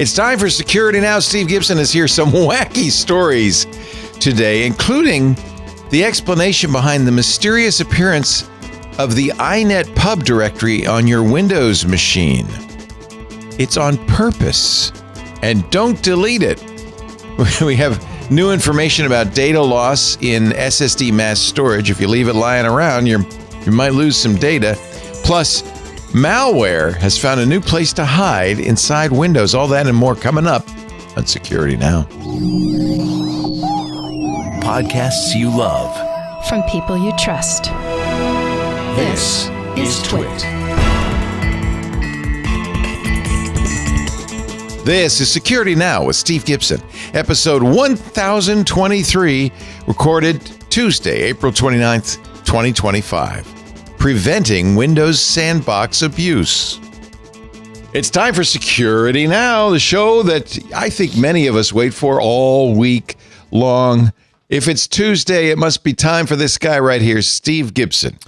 It's time for Security Now. Steve Gibson is here. Some wacky stories today, including the explanation behind the mysterious appearance of the Inetpub directory on your Windows machine. It's on purpose. And don't delete it. We have new information about data loss in SSD mass storage. If you leave it lying around, you might lose some data. Plus, malware has found a new place to hide inside Windows. All that and more coming up on Security Now. Podcasts you love. From people you trust. This is TWiT. This is Security Now with Steve Gibson, episode 1023, recorded Tuesday, April 29th, 2025. Preventing Windows Sandbox abuse. It's time for Security Now, the show that I think many of us wait for all week long. If it's Tuesday, it must be time for this guy right here, Steve Gibson.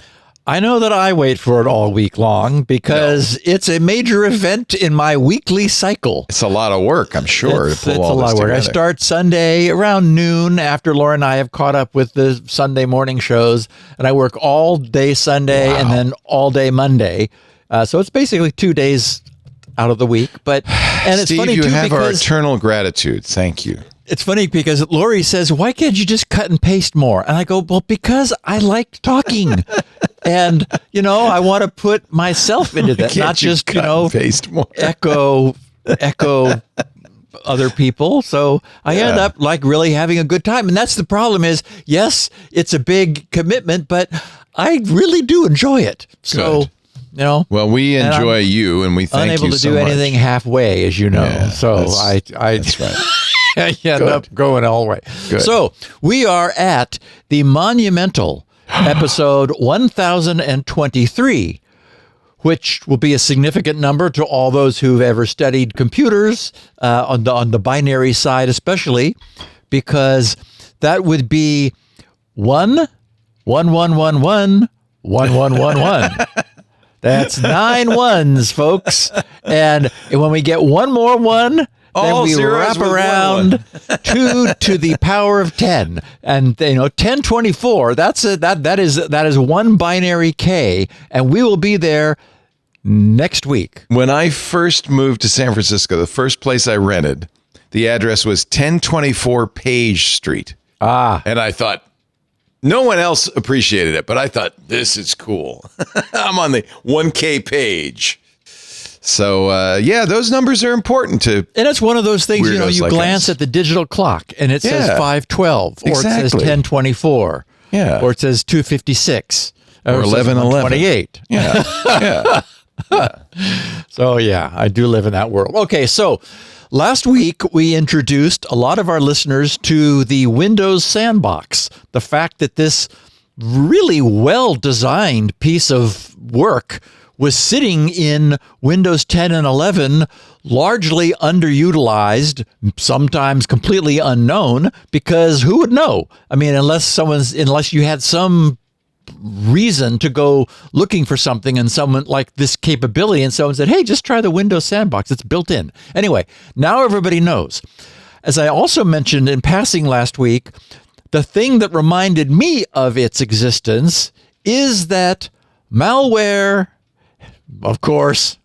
I know that I wait for it all week long because it's a major event in my weekly cycle. It's a lot of work, I'm sure. It's a lot of work. I start Sunday around noon after Laura and I have caught up with the Sunday morning shows, and I work all day Sunday and then all day Monday. So it's basically 2 days out of the week. But and it's Steve, funny you too have our because eternal gratitude. Thank you. it's funny because Lori says, "Why can't you just cut and paste more?" And I go, "Well, because I like talking." And, I want to put myself into that, not just, paste more. echo other people. So I end up really having a good time. And that's the problem is, yes, it's a big commitment, but I really do enjoy it. So, Well, we enjoy you and we thank you so much. Unable to do anything halfway, as you know. Yeah, so that's right. I end up going all the way. Good. So we are at the monumental episode 1023, which will be a significant number to all those who've ever studied computers, on the binary side especially, because that would be 111111111. That's 9 ones, folks. And when we get one more one, then we wrap around 2 to the power of 10, and 1024. That is one binary K, and we will be there next week. When I first moved to San Francisco, the first place I rented, the address was 1024 Page Street. And I thought, no one else appreciated it, but I thought, this is cool. I'm on the 1K page. So, those numbers are important to. And it's one of those things, you like glance at the digital clock and it says 512 or it says 1024 or it says 256 or 1128. Yeah. So, I do live in that world. Okay, so last week we introduced a lot of our listeners to the Windows Sandbox, the fact that this really well-designed piece of work was sitting in Windows 10 and 11, largely underutilized, sometimes completely unknown, because who would know? I mean, unless you had some reason to go looking for something and someone like this capability and someone said, "Hey, just try the Windows Sandbox. It's built in." Anyway, now everybody knows. As I also mentioned in passing last week, the thing that reminded me of its existence is that malware, of course,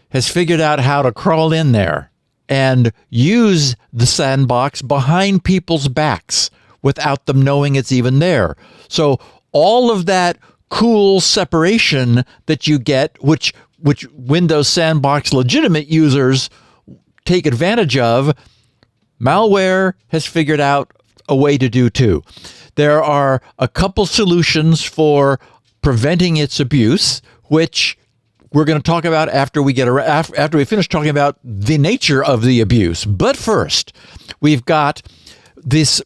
has figured out how to crawl in there and use the sandbox behind people's backs without them knowing it's even there. So all of that cool separation that you get, which Windows Sandbox legitimate users take advantage of, malware has figured out a way to do too. There are a couple solutions for preventing its abuse, which we're going to talk about after we finish talking about the nature of the abuse. But first, we've got this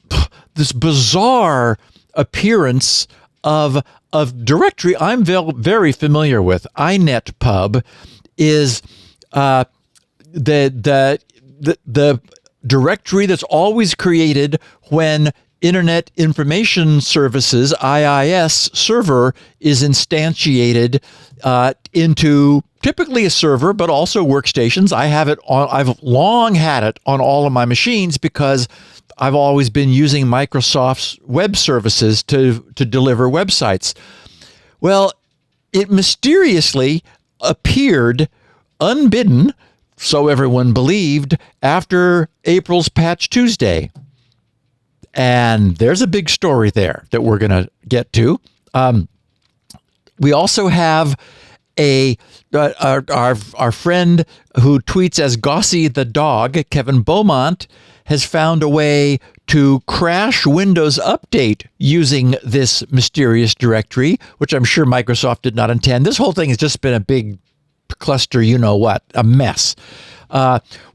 bizarre appearance of directory I'm very familiar with. Inetpub is the directory that's always created when Internet Information Services, IIS server is instantiated into typically a server, but also workstations. I've long had it on all of my machines because I've always been using Microsoft's web services to deliver websites. Well, it mysteriously appeared unbidden, so everyone believed, after April's Patch Tuesday. And there's a big story there that we're going to get to. We also have our friend who tweets as Gossie the dog, Kevin Beaumont, has found a way to crash Windows Update using this mysterious directory, which I'm sure Microsoft did not intend. This whole thing has just been a big cluster, a mess.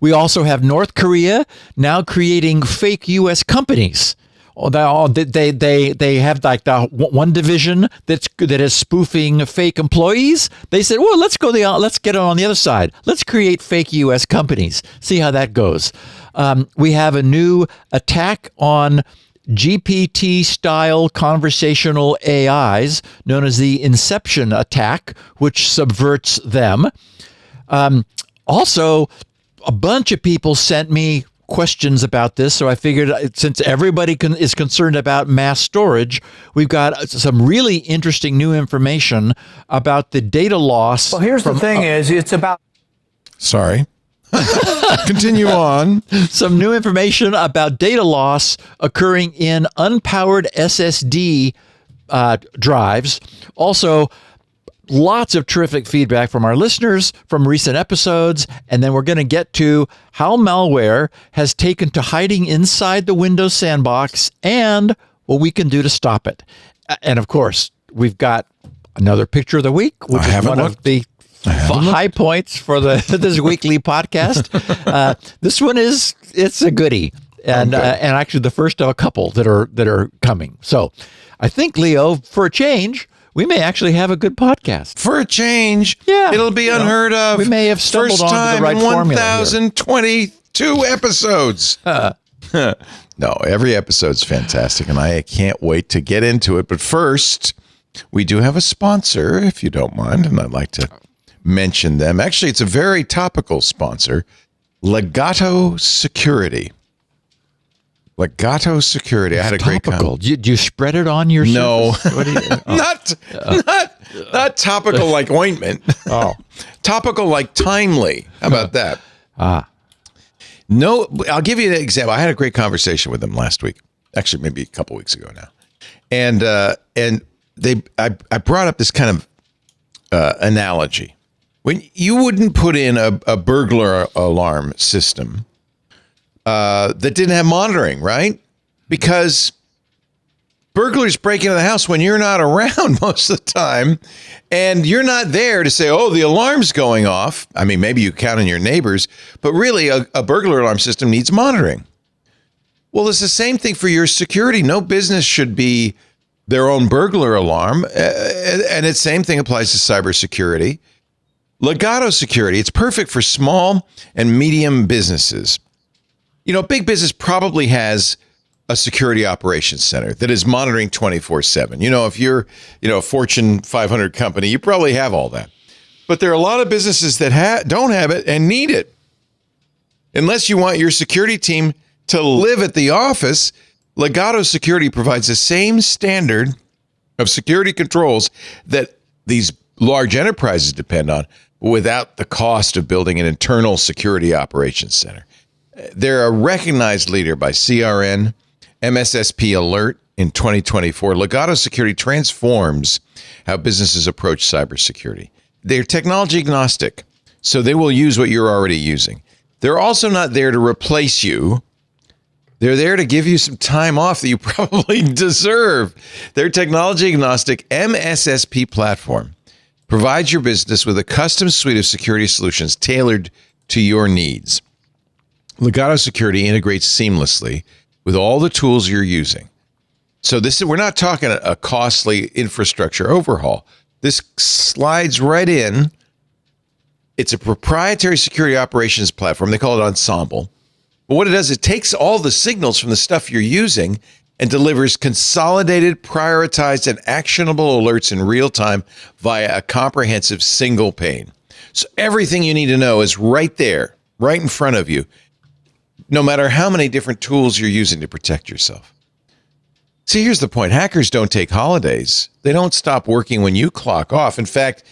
We also have North Korea now creating fake U.S. companies. They have like the one division that is spoofing fake employees. They said, well, let's get it on the other side. Let's create fake U.S. companies. See how that goes. We have a new attack on GPT-style conversational AIs known as the Inception attack, which subverts them. Also, a bunch of people sent me questions about this, so I figured since everybody is concerned about mass storage, we've got some really interesting new information about the data loss. Well, here's the thing is, it's about... Sorry. Continue on. Some new information about data loss occurring in unpowered SSD drives. Also, lots of terrific feedback from our listeners from recent episodes. And then we're going to get to how malware has taken to hiding inside the Windows Sandbox and what we can do to stop it. And of course, we've got another picture of the week, which is one of the high points for this weekly podcast. This one it's a goodie. And actually the first of a couple that are coming. So I think, Leo, for a change, we may actually have a good podcast. For a change. Yeah. It'll be unheard of. We may have stumbled onto the right formula. 1,022 episodes. No, every episode's fantastic, and I can't wait to get into it. But first, we do have a sponsor, if you don't mind, and I'd like to mention them. Actually, it's a very topical sponsor, Legato Security. Legato Security. I had a great topical. Do you spread it on your surface? No, not topical like ointment. Oh, topical like timely. How about that? No, I'll give you an example. I had a great conversation with them last week. Actually, maybe a couple weeks ago now, and I brought up this kind of analogy. When you wouldn't put in a burglar alarm system that didn't have monitoring, right? Because burglars break into the house when you're not around most of the time, and you're not there to say, oh, the alarm's going off. I mean, maybe you count on your neighbors, but really a burglar alarm system needs monitoring. Well, it's the same thing for your security. No business should be their own burglar alarm, and the same thing applies to cybersecurity. Legato Security, it's perfect for small and medium businesses. Big business probably has a security operations center that is monitoring 24/7. If you're, a Fortune 500 company, you probably have all that. But there are a lot of businesses that don't have it and need it. Unless you want your security team to live at the office, Legato Security provides the same standard of security controls that these large enterprises depend on without the cost of building an internal security operations center. They're a recognized leader by CRN, MSSP Alert in 2024. Legato Security transforms how businesses approach cybersecurity. They're technology agnostic, so they will use what you're already using. They're also not there to replace you. They're there to give you some time off that you probably deserve. Their technology agnostic MSSP platform provides your business with a custom suite of security solutions tailored to your needs. Legato Security integrates seamlessly with all the tools you're using. So we're not talking a costly infrastructure overhaul. This slides right in. It's a proprietary security operations platform. They call it Ensemble. But what it does, it takes all the signals from the stuff you're using and delivers consolidated, prioritized, and actionable alerts in real time via a comprehensive single pane. So everything you need to know is right there, right in front of you, no matter how many different tools you're using to protect yourself. See, here's the point. Hackers don't take holidays. They don't stop working when you clock off. In fact,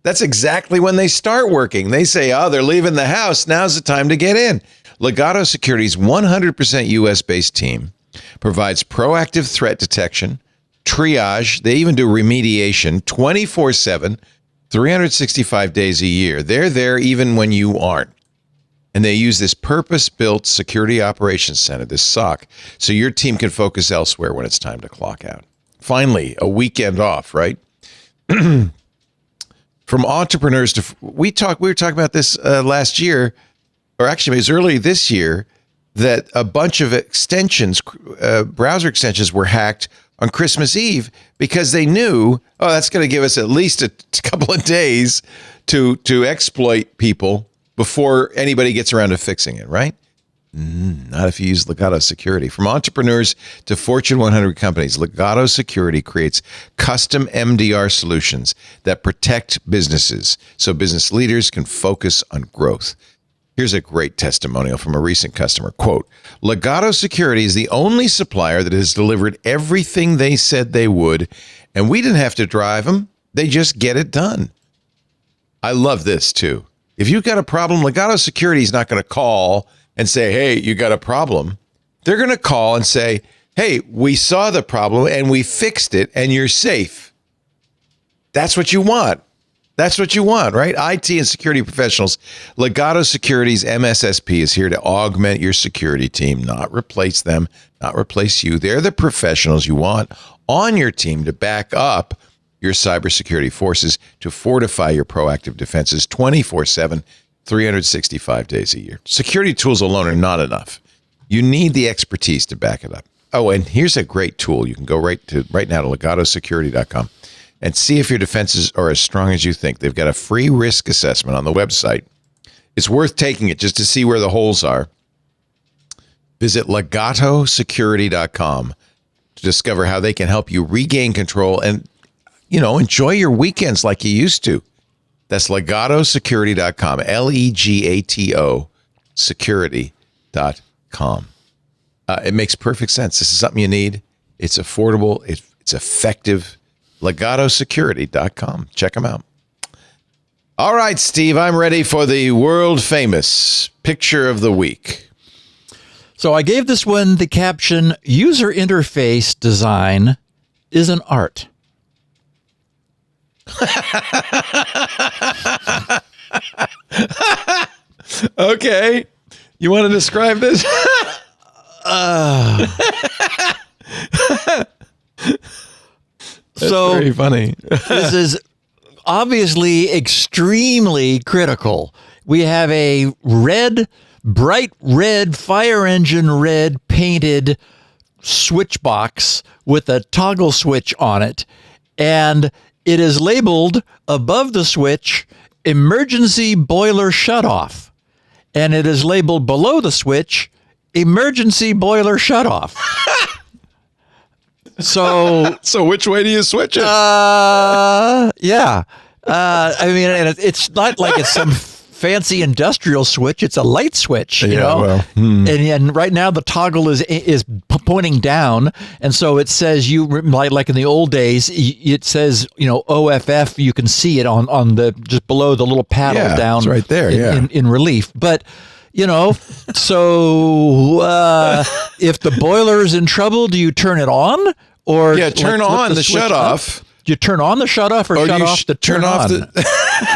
that's exactly when they start working. They say, oh, they're leaving the house. Now's the time to get in. Legato Security's 100% US-based team provides proactive threat detection, triage. They even do remediation 24/7, 365 days a year. They're there even when you aren't. And they use this purpose-built security operations center, this SOC, so your team can focus elsewhere when it's time to clock out. Finally, a weekend off, right? From entrepreneurs to we were talking about this last year, or actually it was early this year, that a bunch of extensions, browser extensions, were hacked on Christmas Eve because they knew, oh, that's going to give us at least a couple of days to exploit people before anybody gets around to fixing it, right? Not if you use Legato Security. From entrepreneurs to Fortune 100 companies, Legato Security creates custom MDR solutions that protect businesses so business leaders can focus on growth. Here's a great testimonial from a recent customer. Quote, Legato Security is the only supplier that has delivered everything they said they would, and we didn't have to drive them. They just get it done. I love this, too. If you've got a problem, Legato Security is not going to call and say, hey, you got a problem. They're going to call and say, hey, we saw the problem and we fixed it and you're safe. That's what you want. That's what you want, right? IT and security professionals. Legato Security's MSSP is here to augment your security team, not replace them, not replace you. They're the professionals you want on your team to back up your cybersecurity forces, to fortify your proactive defenses 24/7, 365 days a year. Security tools alone are not enough. You need the expertise to back it up. Oh, and here's a great tool. You can go right now to legatosecurity.com and see if your defenses are as strong as you think. They've got a free risk assessment on the website. It's worth taking it just to see where the holes are. Visit legatosecurity.com to discover how they can help you regain control and, enjoy your weekends like you used to. That's legatosecurity.com, LEGATO security.com. It makes perfect sense. This is something you need. It's affordable. It's effective. legatosecurity.com. Check them out. All right, Steve, I'm ready for the world famous picture of the week. So I gave this one the caption, user interface design is an art. Okay. You want to describe this? So very funny. This is obviously extremely critical. We have a bright red, fire engine red painted switch box with a toggle switch on it. And it is labeled above the switch, emergency boiler shutoff. And it is labeled below the switch, emergency boiler shutoff. So which way do you switch it? Yeah. I mean, and it's not like it's some fancy industrial switch. It's a light switch, you know. Well, and right now the toggle is pointing down, and so it says like in the old days. It says OFF. You can see it on the just below the little paddle down. It's right there. In relief, but. So if the boiler is in trouble, do you turn it on or turn on the shut off? Do you turn on the shut off or shut off the turn off?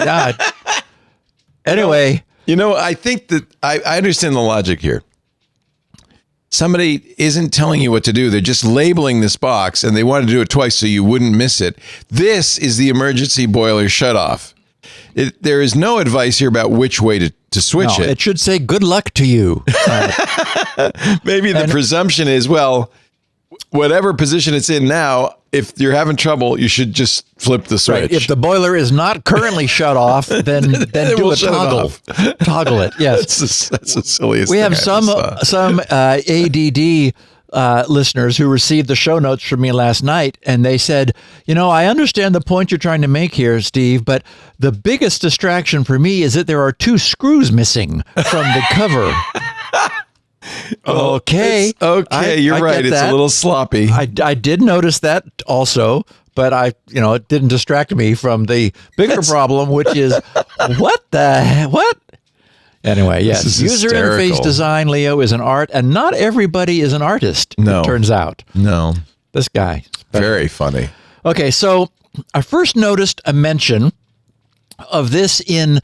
Yeah. Anyway, I think that I understand the logic here. Somebody isn't telling you what to do. They're just labeling this box and they want to do it twice so you wouldn't miss it. This is the emergency boiler shut off. There is no advice here about which way to switch it. It should say good luck to you. Maybe the presumption is, well, whatever position it's in now, if you're having trouble, you should just flip the switch. Right. If the boiler is not currently shut off, then do a toggle. Toggle it. Yes. That's the silliest we thing have some ADD listeners who received the show notes from me last night, and they said, I understand the point you're trying to make here, Steve, but the biggest distraction for me is that there are 2 screws missing from the cover. Okay. You're right. It's a little sloppy. I did notice that also, but it didn't distract me from the bigger problem, which is what? Anyway, yes. User interface design, Leo, is an art, and not everybody is an artist, it turns out. No. This guy. Very funny. Okay, so I first noticed a mention of this in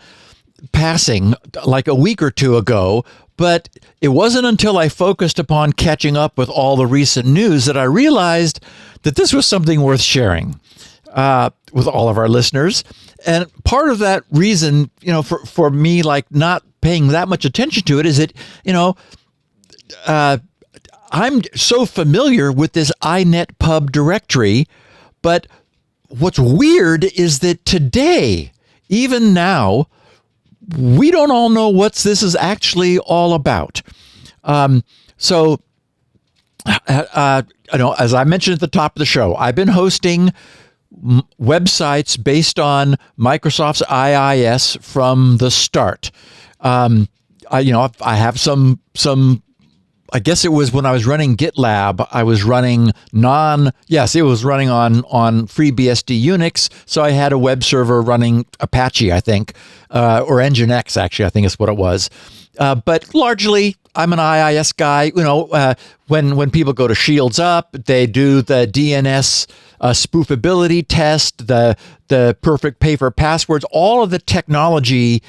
passing like a week or two ago, but it wasn't until I focused upon catching up with all the recent news that I realized that this was something worth sharing with all of our listeners. And part of that reason, for me, like not paying that much attention to it is that, I'm so familiar with this Inetpub directory, but what's weird is that today, even now, we don't all know what this is actually all about. So, as I mentioned at the top of the show, I've been hosting websites based on Microsoft's IIS from the start. I have some. I guess it was when I was running GitLab, I was running it was running on FreeBSD Unix. So I had a web server running Apache, I think, or Nginx, actually, I think is what it was. But largely, I'm an IIS guy. When people go to Shields Up, they do the DNS spoofability test, the perfect paper passwords, all of the technology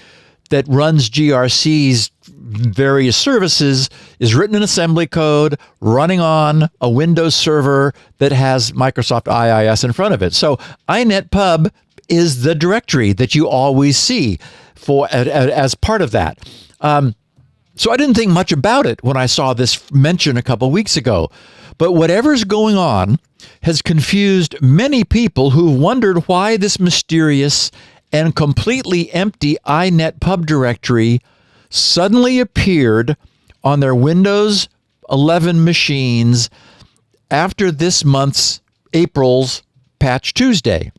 that runs GRC's various services is written in assembly code, running on a Windows server that has Microsoft IIS in front of it. So Inetpub is the directory that you always see as part of that. So I didn't think much about it when I saw this mention a couple weeks ago. But whatever's going on has confused many people who wondered why this mysterious and completely empty Inetpub directory suddenly appeared on their Windows 11 machines after this month's April's Patch Tuesday.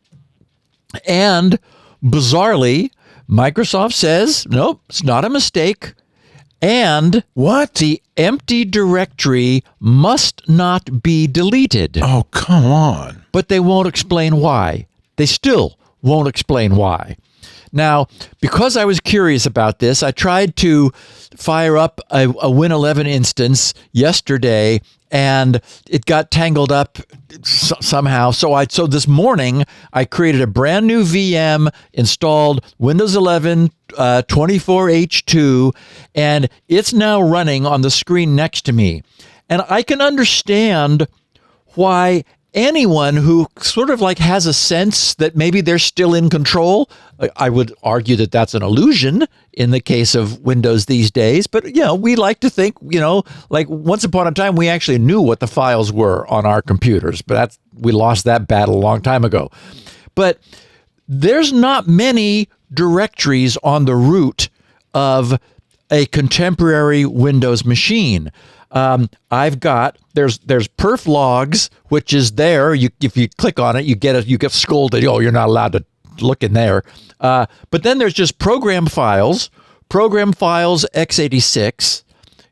And bizarrely, Microsoft says, nope, it's not a mistake. And the empty directory must not be deleted. Oh, come on. But they won't explain why. They still won't explain why. Now, because I was curious about this, I tried to fire up a Win11 instance yesterday, and it got tangled up somehow. So this morning, I created a brand new VM, installed Windows 11 24H2, and it's now running on the screen next to me. And I can understand why anyone who sort of like has a sense that maybe they're still in control. I would argue that that's an illusion in the case of Windows these days. But, we like to think, like once upon a time, we actually knew what the files were on our computers. But we lost that battle a long time ago. But there's not many directories on the root of a contemporary Windows machine. I've got there's perf logs, which is there. If you click on it, you get scolded. Oh, you're not allowed to look in there. But then there's just program files x86,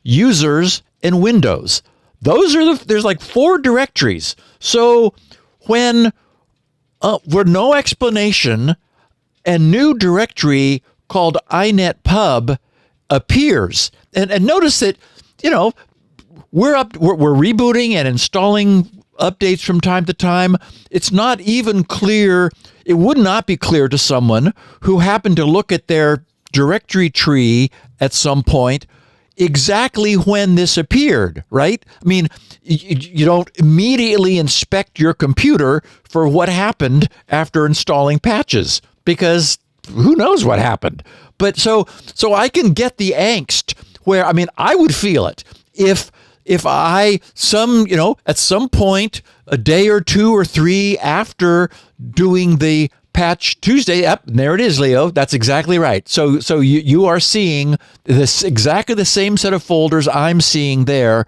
users, and Windows. Those are there's like 4 directories. So when with no explanation, a new directory called Inetpub appears, and notice that we're rebooting and installing updates from time to time. It's not even clear. It would not be clear to someone who happened to look at their directory tree at some point exactly when this appeared, right? I mean, you don't immediately inspect your computer for what happened after installing patches, because who knows what happened. But so I can get the angst where, I would feel it if at some point, a day or 2 or 3 after doing the Patch Tuesday, there it is, Leo. That's exactly right. So you are seeing this exactly the same set of folders I'm seeing there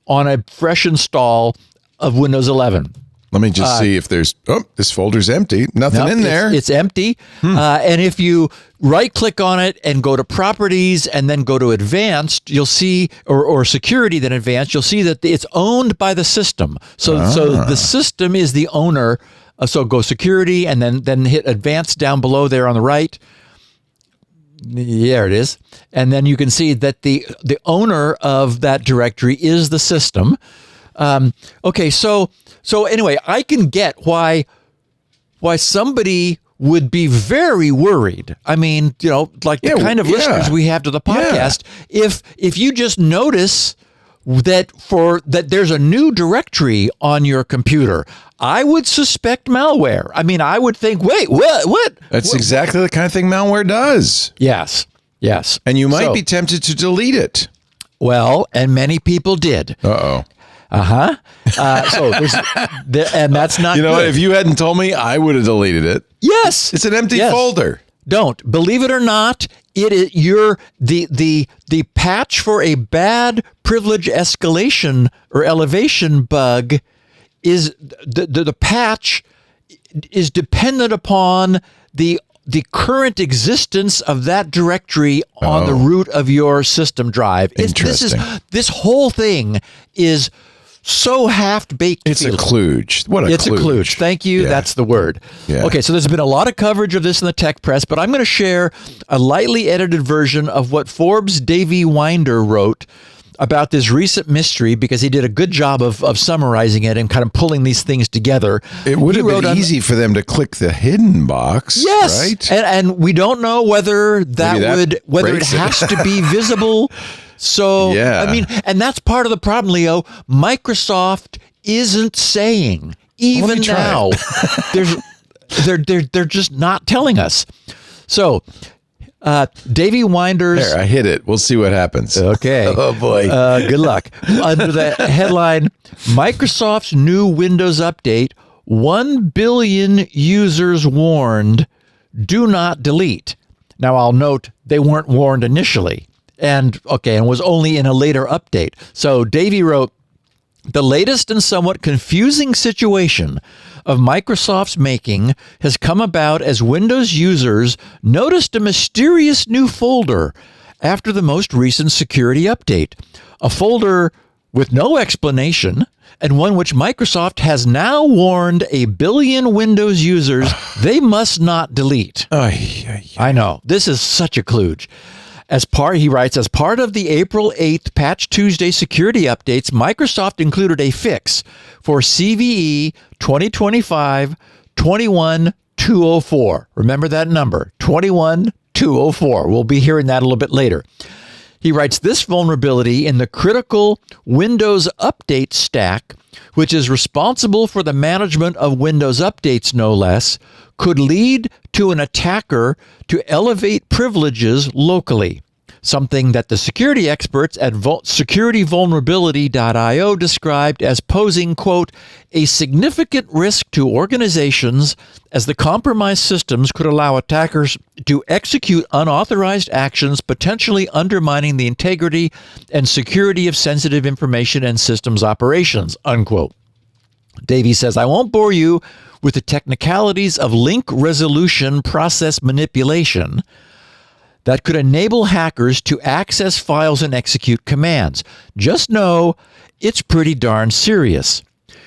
on a fresh install of Windows 11. Let me just see if there's, this folder's empty. Nothing in there. It's empty. And if you right-click on it and go to Properties and then go to Advanced, you'll see, or Security, then Advanced, you'll see that it's owned by the system. So the system is the owner. So go Security and then hit Advanced down below there on the right. There it is. And then you can see that the owner of that directory is the system. Okay, so anyway, I can get why somebody would be very worried. I mean, like the kind of listeners we have to the podcast. If you just notice that there's a new directory on your computer, I would suspect malware. I mean, I would think, wait, what? That's exactly the kind of thing malware does. Yes. And you might be tempted to delete it. Well, and many people did. Uh-oh. So and that's not. You know, good. if you hadn't told me, I would have deleted it. Yes, it's an empty folder. Don't believe it or not. It is the patch for a bad privilege escalation or elevation bug is the patch is dependent upon the current existence of that directory on the root of your system drive. Interesting. This whole thing is so half-baked. It's a kludge. What a kludge. It's a kludge. Thank you. Yeah. That's the word. Yeah. Okay, so there's been a lot of coverage of this in the tech press, but I'm going to share a lightly edited version of what Forbes' Davey Winder wrote about this recent mystery, because he did a good job of summarizing it and kind of pulling these things together. It would have been easy for them to click the hidden box, yes, right? And we don't know whether it has to be visible. So, I mean, and that's part of the problem, Leo. Microsoft isn't saying, even now, they're just not telling us. So, Davey Winder's... There, I hit it. We'll see what happens. Okay. Oh, boy. Good luck. Under the headline, Microsoft's new Windows update, 1 billion users warned, do not delete. Now, I'll note they weren't warned initially. And was only in a later update. So Davey wrote, the latest and somewhat confusing situation of Microsoft's making has come about as Windows users noticed a mysterious new folder after the most recent security update. A folder with no explanation, and one which Microsoft has now warned 1 billion Windows users they must not delete. I know. This is such a kludge. He writes, as part of the April 8th Patch Tuesday security updates, Microsoft included a fix for CVE 2025-21204. Remember that number, 21204. We'll be hearing that a little bit later. He writes, this vulnerability in the critical Windows update stack, which is responsible for the management of Windows updates, no less, could lead to an attacker to elevate privileges locally, something that the security experts at securityvulnerability.io described as posing, quote, a significant risk to organizations as the compromised systems could allow attackers to execute unauthorized actions, potentially undermining the integrity and security of sensitive information and systems operations, unquote. Davey says, I won't bore you with the technicalities of link resolution process manipulation that could enable hackers to access files and execute commands. Just know it's pretty darn serious.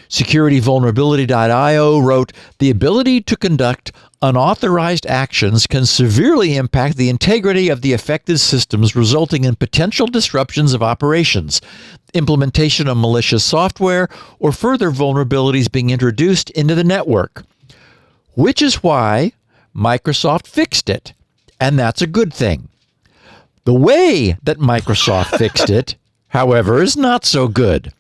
SecurityVulnerability.io wrote, the ability to conduct unauthorized actions can severely impact the integrity of the affected systems, resulting in potential disruptions of operations, implementation of malicious software, or further vulnerabilities being introduced into the network. Which is why Microsoft fixed it. And that's a good thing. The way that Microsoft fixed it, however, is not so good.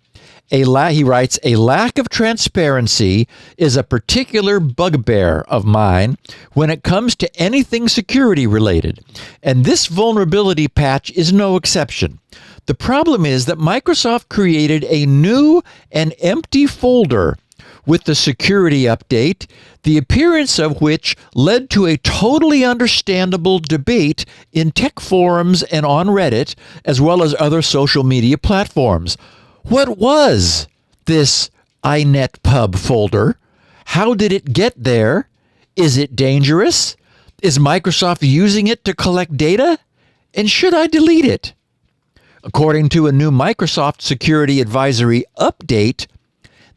He writes, a lack of transparency is a particular bugbear of mine when it comes to anything security related, and this vulnerability patch is no exception. The problem is that Microsoft created a new and empty folder with the security update, the appearance of which led to a totally understandable debate in tech forums and on Reddit, as well as other social media platforms. What was this Inetpub folder? How did it get there? Is it dangerous? Is Microsoft using it to collect data? And should I delete it? According to a new Microsoft Security Advisory update,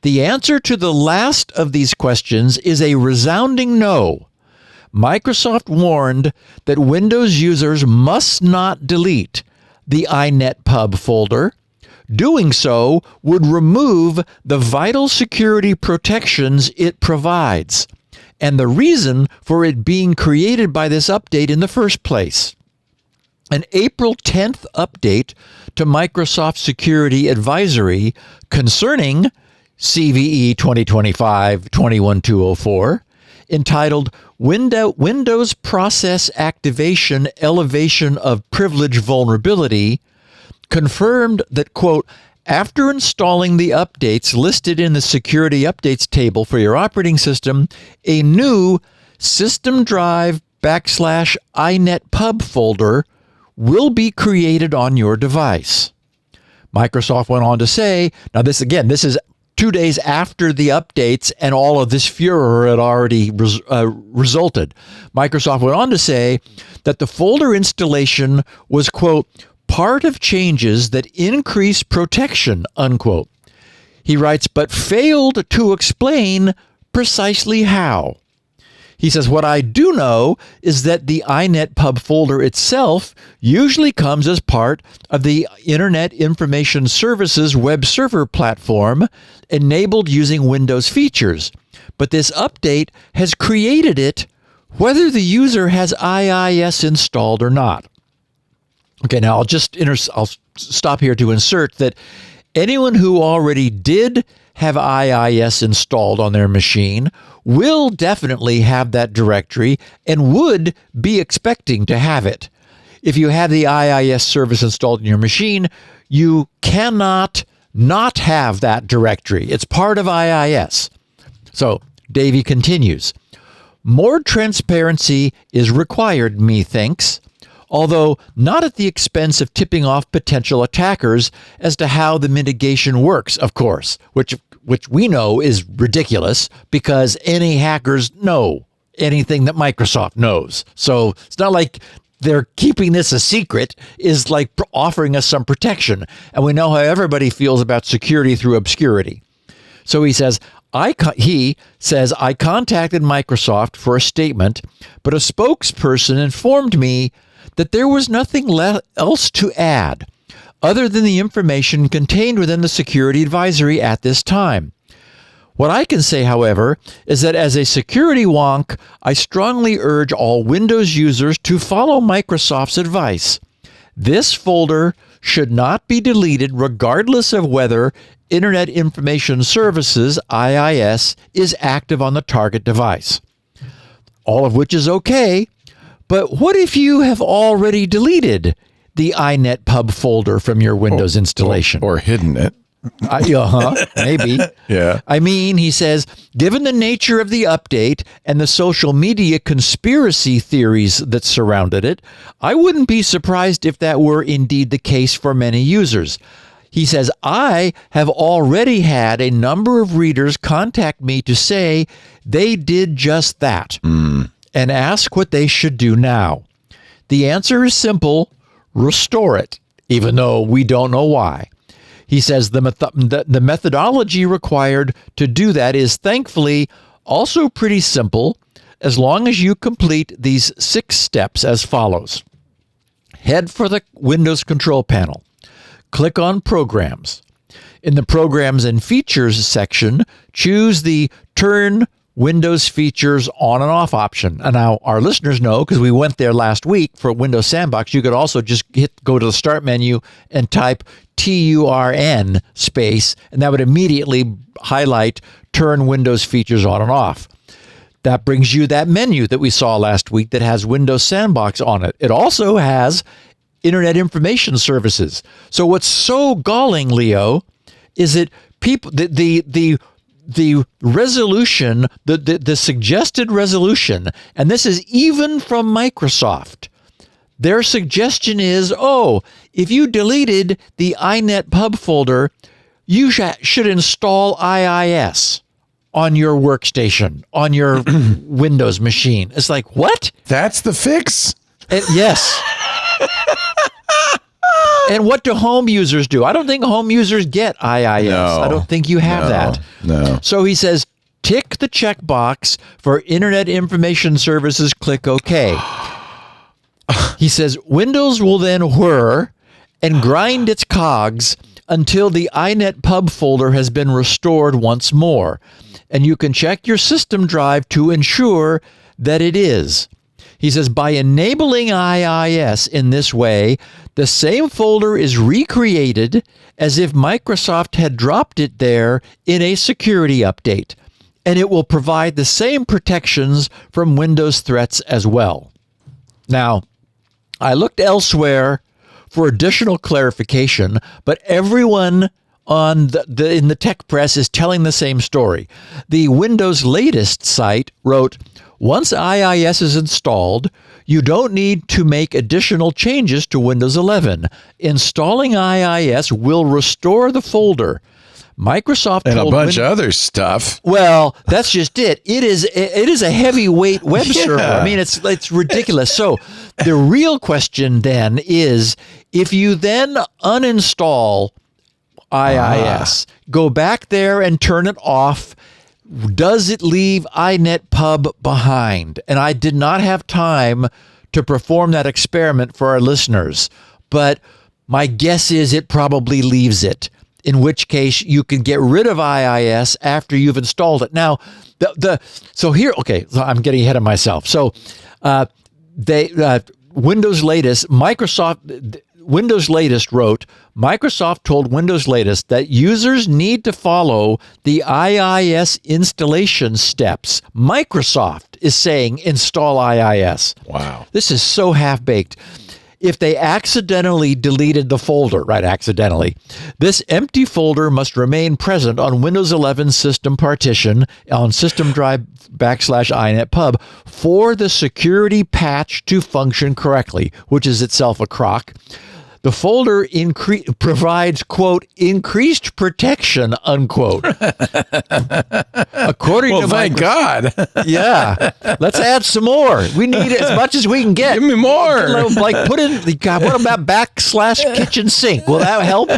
the answer to the last of these questions is a resounding no. Microsoft warned that Windows users must not delete the Inetpub folder. Doing so would remove the vital security protections it provides, and the reason for it being created by this update in the first place. An April 10th update to Microsoft Security Advisory concerning CVE 2025-21204, entitled Windows Process Activation Elevation of Privilege Vulnerability, confirmed that, quote, after installing the updates listed in the Security Updates table for your operating system, a new System Drive /Inetpub folder will be created on your device. Microsoft went on to say, now this is 2 days after the updates and all of this furor had already resulted. Microsoft went on to say that the folder installation was, quote, part of changes that increase protection, unquote. He writes, but failed to explain precisely how. He says, what I do know is that the Inetpub folder itself usually comes as part of the Internet Information Services web server platform enabled using Windows features. But this update has created it whether the user has IIS installed or not. Okay, now I'll stop here to insert that anyone who already did have IIS installed on their machine will definitely have that directory and would be expecting to have it. If you have the IIS service installed in your machine, you cannot not have that directory. It's part of IIS. So Davey continues, more transparency is required, methinks, although not at the expense of tipping off potential attackers as to how the mitigation works, of course, which we know is ridiculous because any hackers know anything that Microsoft knows. So it's not like they're keeping this a secret, is like offering us some protection. And we know how everybody feels about security through obscurity. So he says, I contacted Microsoft for a statement, but a spokesperson informed me that there was nothing else to add other than the information contained within the security advisory at this time. What I can say, however, is that as a security wonk, I strongly urge all Windows users to follow Microsoft's advice. This folder should not be deleted regardless of whether Internet Information Services, IIS, is active on the target device. All of which is okay. But what if you have already deleted the Inetpub folder from your Windows installation? Or hidden it. Maybe. Yeah. I mean, he says, given the nature of the update and the social media conspiracy theories that surrounded it, I wouldn't be surprised if that were indeed the case for many users. He says, I have already had a number of readers contact me to say they did just that. And ask what they should do now. The answer is simple, restore it, even though we don't know why. He says the methodology required to do that is thankfully also pretty simple, as long as you complete these 6 steps as follows. Head for the Windows Control Panel. Click on Programs. In the Programs and Features section, choose the Turn Windows Features On and Off option. And now our listeners know, because we went there last week for Windows Sandbox, you could also just go to the Start menu and type TURN space, and that would immediately highlight Turn Windows Features On and Off. That brings you that menu that we saw last week that has Windows Sandbox on it. It also has Internet Information Services. So what's so galling, Leo, is that people, the resolution, the suggested resolution, and this is even from Microsoft, their suggestion is, if you deleted the Inetpub folder, you should install IIS on your workstation, on your Windows machine. It's like, what? That's the fix? Yes. And what do home users do? I don't think home users get IIS. No. I don't think you have that. No. So he says, tick the checkbox for Internet Information Services, click OK. He says, Windows will then whir and grind its cogs until the Inetpub folder has been restored once more. And you can check your system drive to ensure that it is. He says, by enabling IIS in this way, the same folder is recreated as if Microsoft had dropped it there in a security update, and it will provide the same protections from Windows threats as well. Now, I looked elsewhere for additional clarification, but everyone on in the tech press is telling the same story. The Windows Latest site wrote, once IIS is installed, you don't need to make additional changes to Windows 11. Installing IIS will restore the folder. Microsoft and told a bunch of other stuff. Well, that's just it. It is a heavyweight web server. I mean, it's ridiculous. So the real question then is, if you then uninstall IIS, go back there and turn it off, does it leave Inetpub behind? And I did not have time to perform that experiment for our listeners, but my guess is it probably leaves it, in which case you can get rid of IIS after you've installed it. Now, so I'm getting ahead of myself. So Windows Latest wrote, Microsoft told Windows Latest that users need to follow the IIS installation steps. Microsoft is saying install IIS. Wow. This is so half-baked. If they accidentally deleted the folder, this empty folder must remain present on Windows 11 system partition on system drive /Inetpub for the security patch to function correctly, which is itself a crock. The folder provides, quote, increased protection, unquote. According to thank God. Yeah. Let's add some more. We need as much as we can get. Give me more. Like put in, God, what about /kitchen sink? Will that help?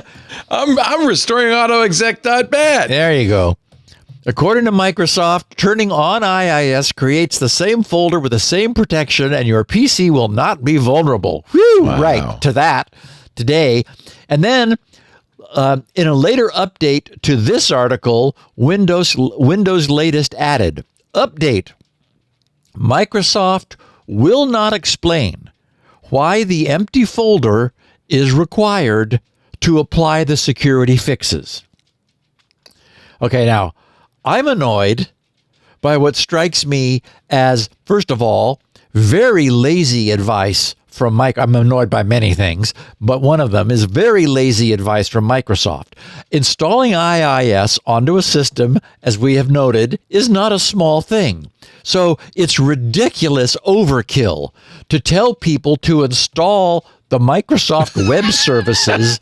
I'm restoring autoexec.bat. There you go. According to Microsoft, turning on IIS creates the same folder with the same protection, and your PC will not be vulnerable. Whew, wow. Right to that today. And then in a later update to this article, Windows Latest added, update, Microsoft will not explain why the empty folder is required to apply the security fixes. Okay, now, I'm annoyed by what strikes me as, first of all, very lazy advice from I'm annoyed by many things, but one of them is very lazy advice from Microsoft. Installing IIS onto a system, as we have noted, is not a small thing. So it's ridiculous overkill to tell people to install the Microsoft Web Services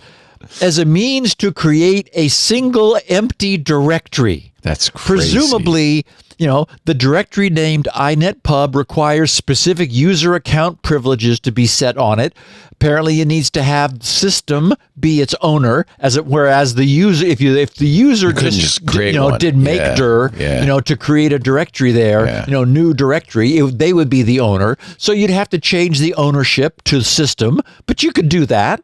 as a means to create a single empty directory. That's crazy. Presumably, the directory named Inetpub requires specific user account privileges to be set on it. Apparently, it needs to have system be its owner, whereas the user, if the user just did make dir, to create a directory there, new directory, they would be the owner. So you'd have to change the ownership to system, but you could do that.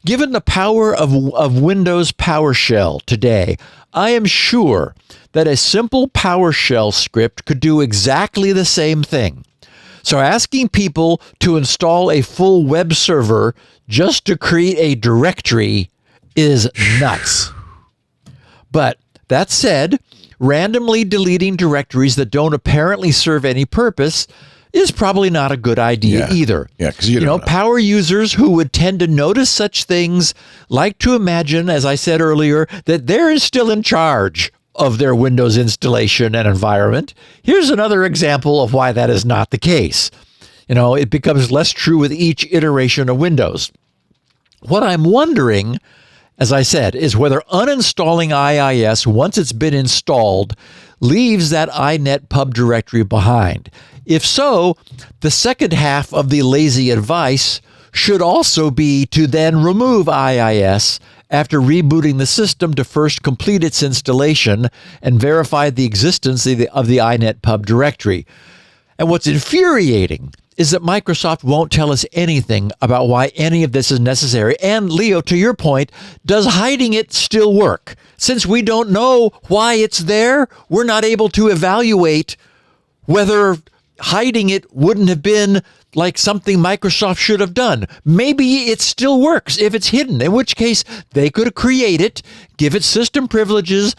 Given the power of Windows PowerShell today, I am sure that a simple PowerShell script could do exactly the same thing. So asking people to install a full web server just to create a directory is nuts. But that said, randomly deleting directories that don't apparently serve any purpose is probably not a good idea either. Yeah, because you don't know. Power users who would tend to notice such things like to imagine, as I said earlier, that they're still in charge of their Windows installation and environment. Here's another example of why that is not the case. It becomes less true with each iteration of Windows. What I'm wondering, as I said, is whether uninstalling IIS once it's been installed leaves that Inetpub directory behind. If so, the second half of the lazy advice should also be to then remove IIS after rebooting the system to first complete its installation and verify the existence of the Inetpub directory. And what's infuriating is that Microsoft won't tell us anything about why any of this is necessary. And Leo, to your point, does hiding it still work? Since we don't know why it's there, we're not able to evaluate whether hiding it wouldn't have been like something Microsoft should have done. Maybe it still works if it's hidden, in which case they could create it, give it system privileges,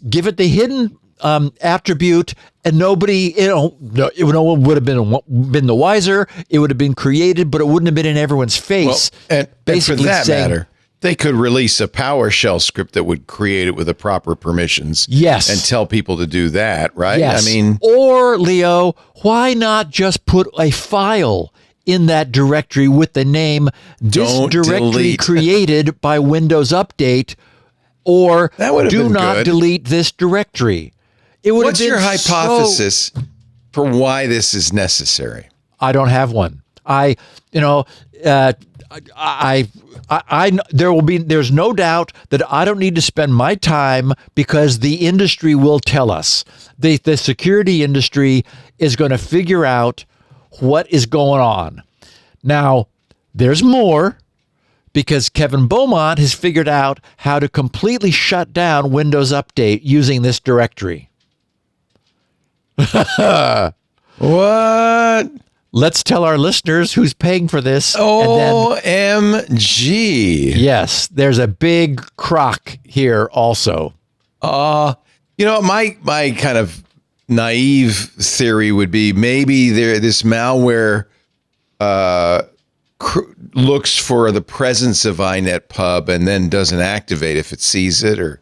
give it the hidden attribute, and nobody, it would have been the wiser. It would have been created, but it wouldn't have been in everyone's face. Well, and for that matter, they could release a PowerShell script that would create it with the proper permissions. Yes. And tell people to do that, right? Yes. I mean, or Leo, why not just put a file in that directory with the name "this directory delete. created by Windows Update," or "do not delete this directory"? It would What's have been your hypothesis for why this is necessary? I don't have one. There's no doubt that I don't need to spend my time because the industry will tell us. The security industry is going to figure out what is going on. Now, there's more, because Kevin Beaumont has figured out how to completely shut down Windows Update using this directory. What? Let's tell our listeners who's paying for this. OMG. Yes, there's a big crock here also. My kind of naive theory would be maybe this malware looks for the presence of Inetpub and then doesn't activate if it sees it, or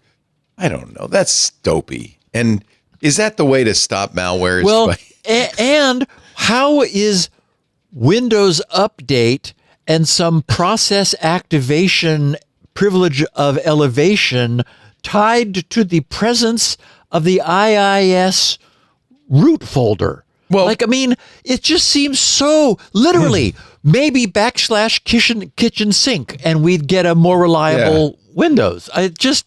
I don't know. That's dopey. And is that the way to stop malware? Well, and how is Windows Update and some process activation privilege of elevation tied to the presence of the IIS root folder? Well, it just seems so literally. Maybe / kitchen sink, and we'd get a more reliable Windows. Just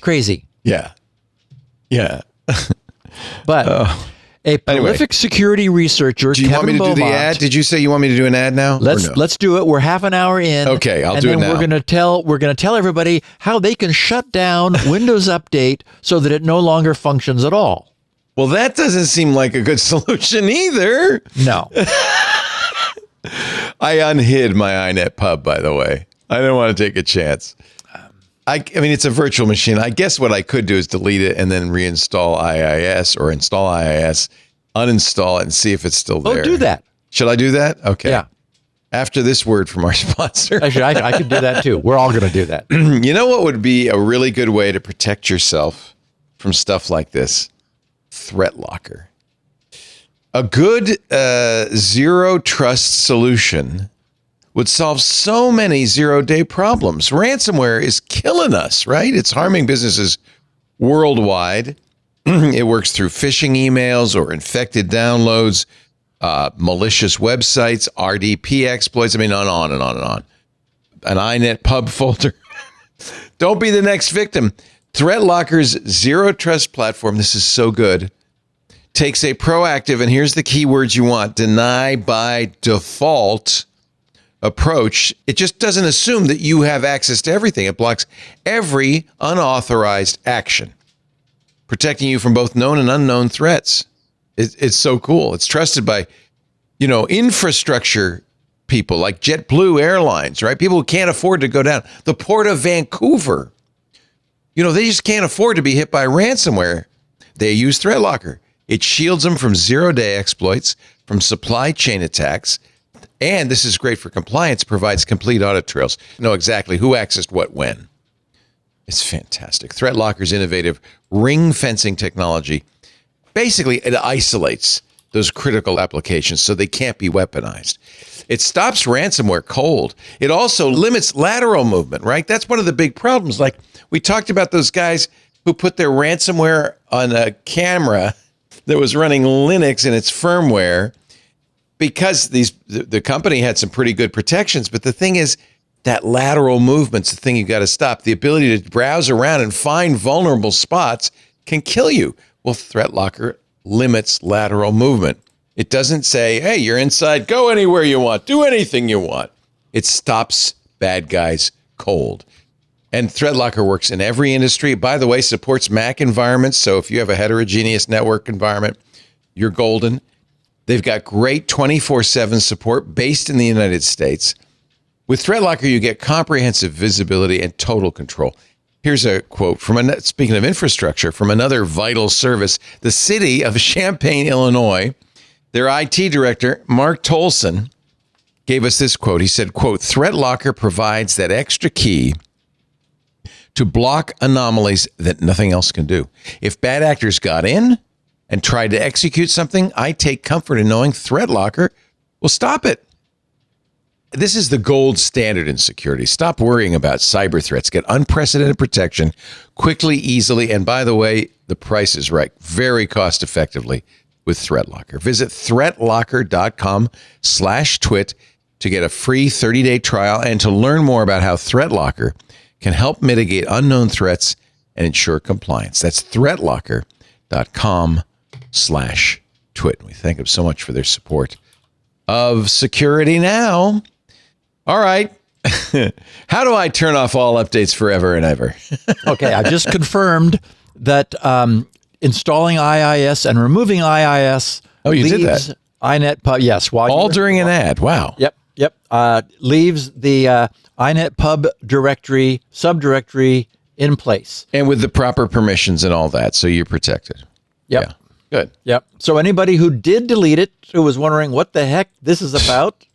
crazy. Yeah. But a prolific security researcher, do you want me to do the ad? Did you say you want me to do an ad now? Let's do it. We're half an hour in. Okay, I'll do it now. And then we're gonna tell everybody how they can shut down Windows Update so that it no longer functions at all. Well, that doesn't seem like a good solution either. No. I unhid my Inetpub, by the way. I didn't want to take a chance. I mean, it's a virtual machine. I guess what I could do is delete it and then reinstall IIS, or install IIS, uninstall it, and see if it's still there. Oh, do that. Should I do that? Okay. Yeah. After this word from our sponsor. Actually, I could do that too. We're all going to do that. You know what would be a really good way to protect yourself from stuff like this? ThreatLocker. A good zero trust solution would solve so many zero-day problems. Ransomware is killing us, right? It's harming businesses worldwide. It works through phishing emails or infected downloads, malicious websites, RDP exploits. I mean, on and on and on. An Inetpub folder. Don't be the next victim. ThreatLocker's zero trust platform, this is so good, takes a proactive, and here's the key words you want, deny by default approach. It just doesn't assume that you have access to everything. It blocks every unauthorized action, protecting you from both known and unknown threats. It's so cool. It's trusted by, infrastructure people like JetBlue Airlines, right? People who can't afford to go down. The Port of Vancouver, they just can't afford to be hit by ransomware. They use ThreatLocker. It shields them from zero-day exploits, from supply chain attacks, and this is great for compliance, provides complete audit trails. Know exactly who accessed what when. It's fantastic. ThreatLocker's innovative ring fencing technology, basically it isolates those critical applications so they can't be weaponized. It stops ransomware cold. It also limits lateral movement, right? That's one of the big problems. Like we talked about those guys who put their ransomware on a camera that was running Linux in its firmware because the company had some pretty good protections. But the thing is, that lateral movement's the thing you got to stop. The ability to browse around and find vulnerable spots can kill you. Well, ThreatLocker limits lateral movement. It doesn't say, hey, you're inside, go anywhere you want, do anything you want. It stops bad guys cold. And ThreatLocker works in every industry. By the way, supports Mac environments. So if you have a heterogeneous network environment, you're golden. They've got great 24/7 support based in the United States. With ThreatLocker, you get comprehensive visibility and total control. Here's a quote speaking of infrastructure, from another vital service, the city of Champaign, Illinois. Their IT director, Mark Tolson, gave us this quote. He said, quote, ThreatLocker provides that extra key to block anomalies that nothing else can do. If bad actors got in and tried to execute something, I take comfort in knowing ThreatLocker will stop it. This is the gold standard in security. Stop worrying about cyber threats. Get unprecedented protection quickly, easily, and by the way, the price is right. Very cost effectively with ThreatLocker. Visit threatlocker.com/twit to get a free 30-day trial and to learn more about how ThreatLocker can help mitigate unknown threats and ensure compliance. That's threatlocker.com/twit. We thank them so much for their support of Security Now. All right. How do I turn off all updates forever and ever? Okay, I just confirmed that installing IIS and removing IIS. Oh, you did that? Inetpub, yes. All during an ad. Wow. Yep. Leaves the Inetpub directory, subdirectory in place. And with the proper permissions and all that, so you're protected. Yep. Yeah. Good. Yep. So anybody who did delete it, who was wondering what the heck this is about,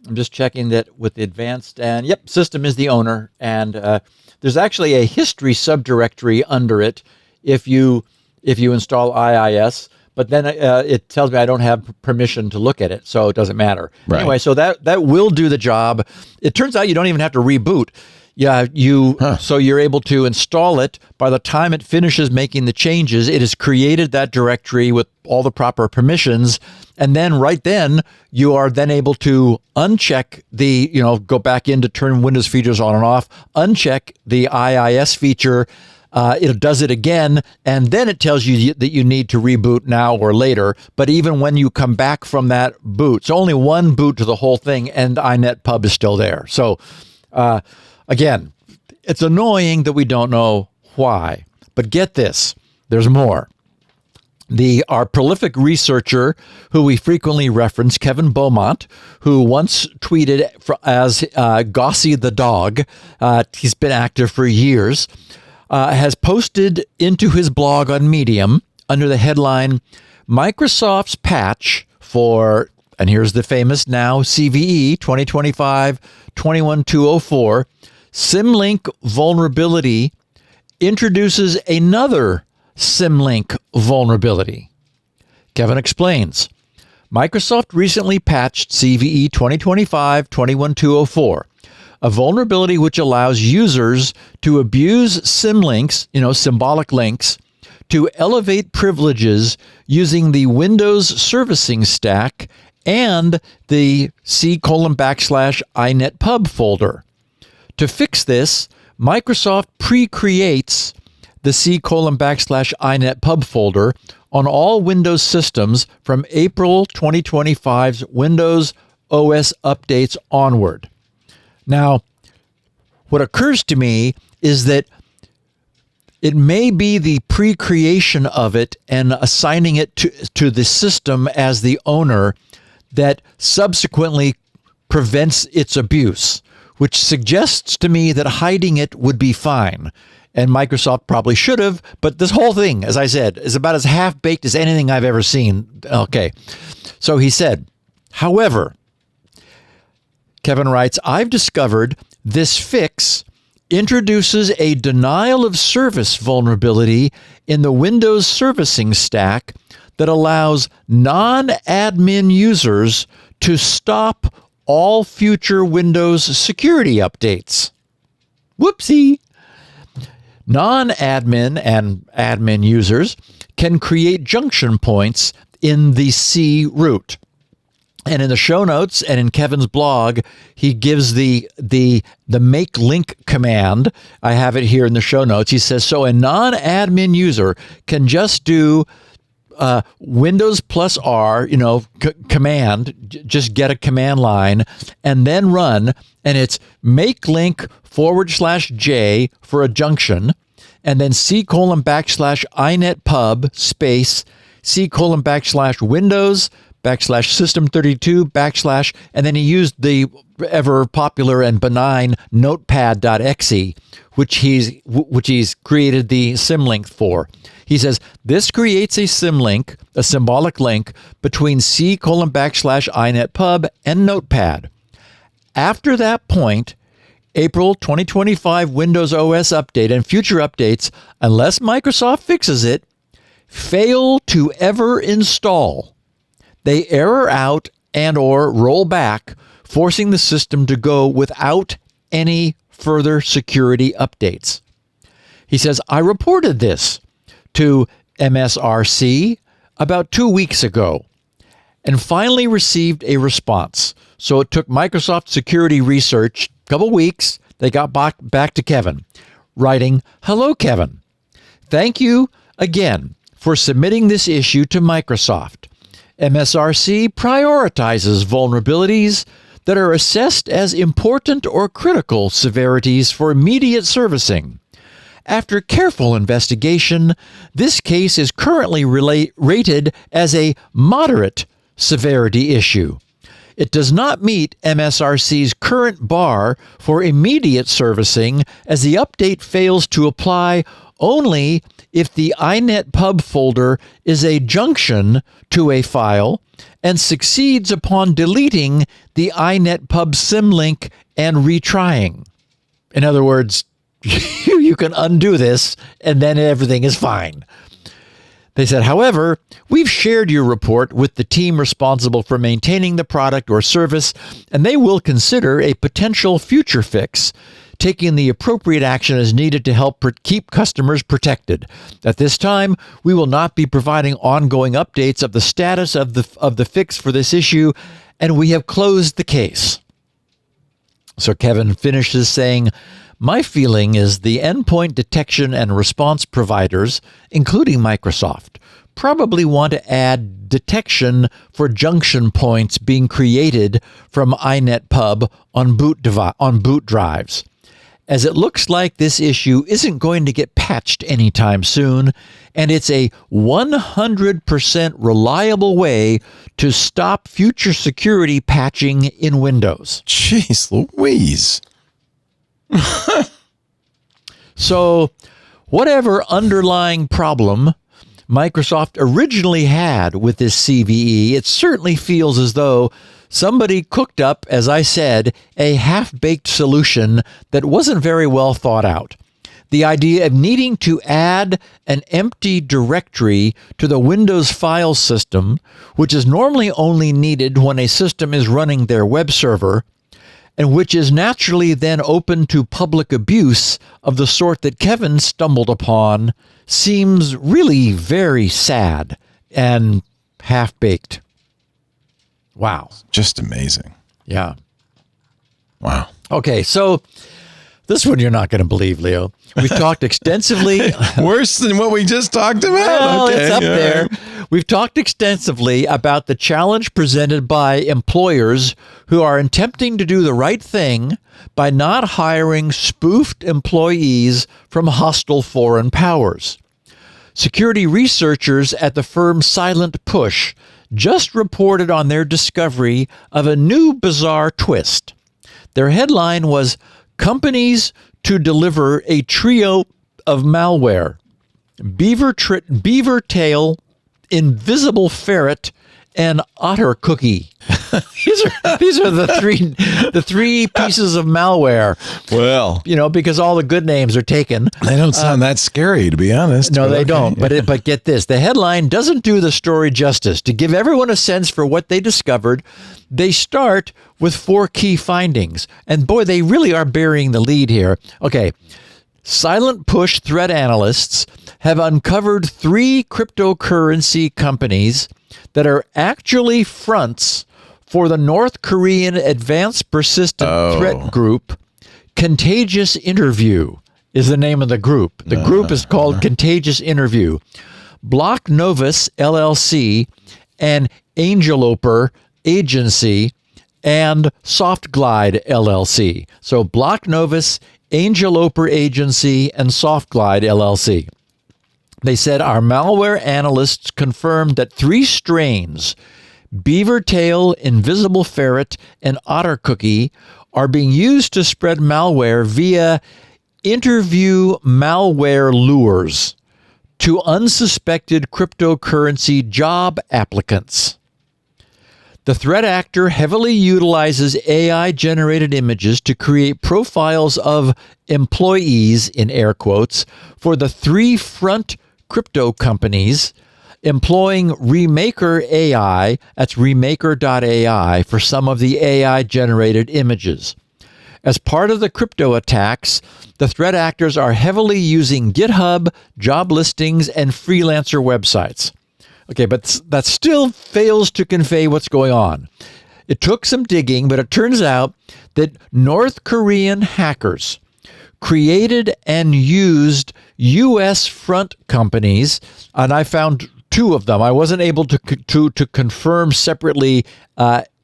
I'm just checking that with the advanced, and yep, system is the owner, and there's actually a history subdirectory under it if you install IIS, but then it tells me I don't have permission to look at it, so it doesn't matter. Right. Anyway, so that will do the job. It turns out you don't even have to reboot. Yeah, so you're able to install it. By the time it finishes making the changes, it has created that directory with all the proper permissions. And then right then, you are then able to uncheck go back in to turn Windows features on and off, uncheck the IIS feature. It does it again, and then it tells you that you need to reboot now or later. But even when you come back from that boot, so only one boot to the whole thing, and Inetpub is still there. So, again, it's annoying that we don't know why, but get this, there's more. Our prolific researcher, who we frequently reference, Kevin Beaumont, who once tweeted as Gossy the Dog, he's been active for years, has posted into his blog on Medium under the headline, Microsoft's patch for, and here's the famous now, CVE 2025-21204, Symlink vulnerability introduces another Symlink vulnerability. Kevin explains, Microsoft recently patched CVE 2025-21204, a vulnerability which allows users to abuse symlinks, symbolic links, to elevate privileges using the Windows servicing stack and the C:\\inetpub folder. To fix this, Microsoft pre-creates the C:\\inetpub folder on all Windows systems from April 2025's Windows OS updates onward. Now, what occurs to me is that it may be the pre-creation of it and assigning it to the system as the owner that subsequently prevents its abuse, which suggests to me that hiding it would be fine. And Microsoft probably should have, but this whole thing, as I said, is about as half-baked as anything I've ever seen. Okay, so he said, however, Kevin writes, I've discovered this fix introduces a denial of service vulnerability in the Windows servicing stack that allows non-admin users to stop all future Windows security updates. Whoopsie. Non-admin and admin users can create junction points in the C root. And in the show notes and in Kevin's blog, he gives the make link command. I have it here in the show notes. He says, so a non-admin user can just do Windows plus R, command, just get a command line and then run. And it's make link /J for a junction. And then C:\inetpub space C:\Windows /system32 / and then he used the ever popular and benign notepad.exe, which he's created the symlink for. He says this creates a symlink, a symbolic link between C:\inetpub and notepad. After that point, April 2025 Windows OS update and future updates, unless Microsoft fixes it, fail to ever install. They error out and or roll back, forcing the system to go without any further security updates. He says, I reported this to MSRC about 2 weeks ago and finally received a response. So it took Microsoft Security Research a couple weeks. They got back to Kevin, writing, hello, Kevin. Thank you again for submitting this issue to Microsoft. MSRC prioritizes vulnerabilities that are assessed as important or critical severities for immediate servicing. After careful investigation, this case is currently rated as a moderate severity issue. It does not meet MSRC's current bar for immediate servicing, as the update fails to apply only if the Inetpub folder is a junction to a file and succeeds upon deleting the Inetpub symlink and retrying. In other words, you can undo this and then everything is fine. They said, however, we've shared your report with the team responsible for maintaining the product or service, and they will consider a potential future fix, taking the appropriate action as needed to help keep customers protected. At this time, we will not be providing ongoing updates of the status of the fix for this issue, and we have closed the case. So Kevin finishes saying, my feeling is the endpoint detection and response providers, including Microsoft, probably want to add detection for junction points being created from Inetpub on boot drives, as it looks like this issue isn't going to get patched anytime soon, and it's a 100% reliable way to stop future security patching in Windows. Jeez Louise. So, whatever underlying problem Microsoft originally had with this CVE, it certainly feels as though somebody cooked up, as I said, a half-baked solution that wasn't very well thought out. The idea of needing to add an empty directory to the Windows file system, which is normally only needed when a system is running their web server, and which is naturally then open to public abuse of the sort that Kevin stumbled upon, seems really very sad and half-baked. Wow. Just amazing. Yeah. Wow. Okay, so this one you're not going to believe, Leo. We've talked extensively. Worse than what we just talked about? Well, okay, it's up yeah. there. We've talked extensively about the challenge presented by employers who are attempting to do the right thing by not hiring spoofed employees from hostile foreign powers. Security researchers at the firm Silent Push just reported on their discovery of a new bizarre twist. Their headline was, "Companies to deliver a trio of malware: beaver tail, invisible ferret, and otter cookie." These are the three pieces of malware. Well, because all the good names are taken. they don't sound that scary, to be honest. No, but they okay. don't. But get this. The headline doesn't do the story justice. To give everyone a sense for what they discovered, they start with 4 key findings. And boy, they really are burying the lead here. Okay. Silent push threat analysts have uncovered 3 cryptocurrency companies that are actually fronts for the North Korean Advanced Persistent Threat Group. Contagious Interview is the name of the group. The group is called Contagious Interview. Block Novus LLC and Angeloper Agency and Softglide LLC. So Block Novus, Angeloper Agency, and Softglide LLC. They said our malware analysts confirmed that 3 strains, beaver tail, invisible ferret, and otter cookie, are being used to spread malware via interview malware lures to unsuspected cryptocurrency job applicants. The threat actor heavily utilizes AI-generated images to create profiles of employees, in air quotes, for the 3 front crypto companies, employing Remaker AI, that's Remaker.ai, for some of the AI-generated images. As part of the crypto attacks, the threat actors are heavily using GitHub, job listings, and freelancer websites. Okay, but that still fails to convey what's going on. It took some digging, but it turns out that North Korean hackers created and used U.S. front companies, and I found 2 of them. I wasn't able to confirm separately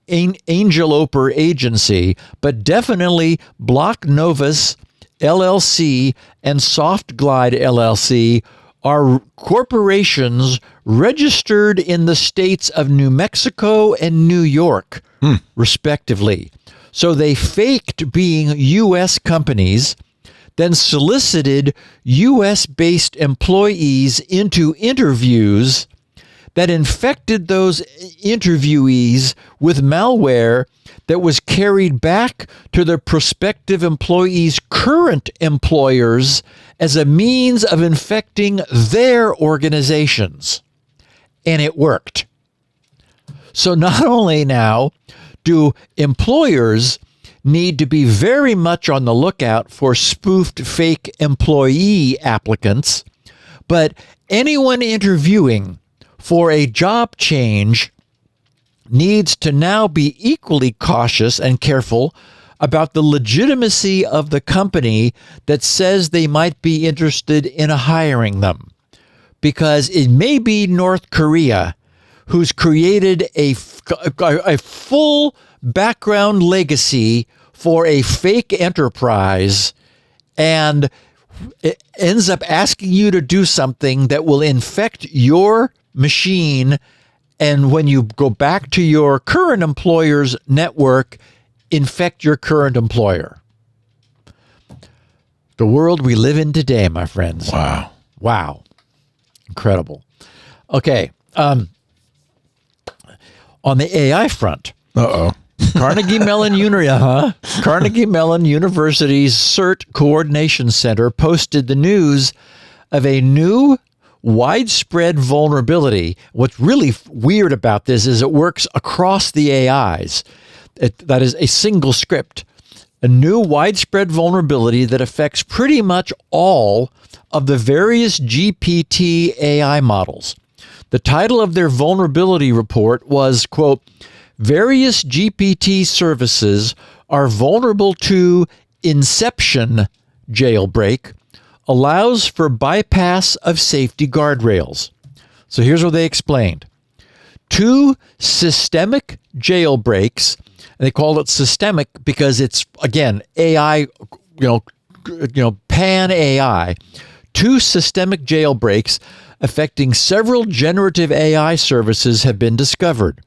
Angeloper Agency, but definitely Block Novus LLC and Softglide LLC are corporations registered in the states of New Mexico and New York, respectively. So they faked being U.S. companies, then solicited U.S.-based employees into interviews that infected those interviewees with malware that was carried back to the prospective employees' current employers as a means of infecting their organizations. And it worked. So not only now do employers need to be very much on the lookout for spoofed fake employee applicants, but anyone interviewing for a job change needs to now be equally cautious and careful about the legitimacy of the company that says they might be interested in hiring them. Because it may be North Korea who's created a full background legacy for a fake enterprise and it ends up asking you to do something that will infect your machine, and when you go back to your current employer's network, infect your current employer. The world we live in today, my friends. Wow. Incredible. Okay. On the AI front. Carnegie Mellon University's CERT Coordination Center posted the news of a new widespread vulnerability. What's really weird about this is it works across the AIs. That is a single script. A new widespread vulnerability that affects pretty much all of the various GPT AI models. The title of their vulnerability report was, quote, "Various GPT services are vulnerable to Inception jailbreak, allows for bypass of safety guardrails." So here's what they explained. 2 systemic jailbreaks, and they call it systemic because it's, again, AI, pan AI. 2 systemic jailbreaks affecting several generative AI services have been discovered.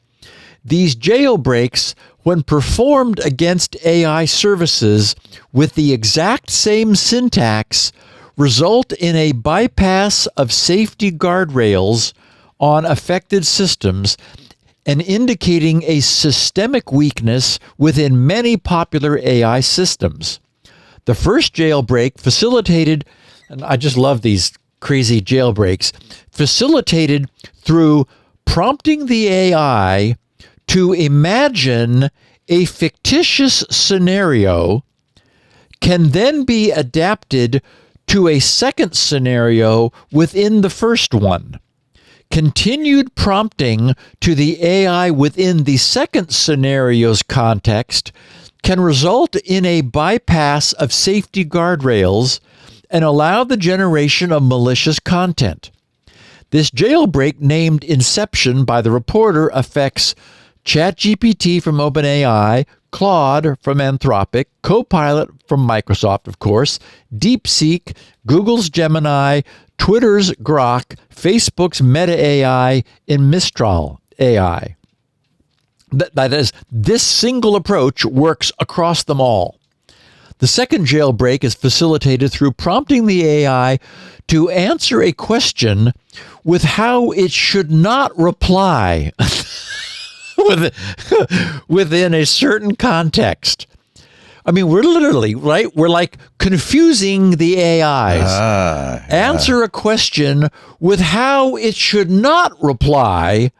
These jailbreaks, when performed against AI services with the exact same syntax, result in a bypass of safety guardrails on affected systems and indicating a systemic weakness within many popular AI systems. The first jailbreak facilitated, and I just love these crazy jailbreaks, facilitated through prompting the AI to imagine a fictitious scenario, can then be adapted to a second scenario within the first one. Continued prompting to the AI within the second scenario's context can result in a bypass of safety guardrails and allow the generation of malicious content. This jailbreak, named Inception by the reporter, affects ChatGPT from OpenAI, Claude from Anthropic, Copilot from Microsoft, of course, DeepSeek, Google's Gemini, Twitter's Grok, Facebook's Meta AI, and Mistral AI. That is, this single approach works across them all. The second jailbreak is facilitated through prompting the AI to answer a question with how it should not reply within a certain context. I mean, we're literally, right? We're like confusing the AIs. Answer a question with how it should not reply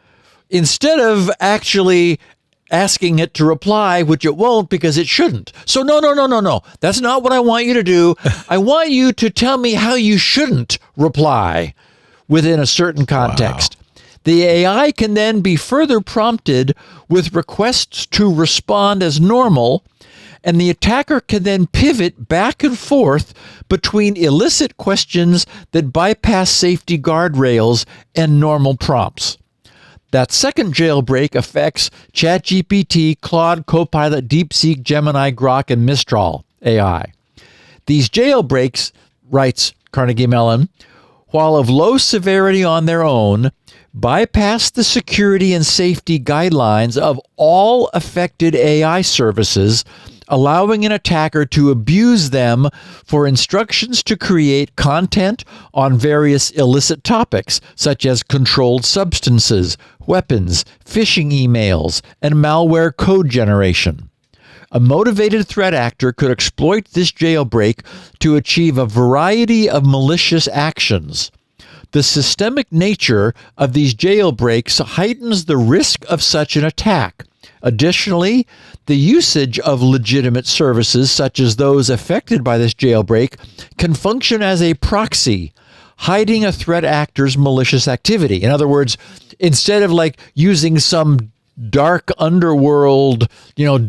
instead of actually asking it to reply, which it won't because it shouldn't. So no. That's not what I want you to do. I want you to tell me how you shouldn't reply within a certain context. Wow. The AI can then be further prompted with requests to respond as normal, and the attacker can then pivot back and forth between illicit questions that bypass safety guardrails and normal prompts. That second jailbreak affects ChatGPT, Claude, Copilot, DeepSeek, Gemini, Grok, and Mistral AI. These jailbreaks, writes Carnegie Mellon, while of low severity on their own, bypass the security and safety guidelines of all affected AI services, allowing an attacker to abuse them for instructions to create content on various illicit topics, such as controlled substances, weapons, phishing emails, and malware code generation. A motivated threat actor could exploit this jailbreak to achieve a variety of malicious actions. The systemic nature of these jailbreaks heightens the risk of such an attack. Additionally, the usage of legitimate services, such as those affected by this jailbreak, can function as a proxy, hiding a threat actor's malicious activity. In other words, instead of like using some dark underworld,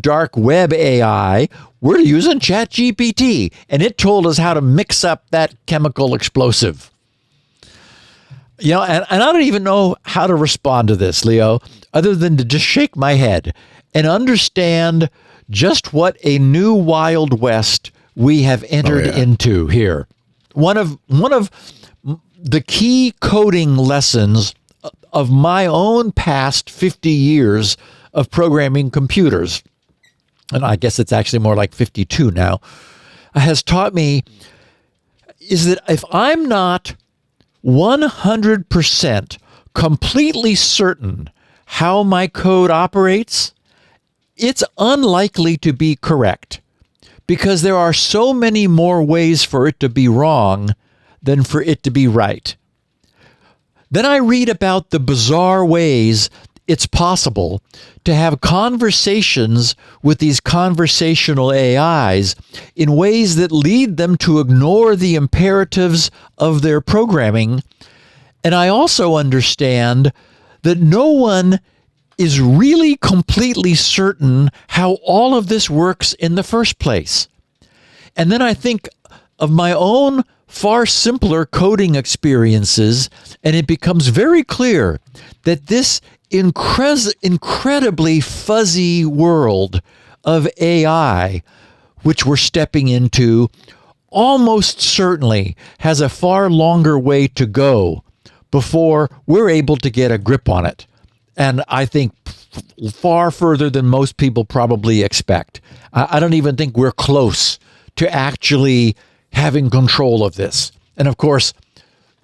dark web AI, we're using ChatGPT, and it told us how to mix up that chemical explosive. And I don't even know how to respond to this, Leo, other than to just shake my head and understand just what a new Wild West we have entered into here. One of the key coding lessons of my own past 50 years of programming computers, and I guess it's actually more like 52 now, has taught me is that if I'm not 100% completely certain how my code operates, it's unlikely to be correct because there are so many more ways for it to be wrong than for it to be right. Then I read about the bizarre ways it's possible to have conversations with these conversational AIs in ways that lead them to ignore the imperatives of their programming. And I also understand that no one is really completely certain how all of this works in the first place. And then I think of my own far simpler coding experiences, and it becomes very clear that this incredibly fuzzy world of AI, which we're stepping into, almost certainly has a far longer way to go before we're able to get a grip on it. And I think far further than most people probably expect. I don't even think we're close to actually having control of this. And of course,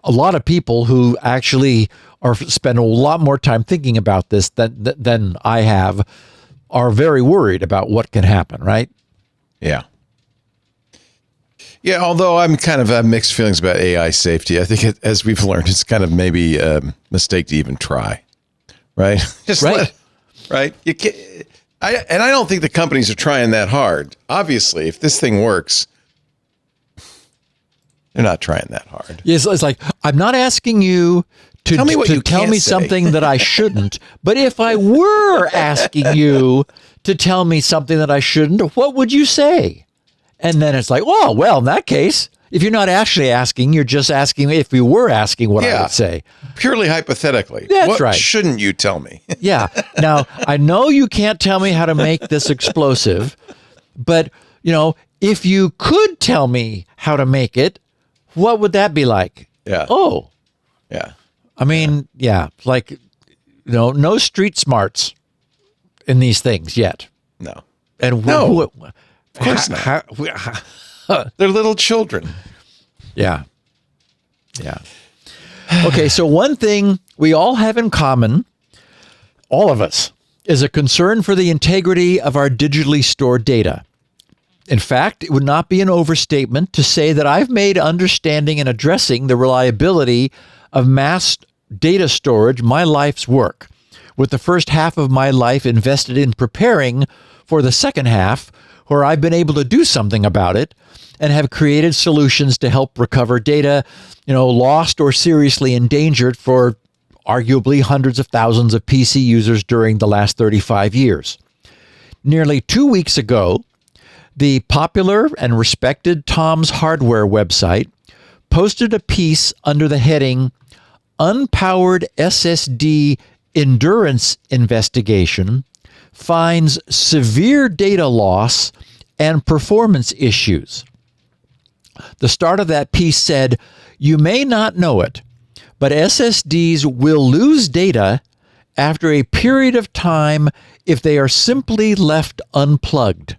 a lot of people who actually spend a lot more time thinking about this than I have are very worried about what can happen, right? Yeah. Yeah, although I'm kind of have mixed feelings about AI safety. I think, as we've learned, it's kind of maybe a mistake to even try, right? Just right. Right? You can't, I don't think the companies are trying that hard. Obviously, if this thing works, they're not trying that hard. Yes, it's like, I'm not asking you to tell me something that I shouldn't, but if I were asking you to tell me something that I shouldn't, what would you say? And then it's like, oh, well, in that case, if you're not actually asking, you're just asking if you were asking what I would say. Purely hypothetically. That's what right. Shouldn't you tell me? Yeah. Now, I know you can't tell me how to make this explosive, but, if you could tell me how to make it, what would that be like? Yeah. Oh. Yeah. I mean, like, no street smarts in these things yet. No. And no. Of course not. They're little children. Yeah. Yeah. Okay, so one thing we all have in common, all of us, is a concern for the integrity of our digitally stored data. In fact, it would not be an overstatement to say that I've made understanding and addressing the reliability of mass data storage my life's work, with the first half of my life invested in preparing for the second half, where I've been able to do something about it and have created solutions to help recover data, lost or seriously endangered for arguably hundreds of thousands of PC users during the last 35 years. Nearly 2 weeks ago, the popular and respected Tom's Hardware website posted a piece under the heading Unpowered SSD Endurance Investigation finds severe data loss and performance issues. The start of that piece said, "You may not know it, but SSDs will lose data after a period of time if they are simply left unplugged,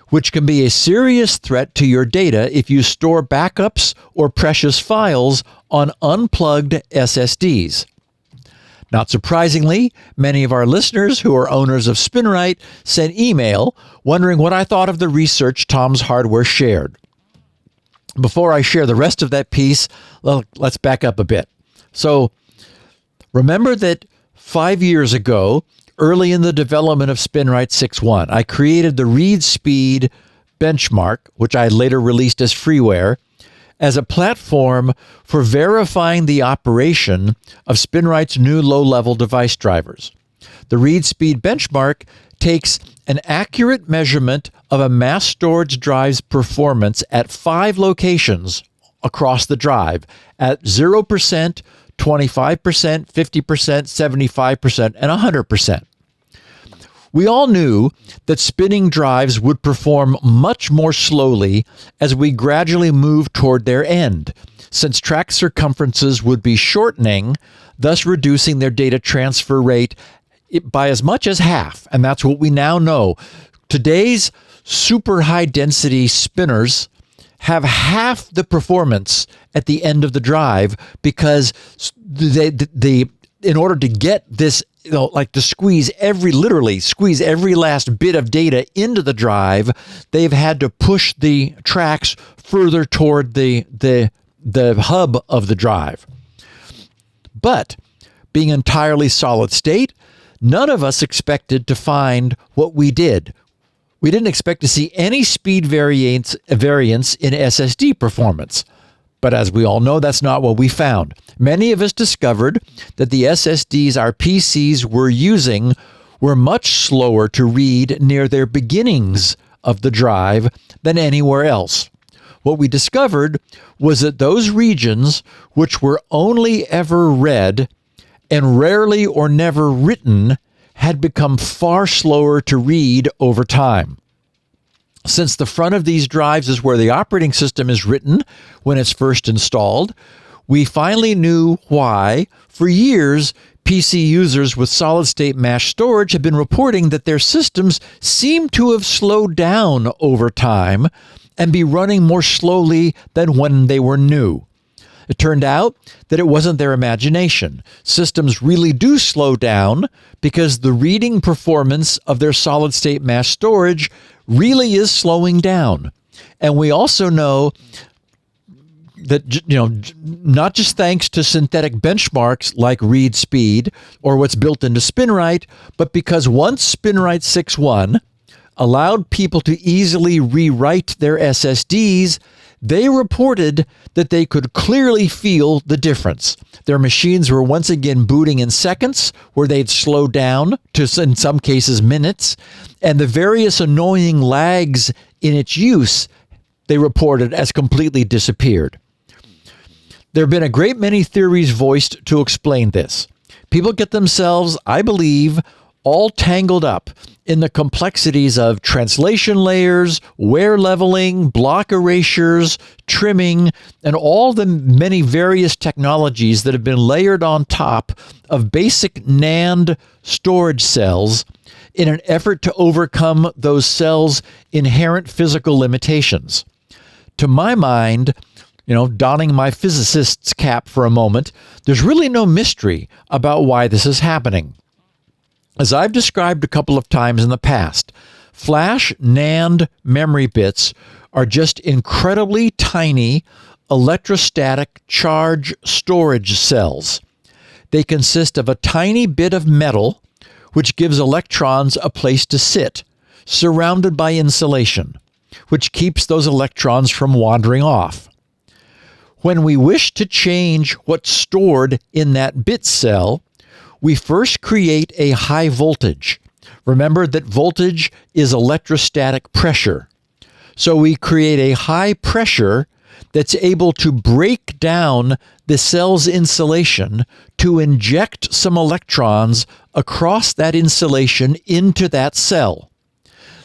which can be a serious threat to your data if you store backups or precious files on unplugged SSDs." Not surprisingly, many of our listeners who are owners of SpinRite sent email wondering what I thought of the research Tom's Hardware shared. Before I share the rest of that piece, let's back up a bit. So, remember that 5 years ago, early in the development of SpinRite 6.1, I created the read speed benchmark, which I later released as freeware, as a platform for verifying the operation of SpinRite's new low-level device drivers. The read speed benchmark takes an accurate measurement of a mass storage drive's performance at 5 locations across the drive at 0%, 25%, 50%, 75%, and 100%. We all knew that spinning drives would perform much more slowly as we gradually moved toward their end, since track circumferences would be shortening, thus reducing their data transfer rate by as much as half. And that's what we now know. Today's super high density spinners have half the performance at the end of the drive because they in order to get this, to literally squeeze every last bit of data into the drive, they've had to push the tracks further toward the hub of the drive. But being entirely solid state, none of us expected to find what we did. We didn't expect to see any speed variance in SSD performance. But as we all know, that's not what we found. Many of us discovered that the SSDs our PCs were using were much slower to read near their beginnings of the drive than anywhere else. What we discovered was that those regions which were only ever read and rarely or never written had become far slower to read over time. Since the front of these drives is where the operating system is written when it's first installed, we finally knew why, for years, PC users with solid-state mass storage have been reporting that their systems seem to have slowed down over time and be running more slowly than when they were new. It turned out that it wasn't their imagination. Systems really do slow down because the reading performance of their solid-state mass storage really is slowing down. And we also know that, not just thanks to synthetic benchmarks like read speed or what's built into SpinRite, but because once SpinRite 6.1 allowed people to easily rewrite their SSDs, they reported that they could clearly feel the difference. Their machines were once again booting in seconds, where they'd slow down to, in some cases, minutes, and the various annoying lags in its use, they reported, as completely disappeared. There have been a great many theories voiced to explain this. People get themselves, I believe, all tangled up in the complexities of translation layers, wear leveling, block erasures, trimming, and all the many various technologies that have been layered on top of basic NAND storage cells in an effort to overcome those cells' inherent physical limitations. To my mind, donning my physicist's cap for a moment, there's really no mystery about why this is happening. As I've described a couple of times in the past, flash NAND memory bits are just incredibly tiny electrostatic charge storage cells. They consist of a tiny bit of metal, which gives electrons a place to sit, surrounded by insulation, which keeps those electrons from wandering off. When we wish to change what's stored in that bit cell, we first create a high voltage. Remember that voltage is electrostatic pressure. So we create a high pressure that's able to break down the cell's insulation to inject some electrons across that insulation into that cell.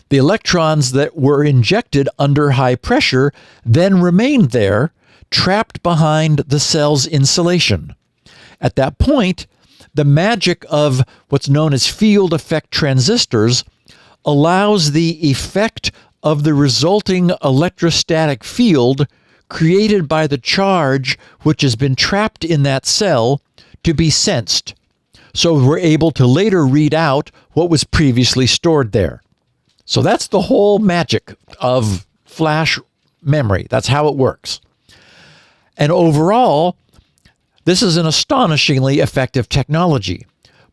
The electrons that were injected under high pressure then remained there, trapped behind the cell's insulation. At that point, the magic of what's known as field effect transistors allows the effect of the resulting electrostatic field created by the charge which has been trapped in that cell to be sensed. So we're able to later read out what was previously stored there. So that's the whole magic of flash memory. That's how it works. And overall, this is an astonishingly effective technology,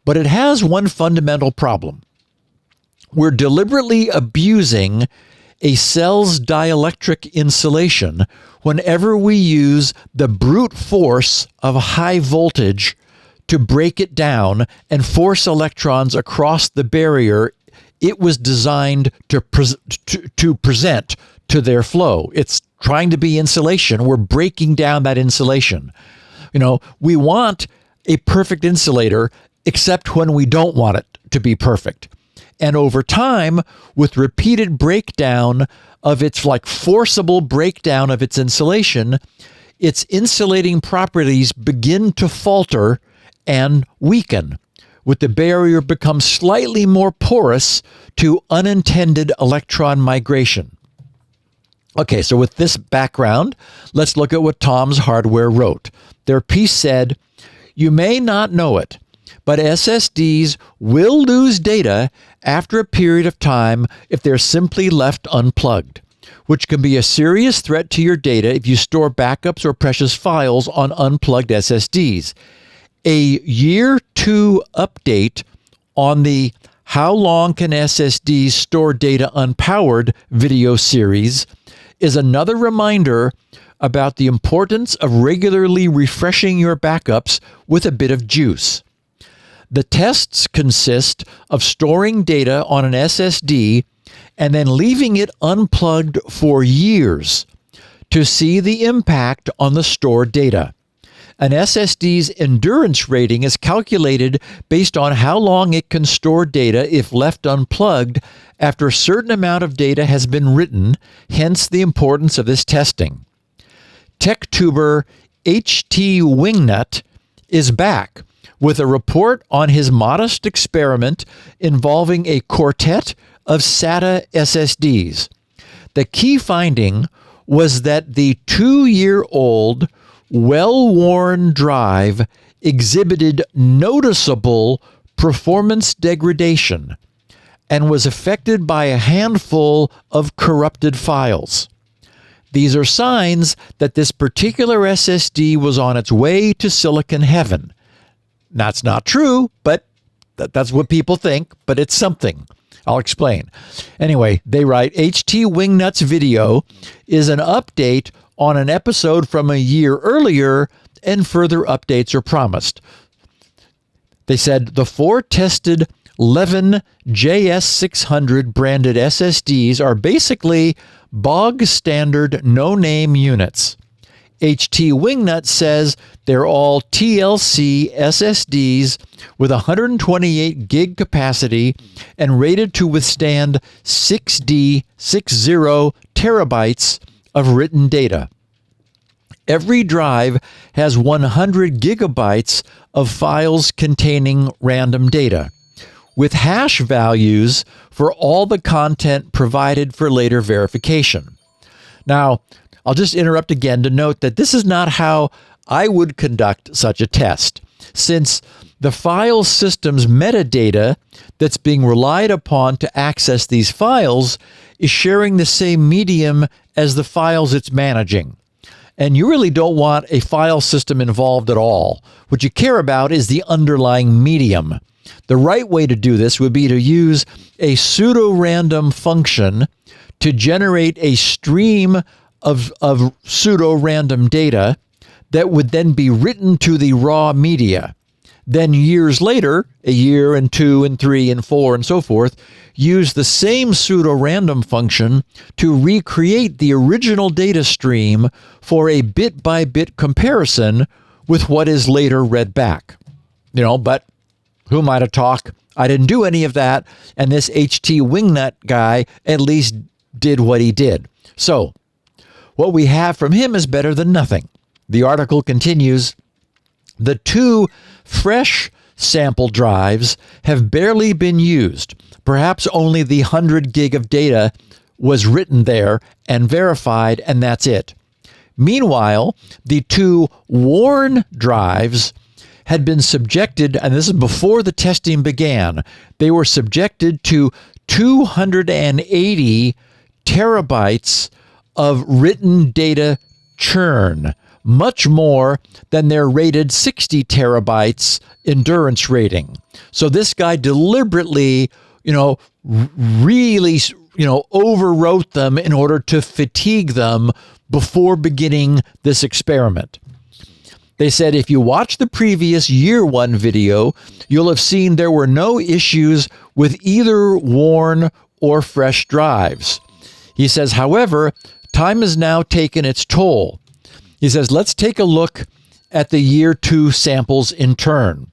but it has one fundamental problem. We're deliberately abusing a cell's dielectric insulation whenever we use the brute force of high voltage to break it down and force electrons across the barrier it was designed to present to their flow. It's trying to be insulation. We're breaking down that insulation. We want a perfect insulator, except when we don't want it to be perfect. And over time, with repeated breakdown of its forcible breakdown of its insulation, its insulating properties begin to falter and weaken, with the barrier become slightly more porous to unintended electron migration. Okay, so with this background, let's look at what Tom's Hardware wrote. Their piece said, "You may not know it, but SSDs will lose data after a period of time if they're simply left unplugged, which can be a serious threat to your data if you store backups or precious files on unplugged SSDs. A year 2 update on the How Long Can SSDs Store Data Unpowered video series is another reminder about the importance of regularly refreshing your backups with a bit of juice. The tests consist of storing data on an SSD and then leaving it unplugged for years to see the impact on the stored data. An SSD's endurance rating is calculated based on how long it can store data if left unplugged after a certain amount of data has been written, hence the importance of this testing. TechTuber HT Wingnut is back with a report on his modest experiment involving a quartet of SATA SSDs. The key finding was that the 2-year-old well-worn drive exhibited noticeable performance degradation and was affected by a handful of corrupted files. These are signs that this particular SSD was on its way to silicon heaven. That's not true, but that's what people think, but it's something. I'll explain. Anyway, they write, HT Wingnut's video is an update on an episode from a year earlier, and further updates are promised. They said the 4 tested Levin JS600 branded SSDs are basically bog standard no-name units. HT Wingnut says they're all TLC SSDs with 128 gig capacity and rated to withstand 60 terabytes of written data. Every drive has 100 gigabytes of files containing random data, with hash values for all the content provided for later verification. Now, I'll just interrupt again to note that this is not how I would conduct such a test, since the file system's metadata that's being relied upon to access these files is sharing the same medium as the files it's managing. And you really don't want a file system involved at all. What you care about is the underlying medium. The right way to do this would be to use a pseudo-random function to generate a stream of pseudo-random data that would then be written to the raw media. Then years later, a year and 2 and 3 and 4 and so forth, use the same pseudo-random function to recreate the original data stream for a bit-by-bit comparison with what is later read back. But who am I to talk? I didn't do any of that, and this HT Wingnut guy at least did what he did. So, what we have from him is better than nothing. The article continues, the 2 fresh sample drives have barely been used. Perhaps only the 100 gig of data was written there and verified, and that's it. Meanwhile, the 2 worn drives had been subjected, and this is before the testing began, they were subjected to 280 terabytes of written data churn, much more than their rated 60 terabytes endurance rating. So this guy deliberately, really, overwrote them in order to fatigue them before beginning this experiment. They said if you watch the previous year 1 video, you'll have seen there were no issues with either worn or fresh drives. He says, however, time has now taken its toll. He says, let's take a look at the year 2 samples in turn.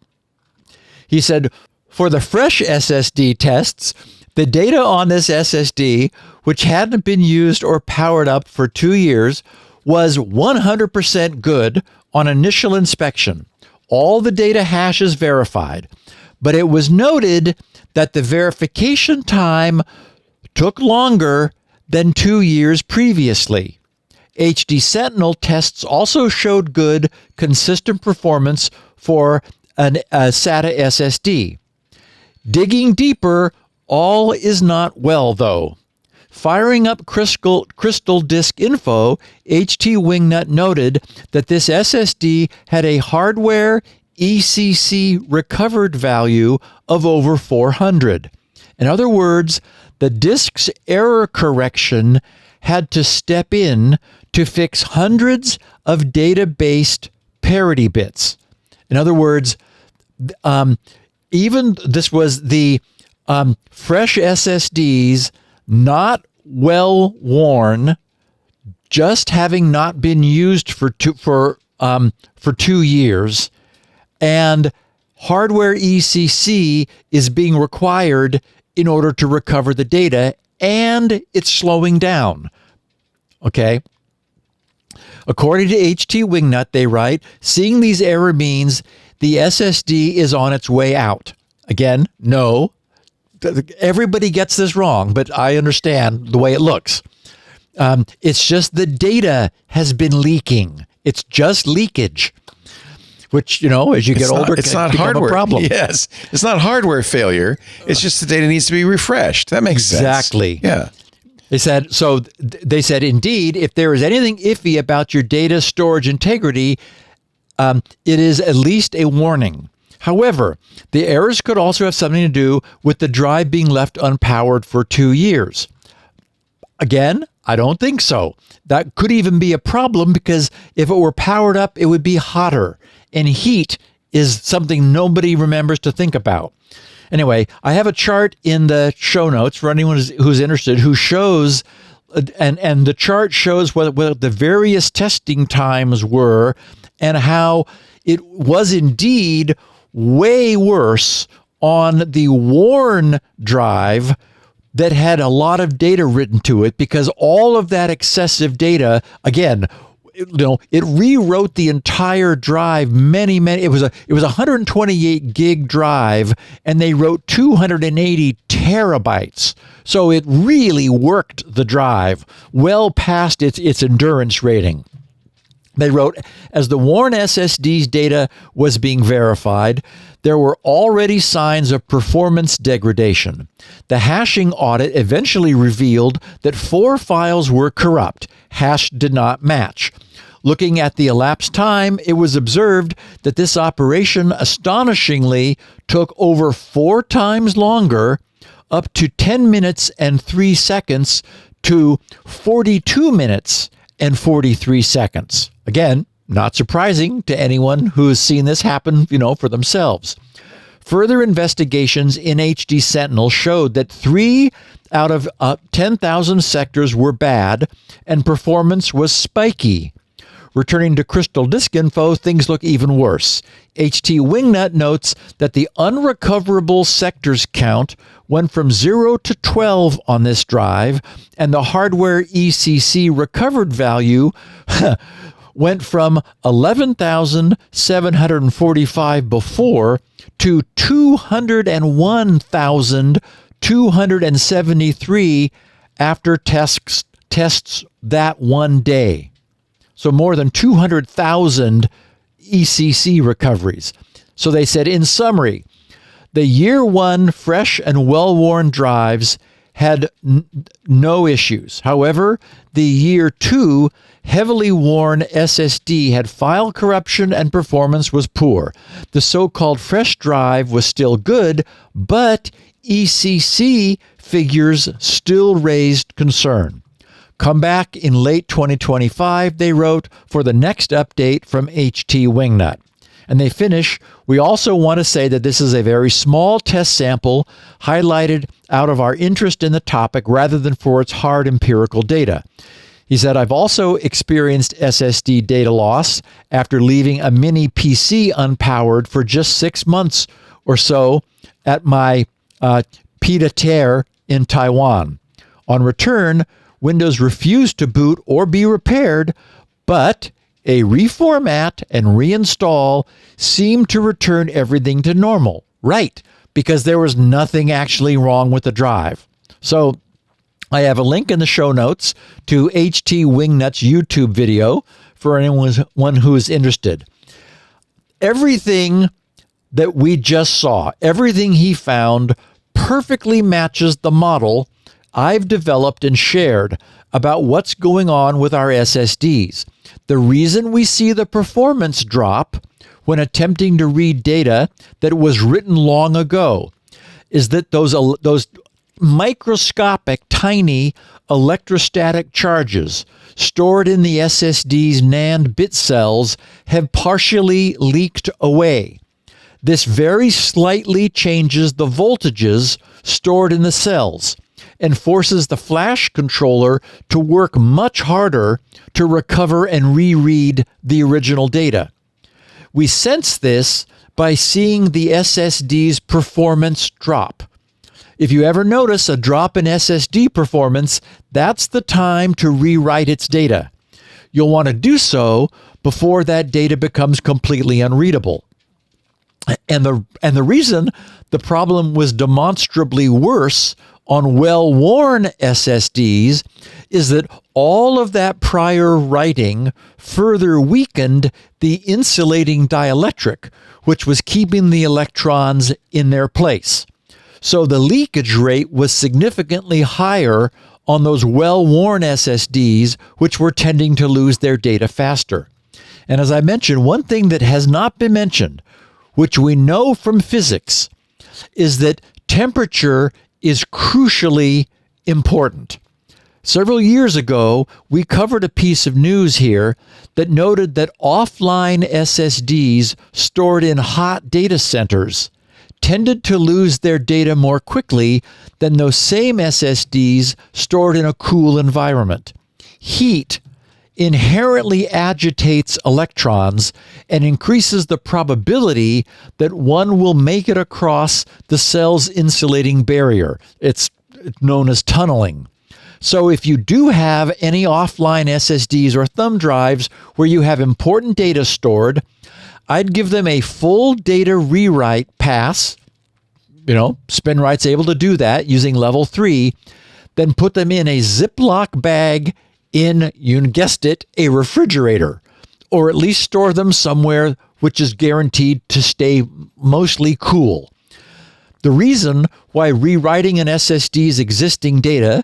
He said, for the fresh SSD tests, the data on this SSD, which hadn't been used or powered up for 2 years, was 100% good on initial inspection. All the data hashes verified, but it was noted that the verification time took longer than 2 years previously. HD Sentinel tests also showed good, consistent performance for a SATA SSD. Digging deeper, all is not well, though. Firing up Crystal Disk Info, HT Wingnut noted that this SSD had a hardware ECC recovered value of over 400. In other words, the disk's error correction had to step in to fix hundreds of data-based parity bits. In other words, even this was the fresh SSDs, not well worn, just having not been used for 2 years, and hardware ECC is being required in order to recover the data, and it's slowing down. Okay. According to HT Wingnut, they write, seeing these error means the SSD is on its way out. Again, no. Everybody gets this wrong, but I understand the way it looks. It's just the data has been leaking. It's just leakage, which, as you get older, it's can not become hardware. a problem. Yes. It's not hardware failure. It's just the data needs to be refreshed. That makes sense. Exactly. Yeah. They said, indeed, if there is anything iffy about your data storage integrity, it is at least a warning. However, the errors could also have something to do with the drive being left unpowered for 2 years. Again, I don't think so. That could even be a problem because if it were powered up, it would be hotter. And heat is something nobody remembers to think about. Anyway, I have a chart in the show notes for anyone who's interested who shows, and the chart shows what the various testing times were and how it was indeed way worse on the worn drive that had a lot of data written to it, because all of that excessive data, again, it rewrote the entire drive. It was a 128 gig drive, and they wrote 280 terabytes. So it really worked the drive well past its endurance rating. They wrote, as the worn SSD's data was being verified, there were already signs of performance degradation. The hashing audit eventually revealed that 4 files were corrupt. Hash did not match. Looking at the elapsed time, it was observed that this operation astonishingly took over 4 times longer, up to 10 minutes and 3 seconds to 42 minutes and 43 seconds. Again, not surprising to anyone who has seen this happen, for themselves. Further investigations in HD Sentinel showed that 3 out of 10,000 sectors were bad and performance was spiky. Returning to Crystal Disk Info, things look even worse. HT Wingnut notes that the unrecoverable sectors count went from 0 to 12 on this drive, and the hardware ECC recovered value went from 11,745 before to 201,273 after tests that one day. So more than 200,000 ECC recoveries. So they said, in summary, the year 1 fresh and well-worn drives had no issues. However, the year 2 heavily worn SSD had file corruption and performance was poor. The so-called fresh drive was still good, but ECC figures still raised concern. Come back in late 2025, they wrote, for the next update from HT Wingnut. And they finish, we also want to say that this is a very small test sample highlighted out of our interest in the topic rather than for its hard empirical data. He said, I've also experienced SSD data loss after leaving a mini PC unpowered for just 6 months or so at my pied-à-terre in Taiwan. On return, Windows refused to boot or be repaired, but a reformat and reinstall seemed to return everything to normal. Right, because there was nothing actually wrong with the drive. So I have a link in the show notes to HT Wingnut's YouTube video for anyone who is interested. Everything that we just saw, everything he found perfectly matches the model I've developed and shared about what's going on with our SSDs. The reason we see the performance drop when attempting to read data that was written long ago is that those microscopic, tiny electrostatic charges stored in the SSD's NAND bit cells have partially leaked away. This very slightly changes the voltages stored in the cells and forces the flash controller to work much harder to recover and reread the original data. We sense this by seeing the SSD's performance drop. If you ever notice a drop in SSD performance, that's the time to rewrite its data. You'll want to do so before that data becomes completely unreadable. And the reason the problem was demonstrably worse on well-worn SSDs is that all of that prior writing further weakened the insulating dielectric, which was keeping the electrons in their place. So the leakage rate was significantly higher on those well-worn SSDs, which were tending to lose their data faster. And as I mentioned, one thing that has not been mentioned, which we know from physics, is that temperature is crucially important. Several years ago, we covered a piece of news here that noted that offline SSDs stored in hot data centers tended to lose their data more quickly than those same SSDs stored in a cool environment. Heat inherently agitates electrons and increases the probability that one will make it across the cell's insulating barrier. It's known as tunneling. So if you do have any offline SSDs or thumb drives where you have important data stored, I'd give them a full data rewrite pass. SpinRite's able to do that using level 3, then put them in a Ziploc bag in, you guessed it, a refrigerator, or at least store them somewhere which is guaranteed to stay mostly cool. The reason why rewriting an SSD's existing data,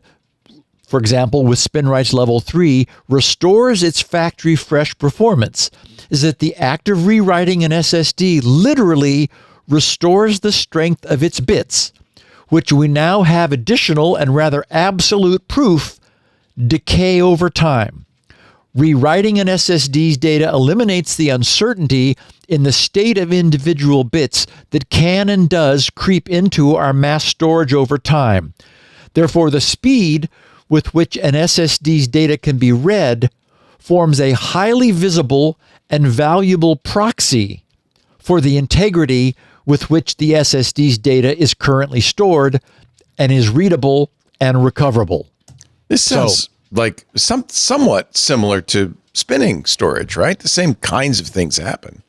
for example, with SpinRite's level 3, restores its factory fresh performance is that the act of rewriting an SSD literally restores the strength of its bits, which we now have additional and rather absolute proof decay over time. Rewriting an SSD's data eliminates the uncertainty in the state of individual bits that can and does creep into our mass storage over time. Therefore, the speed with which an SSD's data can be read forms a highly visible and valuable proxy for the integrity with which the SSD's data is currently stored and is readable and recoverable. This sounds like somewhat similar to spinning storage, right? The same kinds of things happen.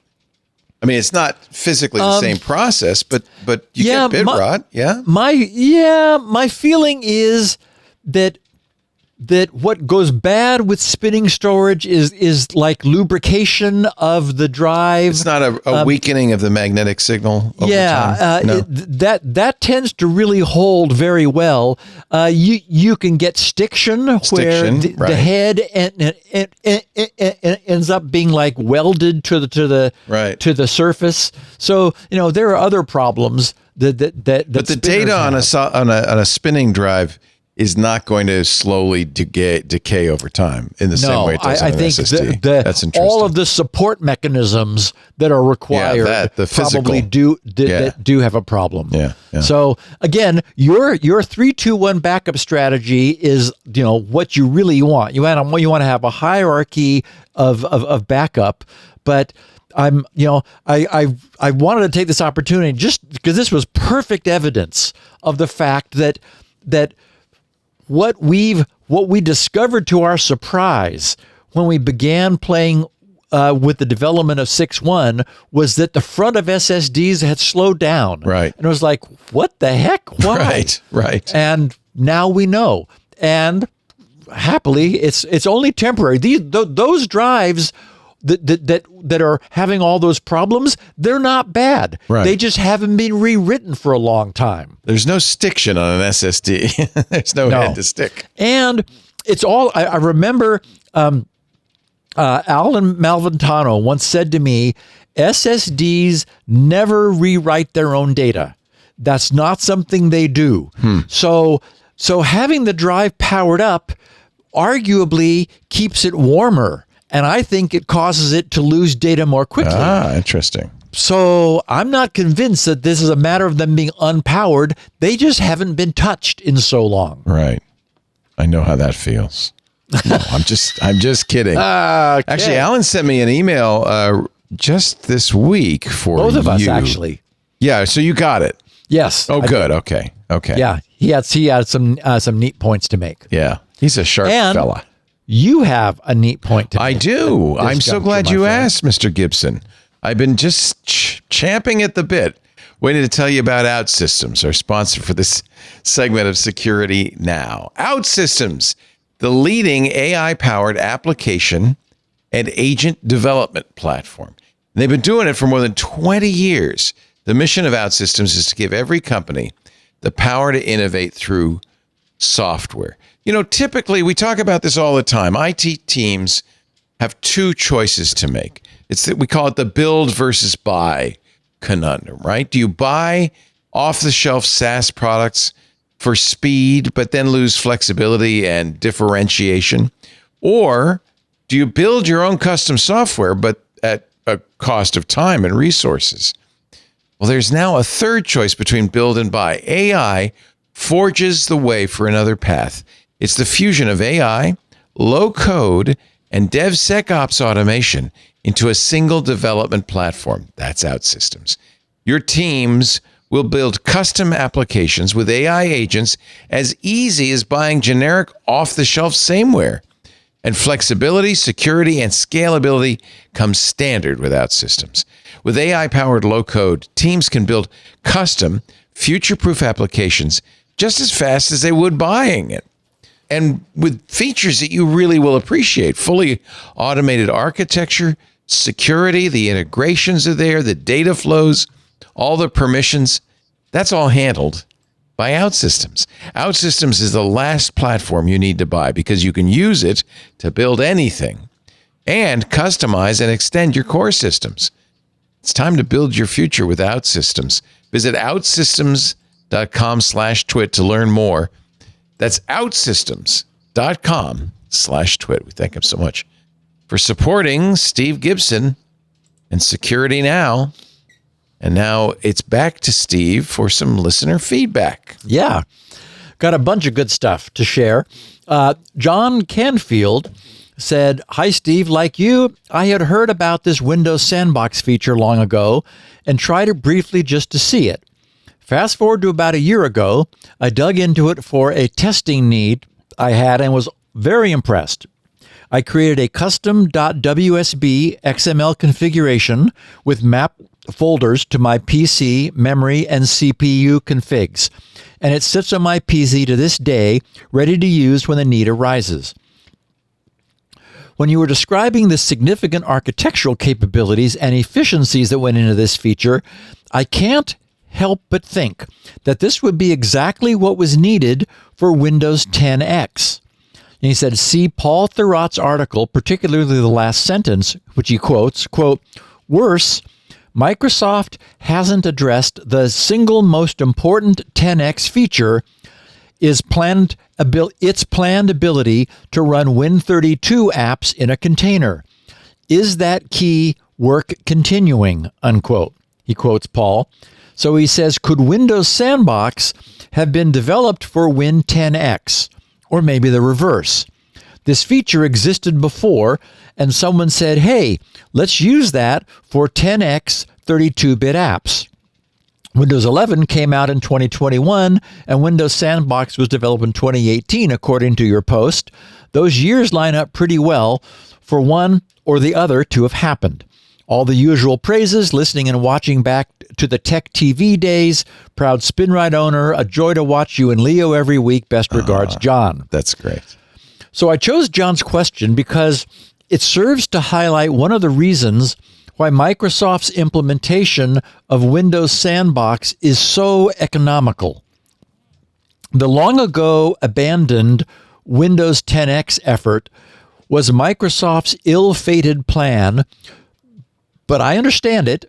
I mean, it's not physically the same process, but you get bit rot, yeah? My feeling is that what goes bad with spinning storage is like lubrication of the drive. It's not a weakening of the magnetic signal over time? No. That tends to really hold very well. You can get stiction where the head ends up being like welded to the surface. So there are other problems that but the data on a spinning drive is not going to slowly decay over time in the same way it does on an SSD. That's interesting. All of the support mechanisms that are required probably do have a problem. Yeah. So again, your 3-2-1 backup strategy is what you really want. You want to have a hierarchy of backup, but I wanted to take this opportunity just because this was perfect evidence of the fact that what we discovered to our surprise when we began playing with the development of 6.1 was that the front of SSDs had slowed down. Right. And it was like, what the heck? Why? Right. And now we know. And happily, it's only temporary. Those drives that are having all those problems, they're not bad. Right. They just haven't been rewritten for a long time. There's no stiction on an SSD. There's no head to stick. And it's all, I remember Alan Malventano once said to me, SSDs never rewrite their own data. That's not something they do. So having the drive powered up arguably keeps it warmer. And I think it causes it to lose data more quickly. Interesting. So I'm not convinced that this is a matter of them being unpowered. They just haven't been touched in so long. Right. I know how that feels. No, I'm just kidding. Okay. Actually, Alan sent me an email just this week for both of us, you. actually. Yeah. So you got it. Yes. Oh, good. Okay. Yeah. He had some neat points to make. Yeah. He's a sharp fella. You have a neat point to make. I do. I'm so glad you asked, Mr. Gibson. I've been just champing at the bit. Waiting to tell you about OutSystems, our sponsor for this segment of Security Now. OutSystems, the leading AI-powered application and agent development platform. And they've been doing it for more than 20 years. The mission of OutSystems is to give every company the power to innovate through software. You know, typically, we talk about this all the time. IT teams have two choices to make. We call it the build versus buy conundrum, right? Do you buy off-the-shelf SaaS products for speed, but then lose flexibility and differentiation? Or do you build your own custom software, but at a cost of time and resources? Well, there's now a third choice between build and buy. AI forges the way for another path. It's the fusion of AI, low code, and DevSecOps automation into a single development platform. That's OutSystems. Your teams will build custom applications with AI agents as easy as buying generic off-the-shelf sameware. And flexibility, security, and scalability come standard with OutSystems. With AI-powered low-code, teams can build custom, future-proof applications just as fast as they would buying it. And with features that you really will appreciate. Fully automated architecture, security, the integrations are there, the data flows, all the permissions. That's all handled by OutSystems. OutSystems is the last platform you need to buy because you can use it to build anything and customize and extend your core systems. It's time to build your future with OutSystems. Visit outsystems.com/twit to learn more. That's outsystems.com/twit. We thank him so much for supporting Steve Gibson and Security Now. And now it's back to Steve for some listener feedback. Yeah, got a bunch of good stuff to share. John Canfield said, "Hi, Steve. Like you, I had heard about this Windows Sandbox feature long ago and tried it briefly just to see it. Fast forward to about a year ago, I dug into it for a testing need I had and was very impressed. I created a custom .WSB XML configuration with map folders to my PC, memory, and CPU configs, and it sits on my PC to this day, ready to use when the need arises. When you were describing the significant architectural capabilities and efficiencies that went into this feature, I can't help but think that this would be exactly what was needed for Windows 10X. And he said, see Paul Thurrott's article, particularly the last sentence, which he quotes, quote, worse, Microsoft hasn't addressed the single most important 10X feature is its planned ability to run Win32 apps in a container. Is that key work continuing, unquote. He quotes Paul. So he says, could Windows Sandbox have been developed for Win 10X? Or maybe the reverse. This feature existed before, and someone said, hey, let's use that for 10X 32-bit apps. Windows 11 came out in 2021, and Windows Sandbox was developed in 2018, according to your post. Those years line up pretty well for one or the other to have happened. All the usual praises, listening and watching back to the Tech TV days. Proud SpinRite owner, a joy to watch you and Leo every week. Best regards, John. That's great. So I chose John's question because it serves to highlight one of the reasons why Microsoft's implementation of Windows Sandbox is so economical. The long ago abandoned Windows 10X effort was Microsoft's ill-fated plan, but I understand it,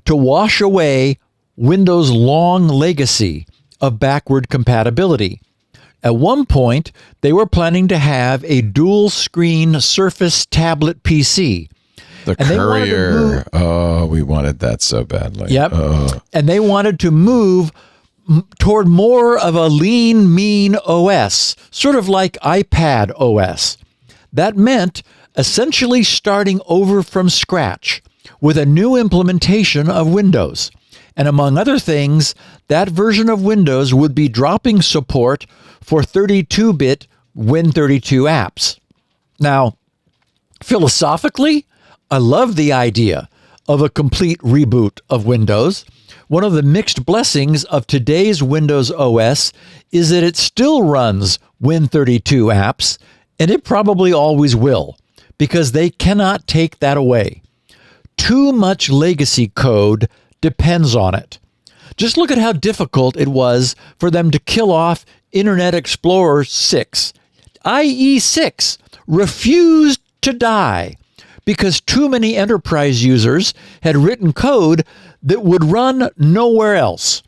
to wash away Windows' long legacy of backward compatibility. At one point, they were planning to have a dual-screen Surface tablet PC. The Courier. We wanted that so badly. Yep. And they wanted to move toward more of a lean, mean OS, sort of like iPad OS. That meant essentially starting over from scratch with a new implementation of Windows. And among other things, that version of Windows would be dropping support for 32-bit Win32 apps. Now, philosophically, I love the idea of a complete reboot of Windows One of the mixed blessings of today's Windows OS is that it still runs Win32 apps, and it probably always will, because they cannot take that away. Too much legacy code depends on it. Just look at how difficult it was for them to kill off Internet Explorer 6. IE6 refused to die because too many enterprise users had written code that would run nowhere else.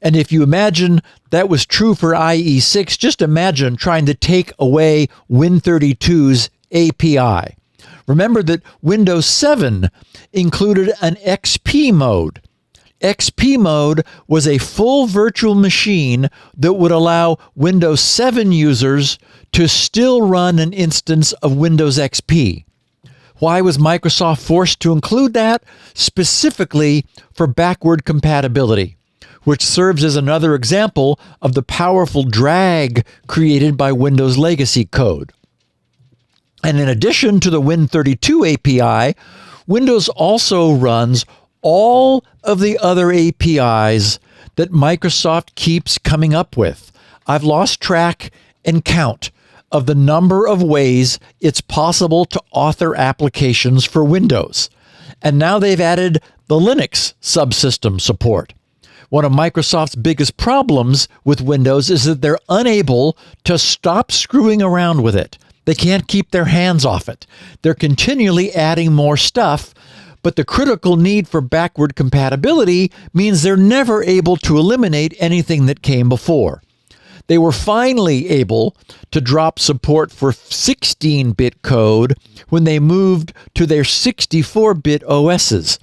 And if you imagine that was true for IE6, just imagine trying to take away Win32's API. Remember that Windows 7 included an XP mode. XP mode was a full virtual machine that would allow Windows 7 users to still run an instance of Windows XP. Why was Microsoft forced to include that? Specifically for backward compatibility, which serves as another example of the powerful drag created by Windows legacy code. And in addition to the Win32 API, Windows also runs all of the other APIs that Microsoft keeps coming up with. I've lost track and count of the number of ways it's possible to author applications for Windows. And now they've added the Linux subsystem support. One of Microsoft's biggest problems with Windows is that they're unable to stop screwing around with it. They can't keep their hands off it. They're continually adding more stuff, but the critical need for backward compatibility means they're never able to eliminate anything that came before. They were finally able to drop support for 16-bit code when they moved to their 64-bit OSs.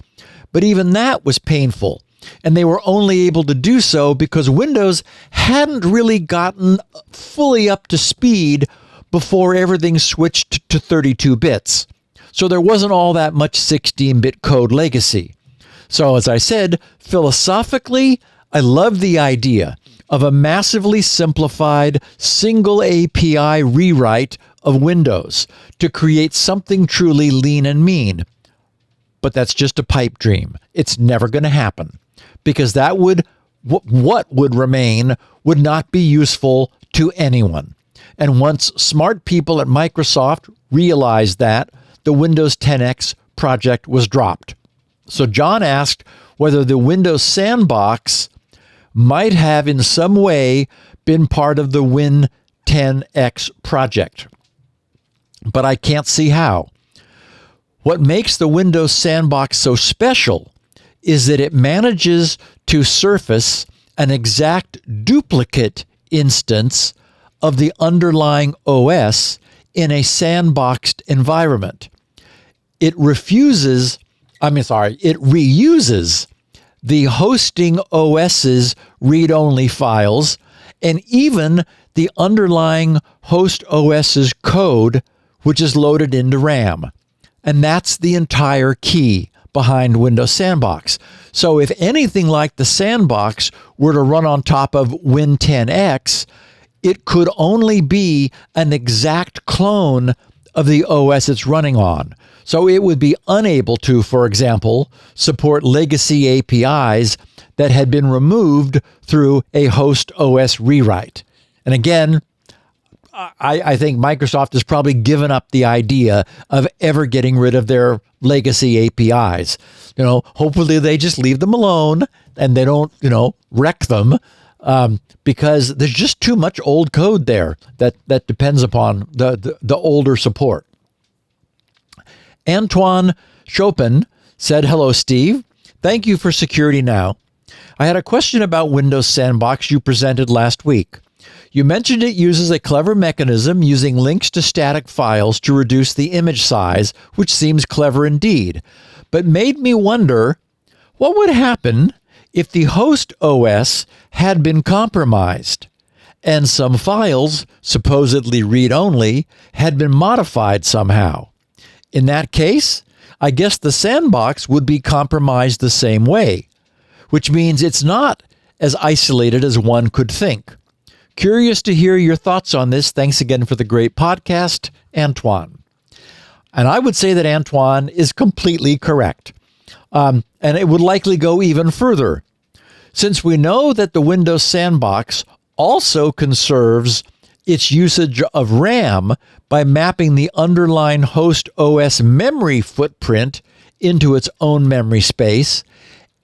But even that was painful, and they were only able to do so because Windows hadn't really gotten fully up to speed before everything switched to 32 bits. So there wasn't all that much 16-bit code legacy. So as I said, philosophically, I love the idea of a massively simplified single API rewrite of Windows to create something truly lean and mean. But that's just a pipe dream. It's never going to happen because that would, what would remain would not be useful to anyone. And once smart people at Microsoft realized that, the Windows 10X project was dropped. So John asked whether the Windows Sandbox might have in some way been part of the Win 10X project. But I can't see how. What makes the Windows Sandbox so special is that it manages to surface an exact duplicate instance of the underlying OS in a sandboxed environment. It reuses the hosting OS's read-only files and even the underlying host OS's code, which is loaded into RAM. And that's the entire key behind Windows Sandbox. So if anything like the Sandbox were to run on top of Win 10X, it could only be an exact clone of the OS it's running on. So it would be unable to, for example, support legacy APIs that had been removed through a host OS rewrite. And again, I think Microsoft has probably given up the idea of ever getting rid of their legacy APIs. Hopefully they just leave them alone and they don't, wreck them. Because there's just too much old code there that depends upon the older support. Antoine Chopin said, "Hello, Steve. Thank you for Security Now. I had a question about Windows Sandbox you presented last week. You mentioned it uses a clever mechanism using links to static files to reduce the image size, which seems clever indeed, but made me wonder what would happen if the host OS had been compromised and some files, supposedly read-only, had been modified somehow. In that case, I guess the Sandbox would be compromised the same way, which means it's not as isolated as one could think. Curious to hear your thoughts on this. Thanks again for the great podcast, Antoine." And I would say that Antoine is completely correct. And it would likely go even further. Since we know that the Windows Sandbox also conserves its usage of RAM by mapping the underlying host OS memory footprint into its own memory space,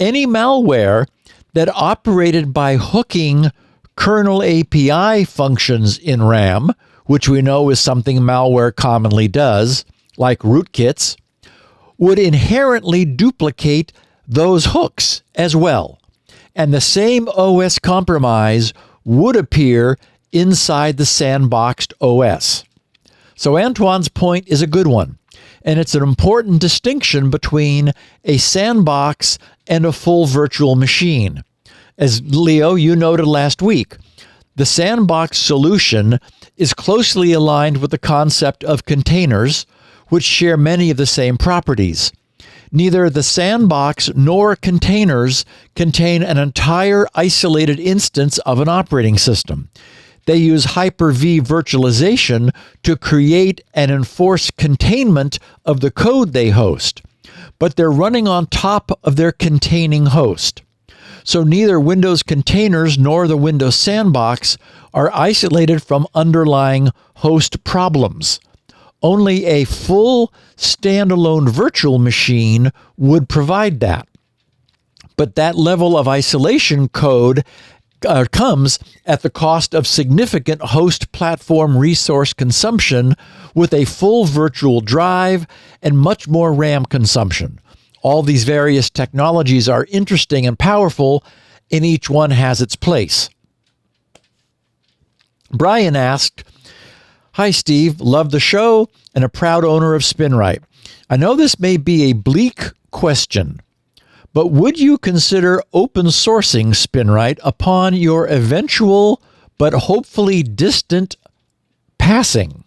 any malware that operated by hooking kernel API functions in RAM, which we know is something malware commonly does, like rootkits, would inherently duplicate those hooks as well. And the same OS compromise would appear inside the sandboxed OS. So Antoine's point is a good one, and it's an important distinction between a sandbox and a full virtual machine. As Leo, you noted last week, the sandbox solution is closely aligned with the concept of containers, which share many of the same properties. Neither the sandbox nor containers contain an entire isolated instance of an operating system. They use Hyper-V virtualization to create and enforce containment of the code they host, but they're running on top of their containing host. So neither Windows containers nor the Windows Sandbox are isolated from underlying host problems. Only a full standalone virtual machine would provide that. But that level of isolation code comes at the cost of significant host platform resource consumption with a full virtual drive and much more RAM consumption. All these various technologies are interesting and powerful, and each one has its place. Brian asked, "Hi, Steve. Love the show and a proud owner of SpinRite. I know this may be a bleak question, but would you consider open sourcing SpinRite upon your eventual but hopefully distant passing?"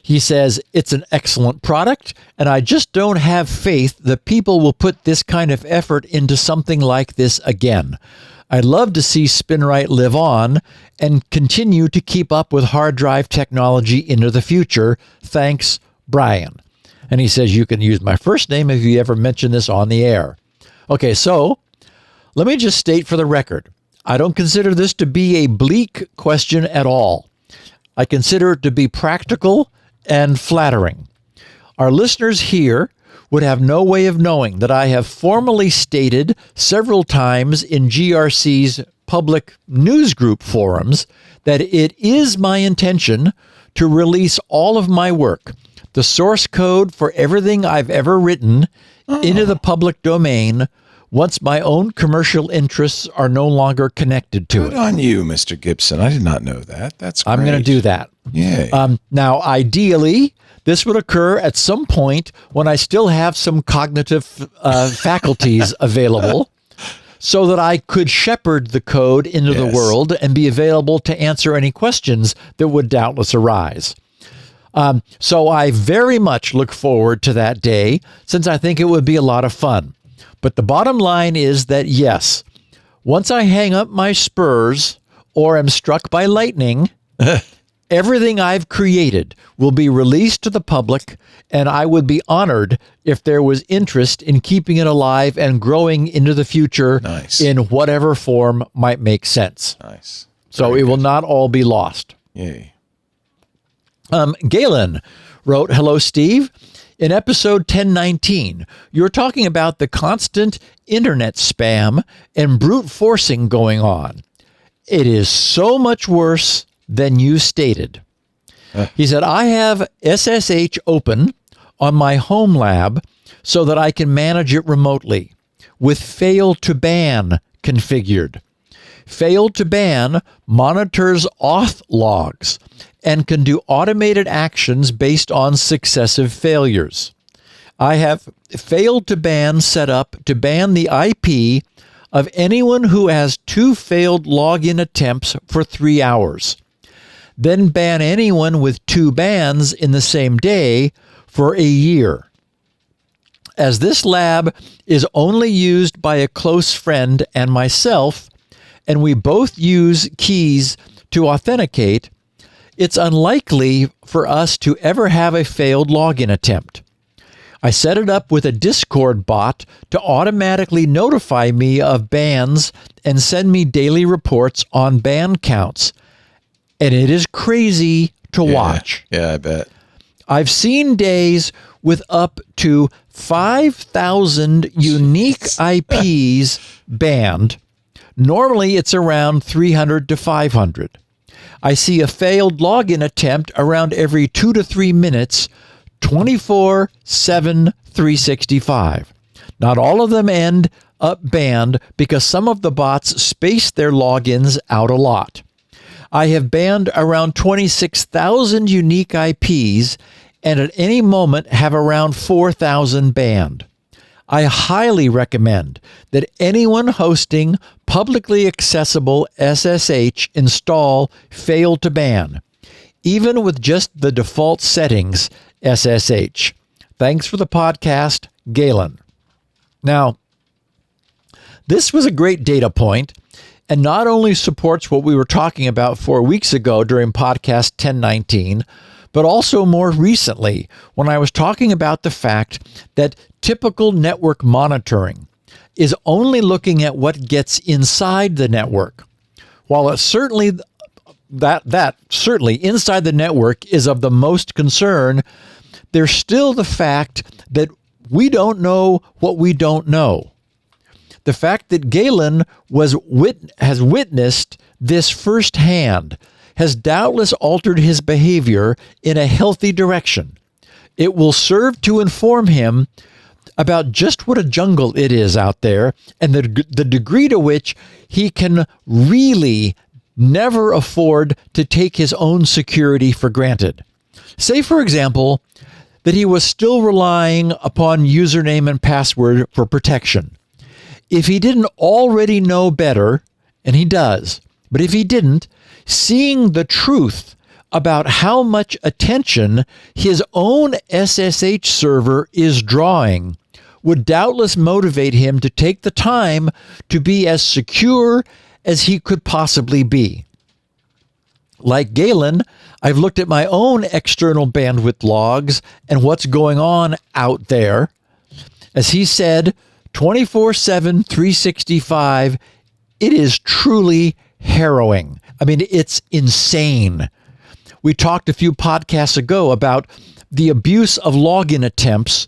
He says, "It's an excellent product, and I just don't have faith that people will put this kind of effort into something like this again. I'd love to see SpinRite live on and continue to keep up with hard drive technology into the future. Thanks, Brian." And he says, "You can use my first name if you ever mention this on the air." Okay, so let me just state for the record, I don't consider this to be a bleak question at all. I consider it to be practical and flattering. Our listeners here would have no way of knowing that I have formally stated several times in GRC's public news group forums that it is my intention to release all of my work, the source code for everything I've ever written, into the public domain once my own commercial interests are no longer connected to it. Good on you, Mr. Gibson. I did not know that. That's great. I'm going to do that. Yay. Now, ideally, this would occur at some point when I still have some cognitive faculties available so that I could shepherd the code into the world and be available to answer any questions that would doubtless arise. So I very much look forward to that day, since I think it would be a lot of fun. But the bottom line is that, yes, once I hang up my spurs or am struck by lightning, everything I've created will be released to the public, and I would be honored if there was interest in keeping it alive and growing into the future in whatever form might make sense. Nice. So it will not all be lost. Yay. Galen wrote, "Hello, Steve. In episode 1019, you were talking about the constant internet spam and brute forcing going on. It is so much worse than you stated." He said, "I have SSH open on my home lab so that I can manage it remotely with fail to ban configured. Fail to ban monitors auth logs and can do automated actions based on successive failures. I have failed to ban set up to ban the IP of anyone who has 2 failed login attempts for 3 hours. Then ban anyone with 2 bans in the same day for a year. As this lab is only used by a close friend and myself, and we both use keys to authenticate, it's unlikely for us to ever have a failed login attempt. I set it up with a Discord bot to automatically notify me of bans and send me daily reports on ban counts. And it is crazy to watch. Yeah, I bet. I've seen days with up to 5,000 unique IPs banned. Normally, it's around 300 to 500. I see a failed login attempt around every 2 to 3 minutes, 24/7, 365. Not all of them end up banned because some of the bots space their logins out a lot. I have banned around 26,000 unique IPs and at any moment have around 4,000 banned. I highly recommend that anyone hosting publicly accessible SSH install fail to ban, even with just the default settings SSH. Thanks for the podcast, Galen. Now, this was a great data point and not only supports what we were talking about 4 weeks ago during podcast 1019, but also more recently when I was talking about the fact that typical network monitoring is only looking at what gets inside the network. While it's certainly that certainly inside the network is of the most concern, there's still the fact that we don't know what we don't know. The fact that Galen has witnessed this firsthand has doubtless altered his behavior in a healthy direction. It will serve to inform him about just what a jungle it is out there and the degree to which he can really never afford to take his own security for granted. Say, for example, that he was still relying upon username and password for protection. If he didn't already know better, and he does, but if he didn't, seeing the truth about how much attention his own SSH server is drawing would doubtless motivate him to take the time to be as secure as he could possibly be. Like Galen, I've looked at my own external bandwidth logs and what's going on out there. As he said, 24/7, 365, it is truly harrowing. I mean, it's insane. We talked a few podcasts ago about the abuse of login attempts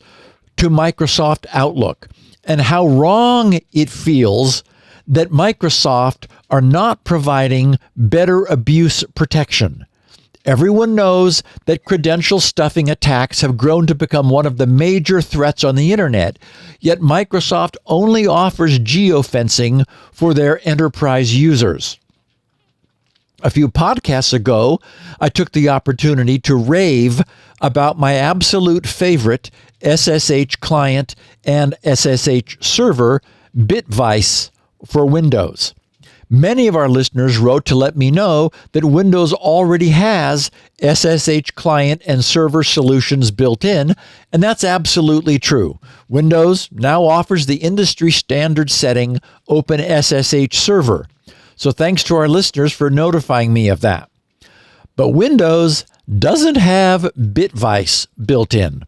to Microsoft Outlook and how wrong it feels that Microsoft are not providing better abuse protection. Everyone knows that credential stuffing attacks have grown to become one of the major threats on the internet, yet Microsoft only offers geofencing for their enterprise users. A few podcasts ago, I took the opportunity to rave about my absolute favorite SSH client and SSH server, Bitvice, for Windows. Many of our listeners wrote to let me know that Windows already has SSH client and server solutions built in, and that's absolutely true. Windows now offers the industry standard setting Open SSH server. So thanks to our listeners for notifying me of that. But Windows doesn't have Bitvice built in.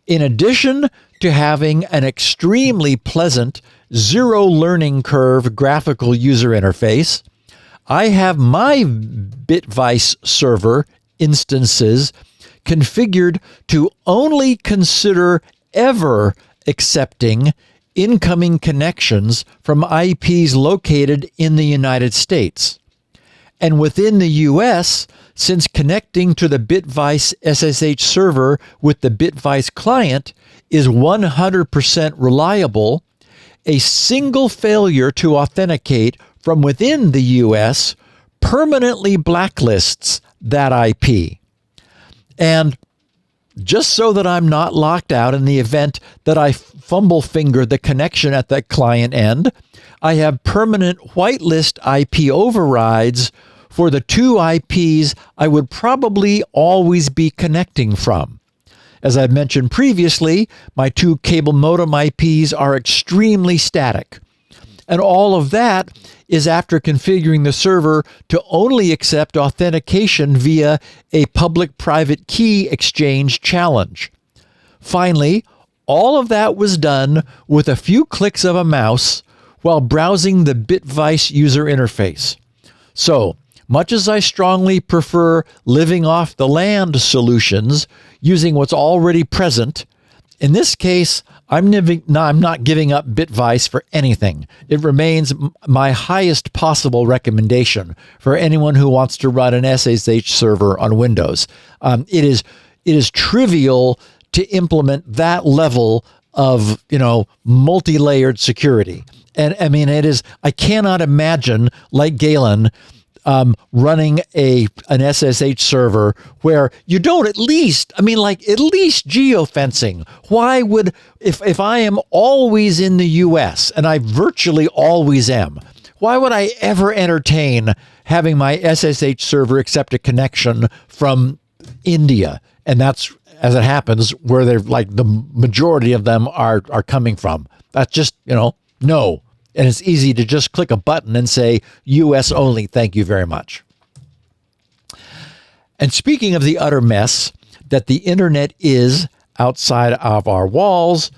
In addition to having an extremely pleasant zero learning curve graphical user interface, I have my Bitvice server instances configured to only consider ever accepting incoming connections from IPs located in the United States. And within the US, since connecting to the Bitvice SSH server with the Bitvice client is 100% reliable, a single failure to authenticate from within the US permanently blacklists that IP. And just so that I'm not locked out in the event that I fumble finger the connection at the client end, I have permanent whitelist IP overrides for the two IPs I would probably always be connecting from. As I've mentioned previously, my two cable modem IPs are extremely static. And all of that is after configuring the server to only accept authentication via a public-private key exchange challenge. Finally, all of that was done with a few clicks of a mouse while browsing the BitVice user interface. So, much as I strongly prefer living off the land solutions using what's already present, in this case, I'm not giving up BitVice for anything. It remains my highest possible recommendation for anyone who wants to run an SSH server on Windows. It is trivial to implement that level of, multi-layered security. And I mean, I cannot imagine, like Galen, running an SSH server where you don't at least geofencing. Why would, if I am always in the US, and I virtually always am, why would I ever entertain having my SSH server accept a connection from India? And that's, as it happens, where they're like the majority of them are coming from. That's just, no. And it's easy to just click a button and say, US only, thank you very much. And speaking of the utter mess that the internet is outside of our walls,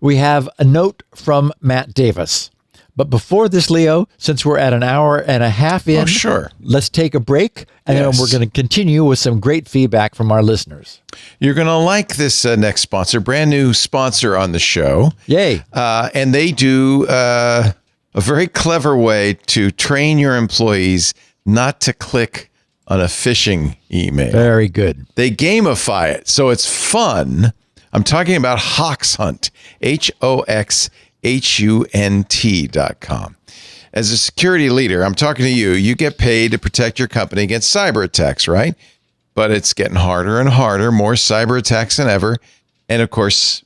we have a note from Matt Davis. But before this, Leo, since we're at an hour and a half in, sure, let's take a break, and then we're going to continue with some great feedback from our listeners. You're going to like this next sponsor, brand new sponsor on the show. Yay. And they do a very clever way to train your employees not to click on a phishing email. Very good. They gamify it, so it's fun. I'm talking about HoxHunt, HoxHunt.com. As a security leader, I'm talking to you. You get paid to protect your company against cyber attacks, right? But it's getting harder and harder, more cyber attacks than ever. And of course,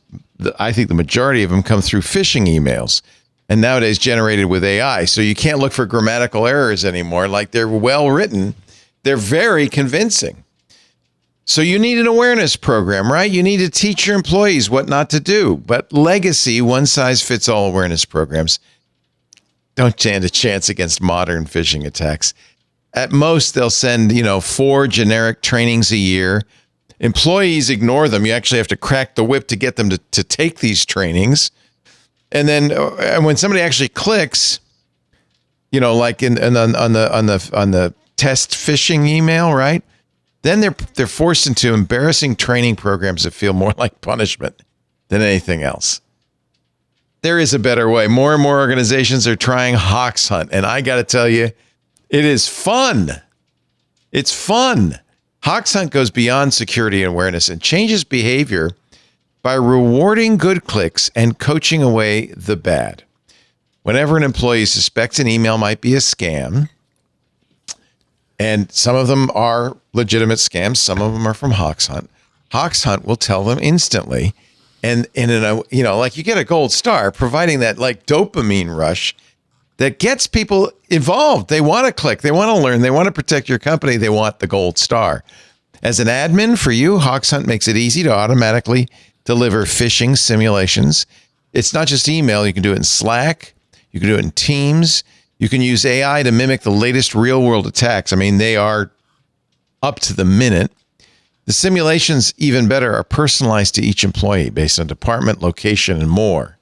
I think the majority of them come through phishing emails, and nowadays generated with AI. So you can't look for grammatical errors anymore. Like, they're well written. They're very convincing. So you need an awareness program, right? You need to teach your employees what not to do. But legacy, one-size-fits-all awareness programs don't stand a chance against modern phishing attacks. At most, they'll send, 4 generic trainings a year. Employees ignore them. You actually have to crack the whip to get them to take these trainings. And then when somebody actually clicks, like on the test phishing email, right? Then they're forced into embarrassing training programs that feel more like punishment than anything else. There is a better way. More and more organizations are trying HoxHunt, and I got to tell you, it is fun. It's fun. HoxHunt goes beyond security and awareness and changes behavior by rewarding good clicks and coaching away the bad. Whenever an employee suspects an email might be a scam, and some of them are legitimate scams, some of them are from HoxHunt, HoxHunt will tell them instantly. And like, you get a gold star, providing that like dopamine rush that gets people involved. They want to click, they want to learn, they want to protect your company, they want the gold star. As an admin for you, HoxHunt makes it easy to automatically deliver phishing simulations. It's not just email. You can do it in Slack. You can do it in Teams. You can use AI to mimic the latest real-world attacks. I mean, they are up to the minute. The simulations, even better, are personalized to each employee based on department, location, and more.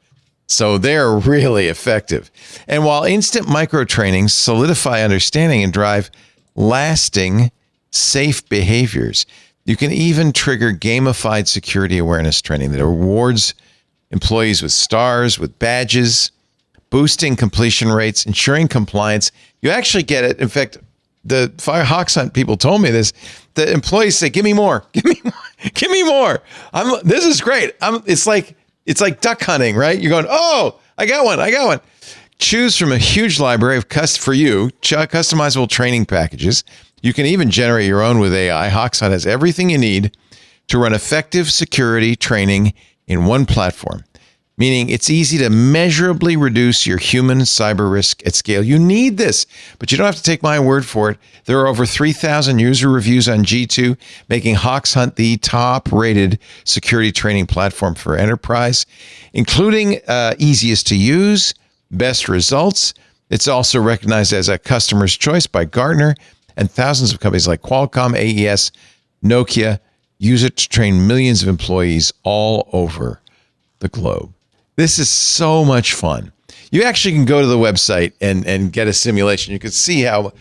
So they're really effective. And while instant micro-trainings solidify understanding and drive lasting, safe behaviors, you can even trigger gamified security awareness training that rewards employees with stars, with badges, boosting completion rates, ensuring compliance. You actually get it. In fact, the HoxHunt people told me this. The employees say, "Give me more, give me more, give me more." This is great. It's like duck hunting, right? You're going, "Oh, I got one. Choose from a huge library of customizable training packages. You can even generate your own with AI. HoxHunt has everything you need to run effective security training in one platform, meaning it's easy to measurably reduce your human cyber risk at scale. You need this, but you don't have to take my word for it. There are over 3,000 user reviews on G2, making HoxHunt the top-rated security training platform for enterprise, including easiest to use, best results. It's also recognized as a customer's choice by Gartner, and thousands of companies like Qualcomm, AES, Nokia use it to train millions of employees all over the globe. This is so much fun. You actually can go to the website and get a simulation. You can see how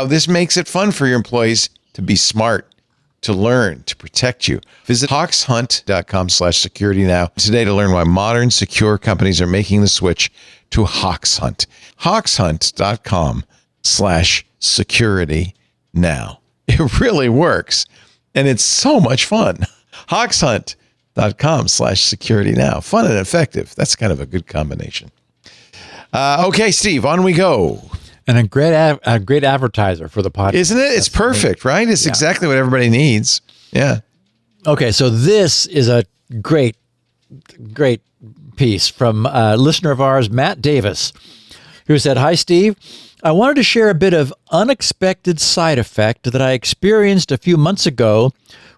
this makes it fun for your employees to be smart, to learn, to protect you. Visit hawkshunt.com/security now today to learn why modern secure companies are making the switch to HawksHunt. hawkshunt.com/security now. It really works, and it's so much fun. hawkshunt.com/security now. Fun and effective. That's kind of a good combination. Okay, Steve, on we go. And a great advertiser for the podcast. Isn't it? It's perfect, right? It's exactly what everybody needs. Yeah. Okay, so this is a great piece from a listener of ours, Matt Davis, who said, "Hi, Steve. I wanted to share a bit of unexpected side effect that I experienced a few months ago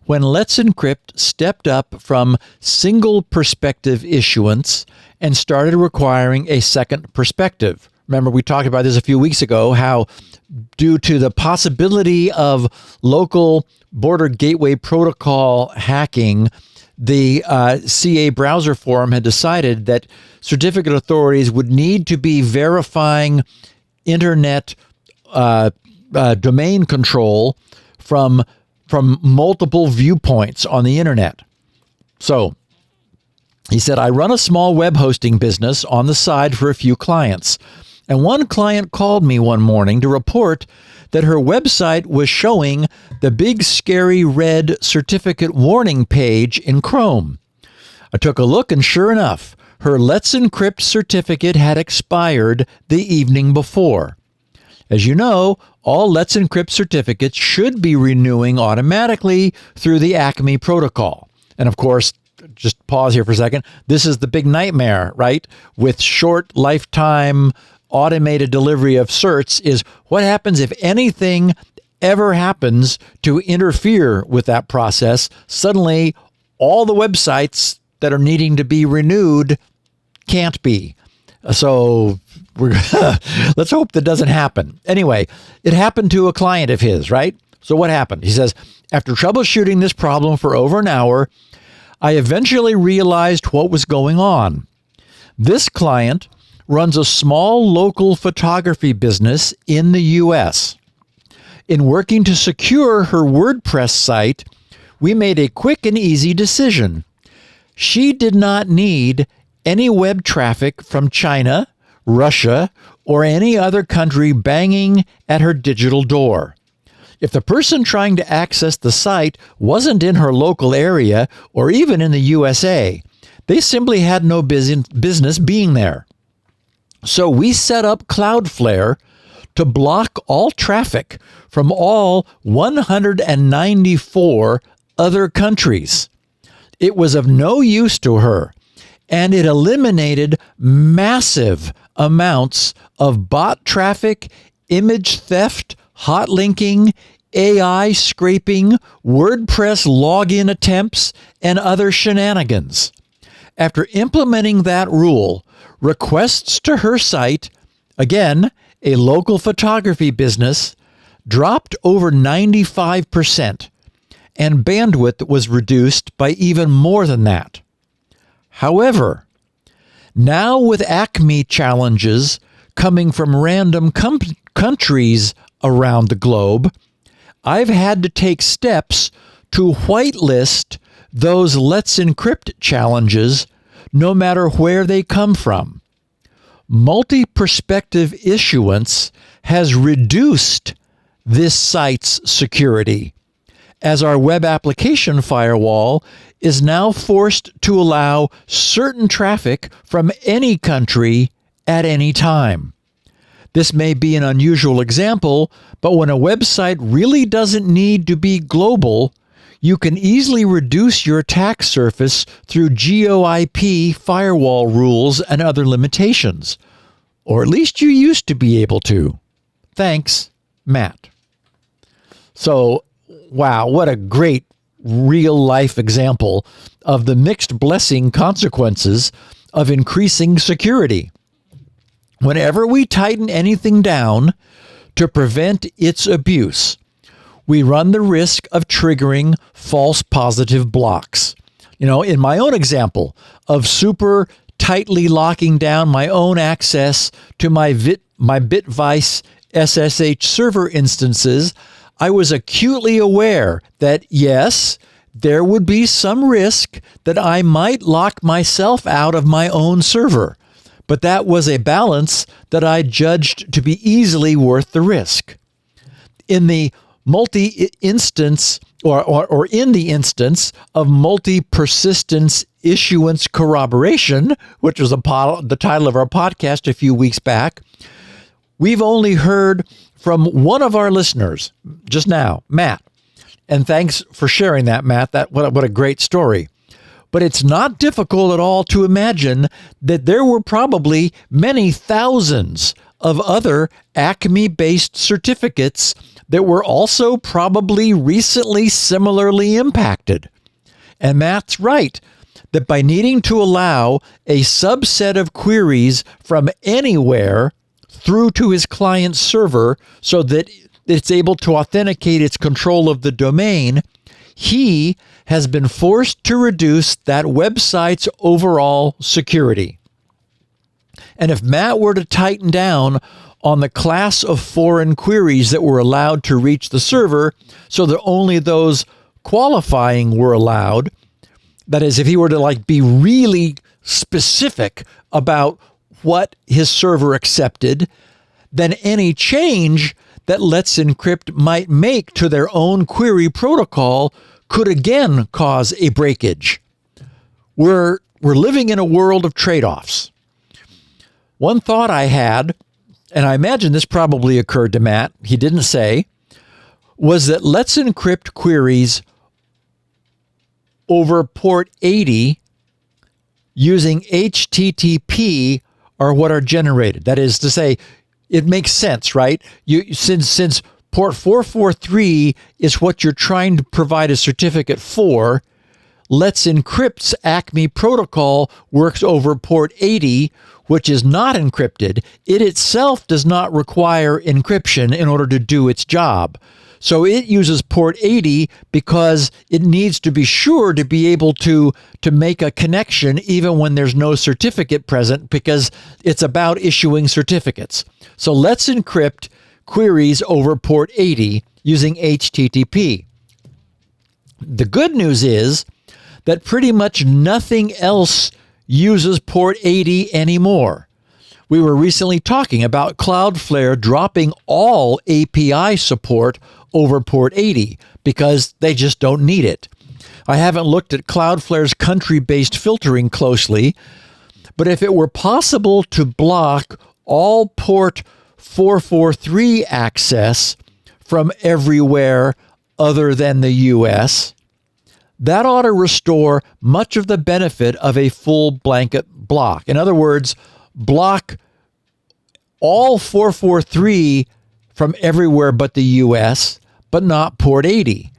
when Let's Encrypt stepped up from single perspective issuance and started requiring a second perspective. Remember, we talked about this a few weeks ago, how due to the possibility of local border gateway protocol hacking, the CA browser forum had decided that certificate authorities would need to be verifying internet domain control from multiple viewpoints on the internet. So he said, I run a small web hosting business on the side for a few clients. And one client called me one morning to report that her website was showing the big scary red certificate warning page in Chrome. I took a look and sure enough, her Let's Encrypt certificate had expired the evening before. As you know, all Let's Encrypt certificates should be renewing automatically through the Acme protocol. And of course, just pause here for a second. This is the big nightmare, right? With short lifetime automated delivery of certs is what happens if anything ever happens to interfere with that process. Suddenly, all the websites that are needing to be renewed can't be. So let's hope that doesn't happen. Anyway, it happened to a client of his, right? So what happened? He says, after troubleshooting this problem for over an hour, I eventually realized what was going on. This client runs a small local photography business in the U.S. In working to secure her WordPress site, we made a quick and easy decision. She did not need any web traffic from China, Russia, or any other country banging at her digital door. If the person trying to access the site wasn't in her local area or even in the USA, they simply had no business being there. So we set up Cloudflare to block all traffic from all 194 other countries. It was of no use to her, and it eliminated massive amounts of bot traffic, image theft, hot linking, AI scraping, WordPress login attempts, and other shenanigans. After implementing that rule, requests to her site, again, a local photography business, dropped over 95%, and bandwidth was reduced by even more than that. However, now with Acme challenges coming from random countries around the globe, I've had to take steps to whitelist those Let's Encrypt challenges no matter where they come from. Multi-perspective issuance has reduced this site's security, as our web application firewall is now forced to allow certain traffic from any country at any time. This may be an unusual example, but when a website really doesn't need to be global, you can easily reduce your attack surface through GeoIP firewall rules and other limitations. Or at least you used to be able to. Thanks, Matt. So, wow, what a great real-life example of the mixed blessing consequences of increasing security. Whenever we tighten anything down to prevent its abuse, we run the risk of triggering false positive blocks. In my own example of super tightly locking down my own access to my Bitvice SSH server instances, I was acutely aware that, yes, there would be some risk that I might lock myself out of my own server, but that was a balance that I judged to be easily worth the risk. In the multi-instance or in the instance of multi-persistence issuance corroboration, which was the title of our podcast a few weeks back, we've only heard from one of our listeners just now, Matt. And thanks for sharing that, Matt. What a great story. But it's not difficult at all to imagine that there were probably many thousands of other Acme-based certificates that were also probably recently similarly impacted. And Matt's right that by needing to allow a subset of queries from anywhere through to his client's server so that it's able to authenticate its control of the domain, he has been forced to reduce that website's overall security. And if Matt were to tighten down on the class of foreign queries that were allowed to reach the server so that only those qualifying were allowed, that is, if he were to be really specific about what his server accepted, then any change that Let's Encrypt might make to their own query protocol could again cause a breakage. We're living in a world of trade-offs. One thought I had, and I imagine this probably occurred to Matt, he didn't say, was that Let's Encrypt queries over port 80 using HTTP are what are generated. That is to say, it makes sense, right? Since port 443 is what you're trying to provide a certificate for, Let's Encrypt's Acme protocol works over port 80, which is not encrypted. It itself does not require encryption in order to do its job. So it uses port 80 because it needs to be sure to be able to make a connection even when there's no certificate present, because it's about issuing certificates. So Let's Encrypt queries over port 80 using HTTP. The good news is that pretty much nothing else uses port 80 anymore. We were recently talking about Cloudflare dropping all API support over port 80 because they just don't need it. I haven't looked at Cloudflare's country-based filtering closely, but if it were possible to block all port 443 access from everywhere other than the US, that ought to restore much of the benefit of a full blanket block. In other words, block all 443 from everywhere but the US, but not port 80,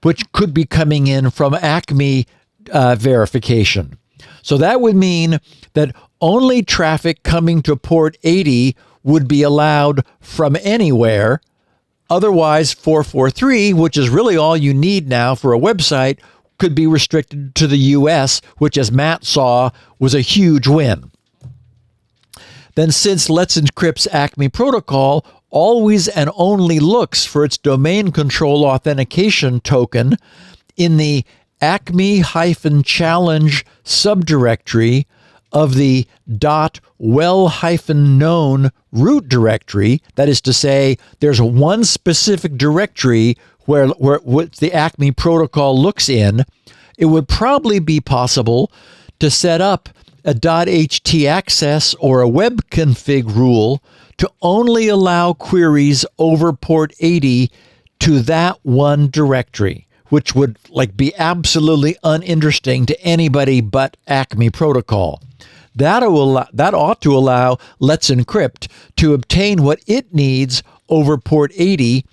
which could be coming in from Acme verification. So that would mean that only traffic coming to port 80 would be allowed from anywhere. Otherwise, 443, which is really all you need now for a website, could be restricted to the US, which, as Matt saw, was a huge win. Then, since Let's Encrypt's Acme protocol always and only looks for its domain control authentication token in the Acme-challenge subdirectory of the .well-known root directory, that is to say, there's one specific directory where the Acme protocol looks in, it would probably be possible to set up a .htaccess or a web config rule to only allow queries over port 80 to that one directory, which would be absolutely uninteresting to anybody but Acme protocol. That ought to allow Let's Encrypt to obtain what it needs over port 80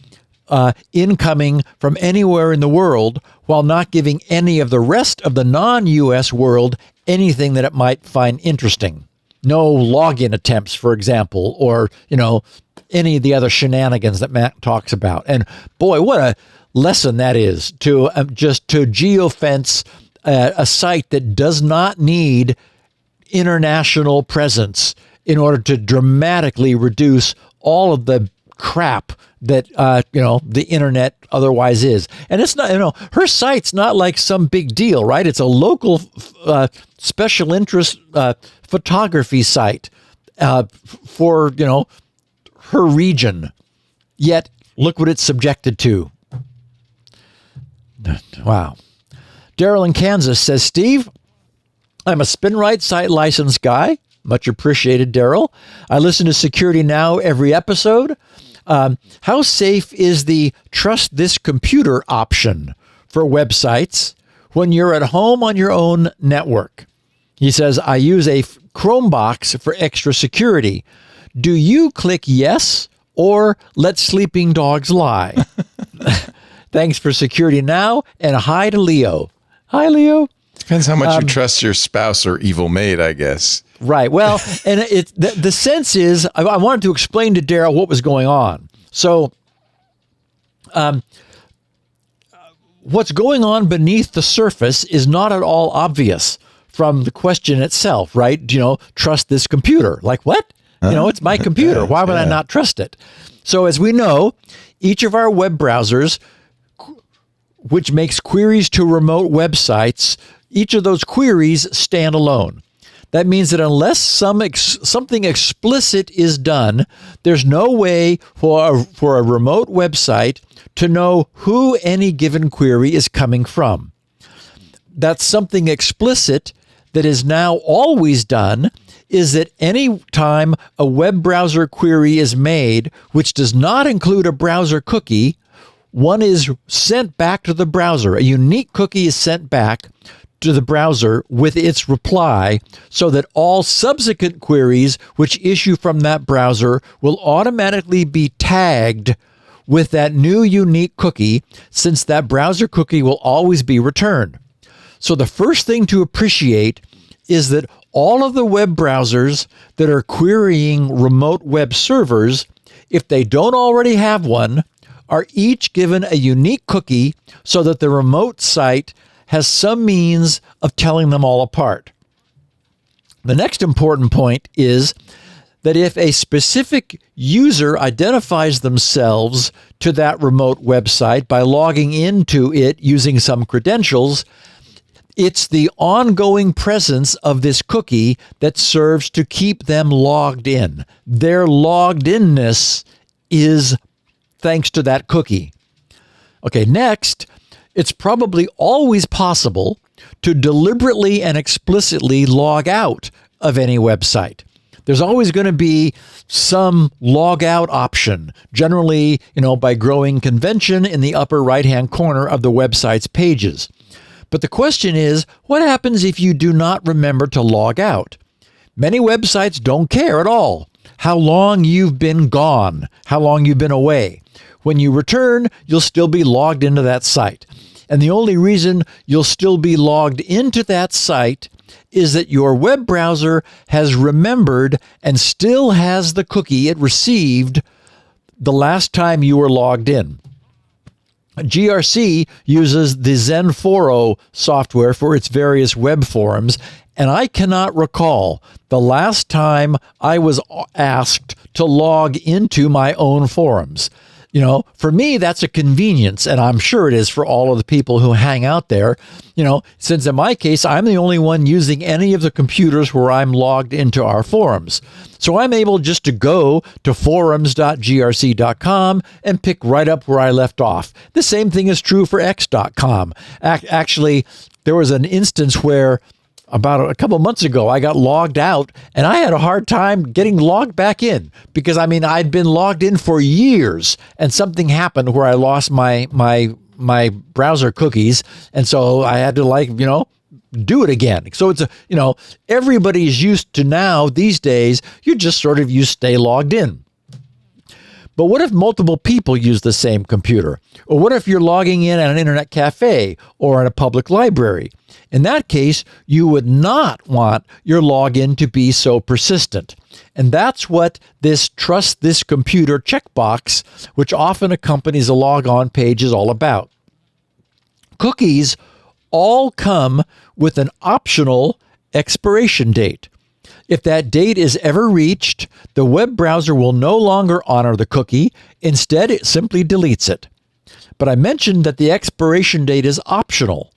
incoming from anywhere in the world, while not giving any of the rest of the non-US world anything that it might find interesting. No login attempts, for example, or, any of the other shenanigans that Matt talks about. And boy, what a lesson that is to just to geofence a site that does not need international presence in order to dramatically reduce all of the crap that the internet otherwise is. And it's not, her site's not like some big deal, right? It's a local special interest photography site for her region. Yet look what it's subjected to. Wow. Daryl in Kansas says, Steve, I'm a SpinRite site license guy. Much appreciated, Daryl. I listen to Security Now every episode. How safe is the trust this computer option for websites when you're at home on your own network? He says, I use a Chromebox for extra security. Do you click yes or let sleeping dogs lie? Thanks for Security Now, and hi to Leo. Hi, Leo. Depends how much you trust your spouse or evil maid, I guess. Right. Well, and the sense is, I wanted to explain to Daryl what was going on. So, what's going on beneath the surface is not at all obvious from the question itself, right? Trust this computer. Like what? It's my computer. Why would I not trust it? So, as we know, each of our web browsers, which makes queries to remote websites, each of those queries stand alone. That means that unless something explicit is done, there's no way for a remote website to know who any given query is coming from. That's something explicit that is now always done is that any time a web browser query is made, which does not include a browser cookie, one is sent back to the browser. A unique cookie is sent back to the browser with its reply so that all subsequent queries which issue from that browser will automatically be tagged with that new unique cookie, since that browser cookie will always be returned. So the first thing to appreciate is that all of the web browsers that are querying remote web servers, if they don't already have one, are each given a unique cookie so that the remote site has some means of telling them all apart. The next important point is that if a specific user identifies themselves to that remote website by logging into it using some credentials, it's the ongoing presence of this cookie that serves to keep them logged in. Their logged inness is thanks to that cookie. Okay, next, it's probably always possible to deliberately and explicitly log out of any website. There's always going to be some log out option, generally, by growing convention in the upper right-hand corner of the website's pages. But the question is, what happens if you do not remember to log out? Many websites don't care at all how long you've been gone, how long you've been away. When you return, you'll still be logged into that site. And the only reason you'll still be logged into that site is that your web browser has remembered and still has the cookie it received the last time you were logged in. GRC uses the Zenforo software for its various web forums, and I cannot recall the last time I was asked to log into my own forums. For me, that's a convenience, and I'm sure it is for all of the people who hang out there. Since in my case, I'm the only one using any of the computers where I'm logged into our forums. So I'm able just to go to forums.grc.com and pick right up where I left off. The same thing is true for x.com. Actually, there was an instance where about a couple months ago, I got logged out and I had a hard time getting logged back in because I'd been logged in for years and something happened where I lost my browser cookies. And so I had to do it again. So it's everybody's used to now these days, you stay logged in. But what if multiple people use the same computer? Or what if you're logging in at an internet cafe or at a public library? In that case, you would not want your login to be so persistent. And that's what this trust this computer checkbox, which often accompanies a logon page, is all about. Cookies all come with an optional expiration date. If that date is ever reached, the web browser will no longer honor the cookie. Instead, it simply deletes it. But I mentioned that the expiration date is optional.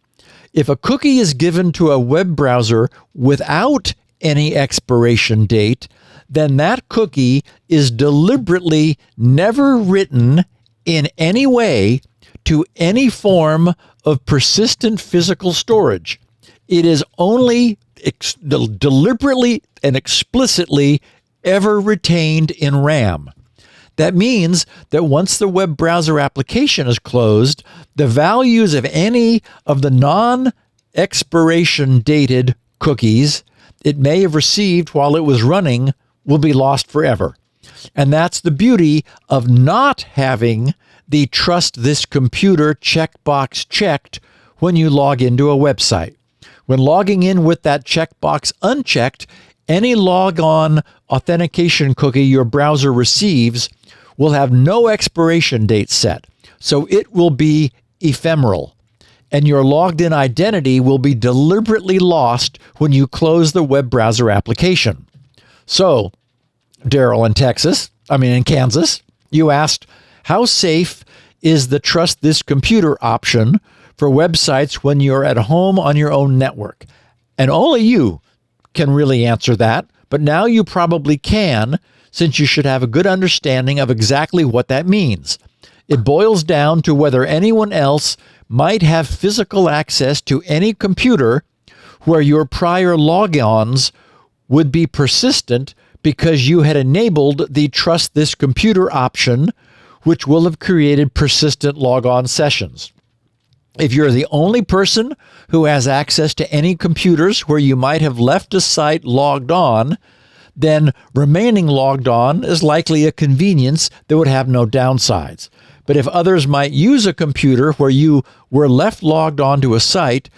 If a cookie is given to a web browser without any expiration date, then that cookie is deliberately never written in any way to any form of persistent physical storage. It is only deliberately and explicitly ever retained in RAM. That means that once the web browser application is closed, the values of any of the non-expiration dated cookies it may have received while it was running will be lost forever. And that's the beauty of not having the trust this computer checkbox checked when you log into a website. When logging in with that checkbox unchecked, any logon authentication cookie your browser receives will have no expiration date set. So it will be ephemeral. And your logged in identity will be deliberately lost when you close the web browser application. So, Daryl in Kansas, you asked, how safe is the trust this computer option for websites when you're at home on your own network? And only you can really answer that, but now you probably can, since you should have a good understanding of exactly what that means. It boils down to whether anyone else might have physical access to any computer where your prior logons would be persistent because you had enabled the Trust This Computer option, which will have created persistent logon sessions. If you're the only person who has access to any computers where you might have left a site logged on, then remaining logged on is likely a convenience that would have no downsides. But if others might use a computer where you were left logged on to a site,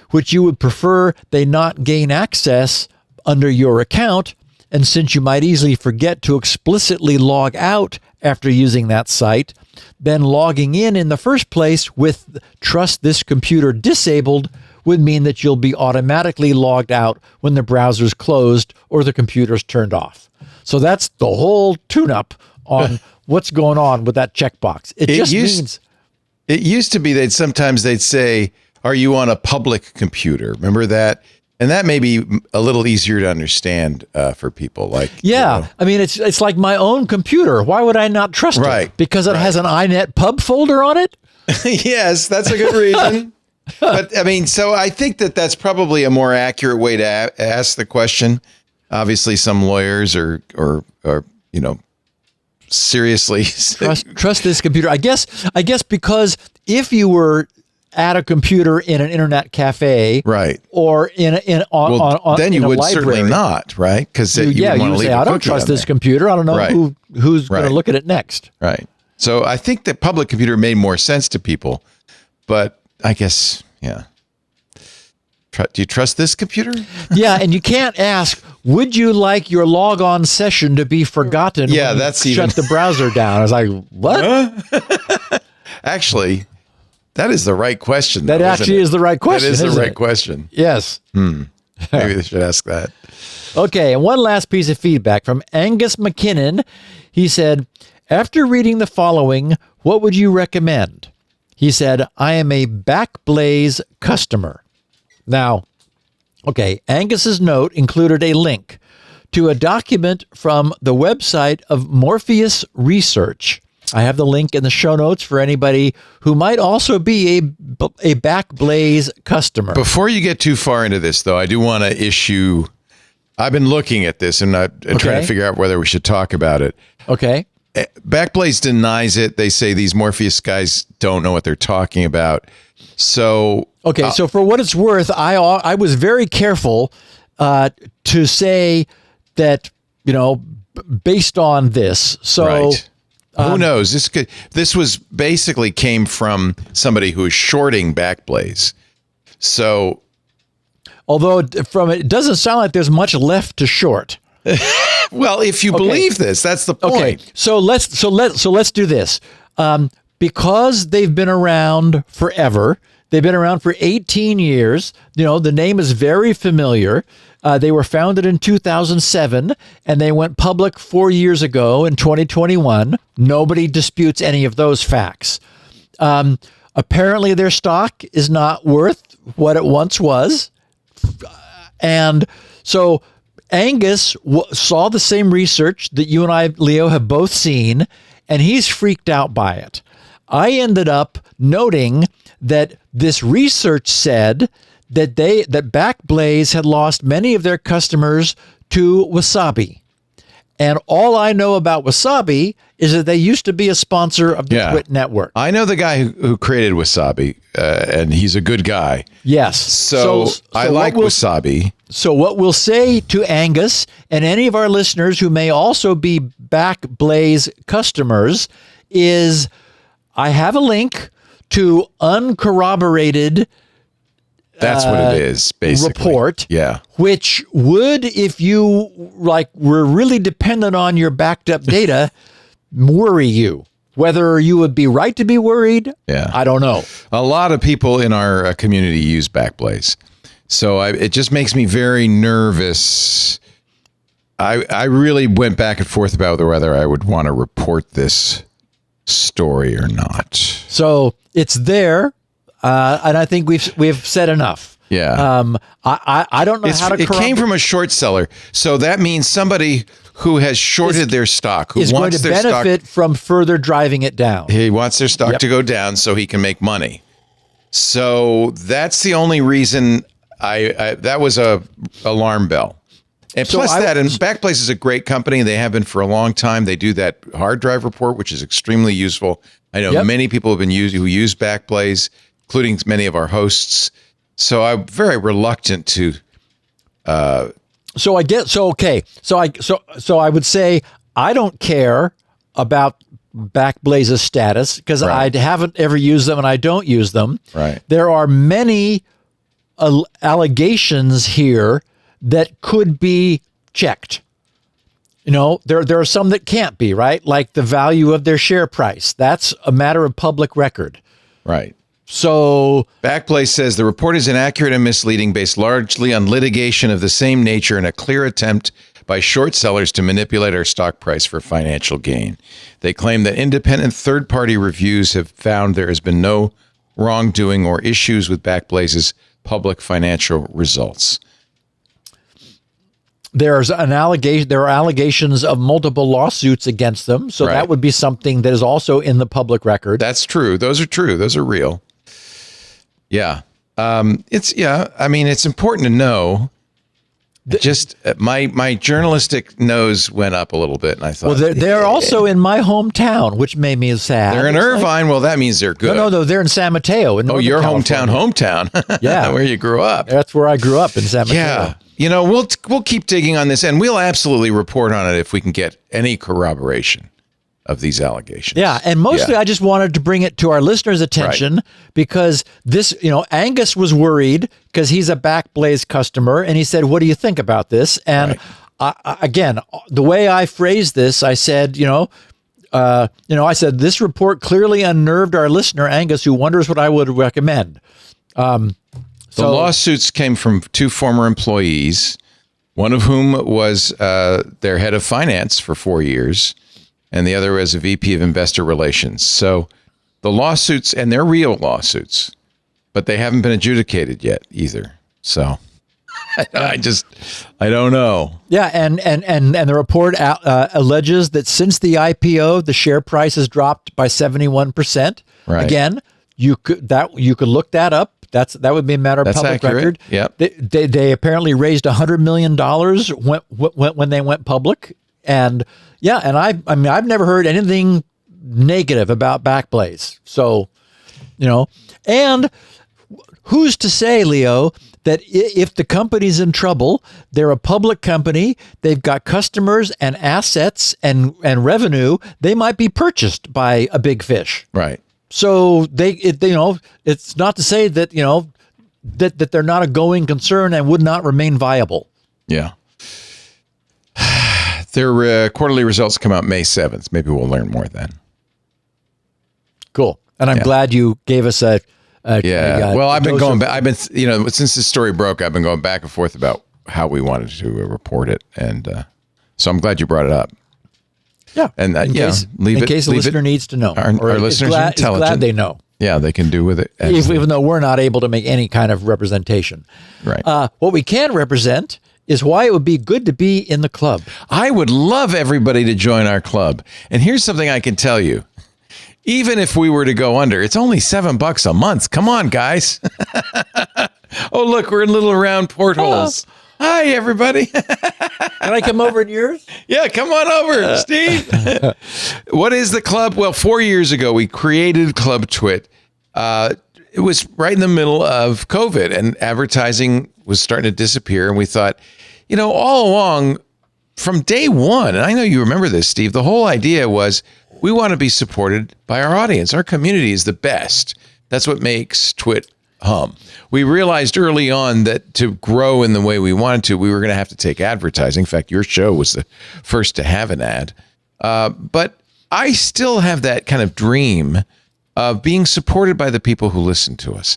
which you would prefer they not gain access under your account, and since you might easily forget to explicitly log out after using that site, then logging in the first place with Trust This Computer disabled would mean that you'll be automatically logged out when the browser's closed or the computer's turned off. So that's the whole tune-up on what's going on with that checkbox. It used to be that sometimes they'd say, are you on a public computer? Remember that? And that may be a little easier to understand for people. Like, yeah, you know. I mean, it's like my own computer. Why would I not trust it? Because it has an Inetpub folder on it? Yes, that's a good reason. But I mean, so I think that's probably a more accurate way to ask the question. Obviously, some lawyers or you know, seriously trust this computer. I guess because if you were at a computer in an internet cafe, right, or then you would library, certainly not, right? Because you would say, I don't trust this computer. I don't know who's going to look at it next. Right. So I think that public computer made more sense to people, but I guess, yeah. Do you trust this computer? Yeah, and you can't ask, would you like your logon session to be forgotten? Yeah, when that's you shut the browser down. I was like, what? Actually, that is the right question. That actually is the right question. That is the right question. Yes. Maybe they should ask that. Okay, and one last piece of feedback from Angus McKinnon. He said, after reading the following, what would you recommend? He said, I am a Backblaze customer. Now, okay, Angus's note included a link to a document from the website of Morpheus Research. I have the link in the show notes for anybody who might also be a Backblaze customer. Before you get too far into this, though, I do want to issue. I've been looking at this and trying to figure out whether we should talk about it. Okay. Backblaze denies it. They say these Morpheus guys don't know what they're talking about. So okay, so for what it's worth, I was very careful to say that, you know, based on this. So. Right. Who knows? This was basically came from somebody who is shorting Backblaze. So, although it doesn't sound like there's much left to short. Well, if you believe this, that's the point. Okay, so let's do this. Because they've been around forever, They've been around for 18 years. The name is very familiar. They were founded in 2007, and they went public 4 years ago in 2021. Nobody disputes any of those facts. Apparently, their stock is not worth what it once was. And so Angus saw the same research that you and I, Leo, have both seen, and he's freaked out by it. I ended up noting that this research said that Backblaze had lost many of their customers to Wasabi. And all I know about Wasabi is that they used to be a sponsor of the TWiT network. I know the guy who created Wasabi, and he's a good guy. Yes. So I like Wasabi. So what we'll say to Angus and any of our listeners who may also be Backblaze customers is I have a link to uncorroborated that's what it is, basically. Report. Yeah. Which would, if you were really dependent on your backed up data, worry you. Whether you would be right to be worried, I don't know. A lot of people in our community use Backblaze. So it just makes me very nervous. I really went back and forth about whether I would want to report this story or not. So it's there. And I think we've said enough. Yeah. I don't know how to. It came from a short seller, so that means somebody who has shorted their stock, who is going to benefit from further driving it down. He wants their stock to go down so he can make money. So that's the only reason that was a alarm bell. And plus and Backblaze is a great company. They have been for a long time. They do that hard drive report, which is extremely useful. I know many people have been who use Backblaze, including many of our hosts. So I'm very reluctant to. So I would say I don't care about Backblaze's status because I haven't ever used them and I don't use them. Right. There are many allegations here that could be checked. There are some that can't be, right? Like the value of their share price. That's a matter of public record. Right. So Backblaze says the report is inaccurate and misleading based largely on litigation of the same nature and a clear attempt by short sellers to manipulate our stock price for financial gain. They claim that independent third-party reviews have found there has been no wrongdoing or issues with Backblaze's public financial results. There are allegations of multiple lawsuits against them. So that would be something that is also in the public record. That's true. Those are true. Those are real. Yeah. It's important to know. Just my journalistic nose went up a little bit, and I thought, well, they're also in my hometown, which made me sad. They're in Irvine. Well, that means they're good. No, they're in San Mateo. In Northern your California. hometown. Yeah, where you grew up. That's where I grew up, in San Mateo. Yeah, we'll keep digging on this, and we'll absolutely report on it if we can get any corroboration of these allegations. Yeah, and mostly I just wanted to bring it to our listeners' attention because this, Angus was worried because he's a Backblaze customer, and he said, "What do you think about this?" And again, the way I phrased this, I said, I said this report clearly unnerved our listener Angus, who wonders what I would recommend. The lawsuits came from two former employees, one of whom was their head of finance for 4 years, and the other was a VP of investor relations. So the lawsuits, and they're real lawsuits, but they haven't been adjudicated yet either. So I don't know. Yeah, and the report alleges that since the IPO, the share price has dropped by 71%. Right. Again, you could look that up. That would be a matter of public record. Yep. They apparently raised $100 million when they went public, and I've never heard anything negative about Backblaze. So, and who's to say, Leo, that if the company's in trouble, they're a public company, they've got customers and assets and revenue, they might be purchased by a big fish. Right. So it's not to say that, that they're not a going concern and would not remain viable. Yeah. Their quarterly results come out May 7th. Maybe we'll learn more then. Cool. And I'm glad you gave us a Yeah. Well, I've been going back. Since this story broke, I've been going back and forth about how we wanted to report it. And so I'm glad you brought it up. Yeah. And in case the listener needs to know. Our listeners are intelligent. Glad they know. Yeah, they can do with it. Even though we're not able to make any kind of representation. Right. What we can represent is why it would be good to be in the club. I would love everybody to join our club. And here's something I can tell you. Even if we were to go under, it's only $7 a month. Come on, guys. Oh, look, we're in little round portholes. Hi, everybody. Can I come over in yours? Yeah, come on over, Steve. What is the club? Well, 4 years ago, we created Club TWiT. It was right in the middle of COVID, and advertising was starting to disappear. And we thought, all along, from day one, and I know you remember this, Steve, the whole idea was we want to be supported by our audience. Our community is the best. That's what makes TWiT hum. We realized early on that to grow in the way we wanted to, we were going to have to take advertising. In fact, your show was the first to have an ad. But I still have that kind of dream of being supported by the people who listen to us.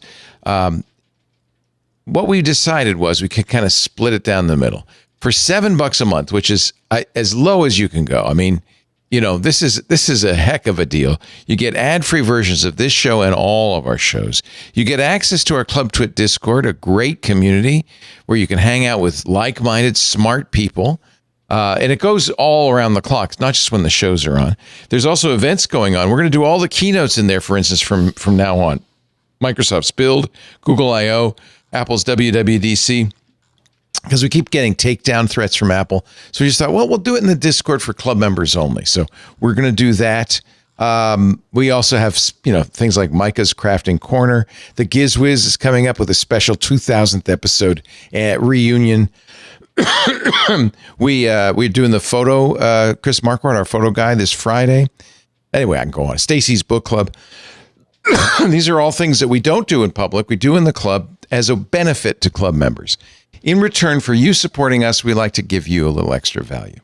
What we decided was we could kind of split it down the middle. For $7 a month, which is as low as you can go. I mean, this is a heck of a deal. You get ad-free versions of this show and all of our shows. You get access to our Club TWiT Discord, a great community where you can hang out with like-minded, smart people. And it goes all around the clock, not just when the shows are on. There's also events going on. We're going to do all the keynotes in there, for instance, from now on. Microsoft's Build, Google I/O, Apple's WWDC. Because we keep getting takedown threats from Apple. So we just thought, well, we'll do it in the Discord for club members only. So we're going to do that. We also have, things like Micah's Crafting Corner. The GizWiz is coming up with a special 2000th episode reunion. We're doing the photo, Chris Marquardt, our photo guy, this Friday. Anyway, I can go on. Stacy's Book Club. These are all things that we don't do in public. We do in the club as a benefit to club members. In return for you supporting us, we like to give you a little extra value.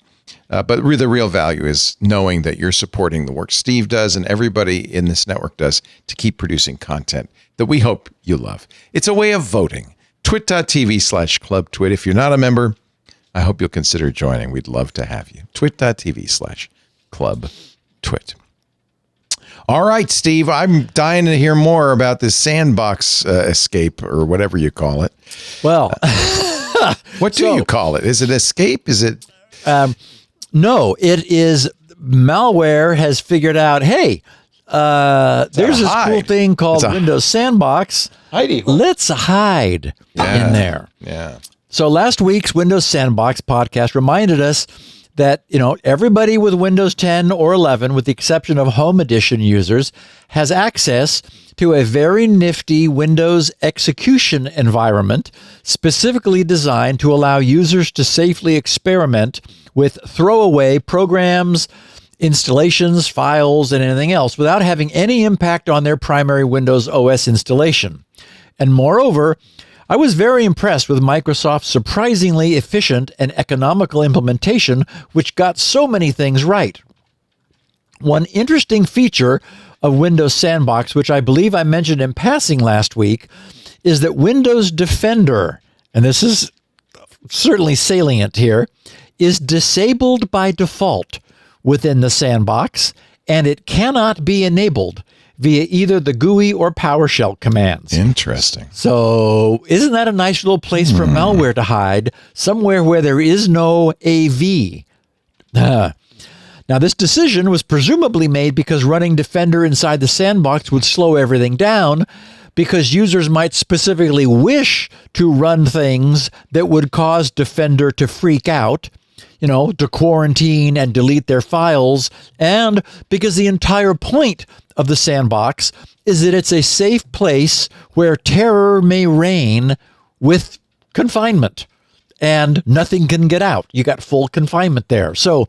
But the real value is knowing that you're supporting the work Steve does and everybody in this network does to keep producing content that we hope you love. It's a way of voting. twit.tv/clubtwit. If you're not a member, I hope you'll consider joining. We'd love to have you. twit.tv/clubtwit. All right, Steve, I'm dying to hear more about this sandbox escape or whatever you call it. Well, what do you call it? Is it escape? Is it? No, it is malware has figured out, hey, there's this cool thing called Windows Sandbox. Let's hide in there. Yeah. So last week's Windows Sandbox podcast reminded us that, everybody with Windows 10 or 11, with the exception of Home Edition users, has access to a very nifty Windows execution environment specifically designed to allow users to safely experiment with throwaway programs, installations, files, and anything else without having any impact on their primary Windows OS installation. And moreover, I was very impressed with Microsoft's surprisingly efficient and economical implementation, which got so many things right. One interesting feature of Windows Sandbox, which I believe I mentioned in passing last week, is that Windows Defender, and this is certainly salient here, is disabled by default within the sandbox, and it cannot be enabled via either the GUI or PowerShell commands. Interesting. So isn't that a nice little place for malware to hide, somewhere where there is no AV? Now, this decision was presumably made because running Defender inside the sandbox would slow everything down, because users might specifically wish to run things that would cause Defender to freak out, to quarantine and delete their files, and because the entire point of the sandbox is that it's a safe place where terror may reign with confinement and nothing can get out. You got full confinement there. So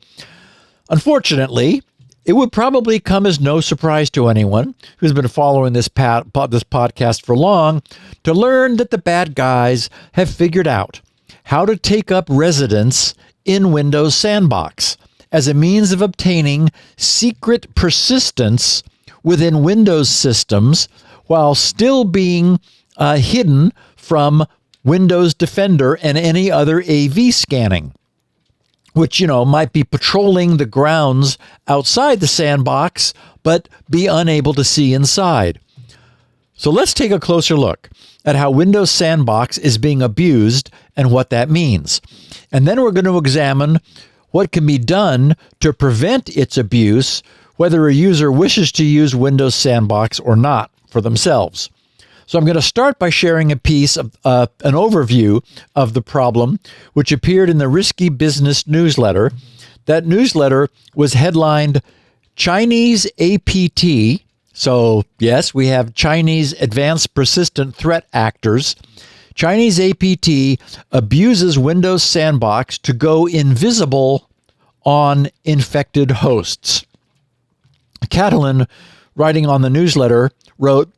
unfortunately, it would probably come as no surprise to anyone who's been following this podcast for long to learn that the bad guys have figured out how to take up residence in Windows Sandbox as a means of obtaining secret persistence within Windows systems while still being hidden from Windows Defender and any other AV scanning, which, might be patrolling the grounds outside the sandbox, but be unable to see inside. So let's take a closer look at how Windows Sandbox is being abused and what that means. And then we're going to examine what can be done to prevent its abuse, whether a user wishes to use Windows Sandbox or not for themselves. So I'm going to start by sharing a piece of an overview of the problem, which appeared in the Risky Business newsletter. That newsletter was headlined Chinese APT. So yes, we have Chinese Advanced Persistent Threat Actors. Chinese APT abuses Windows Sandbox to go invisible on infected hosts. Catalan, writing on the newsletter, wrote,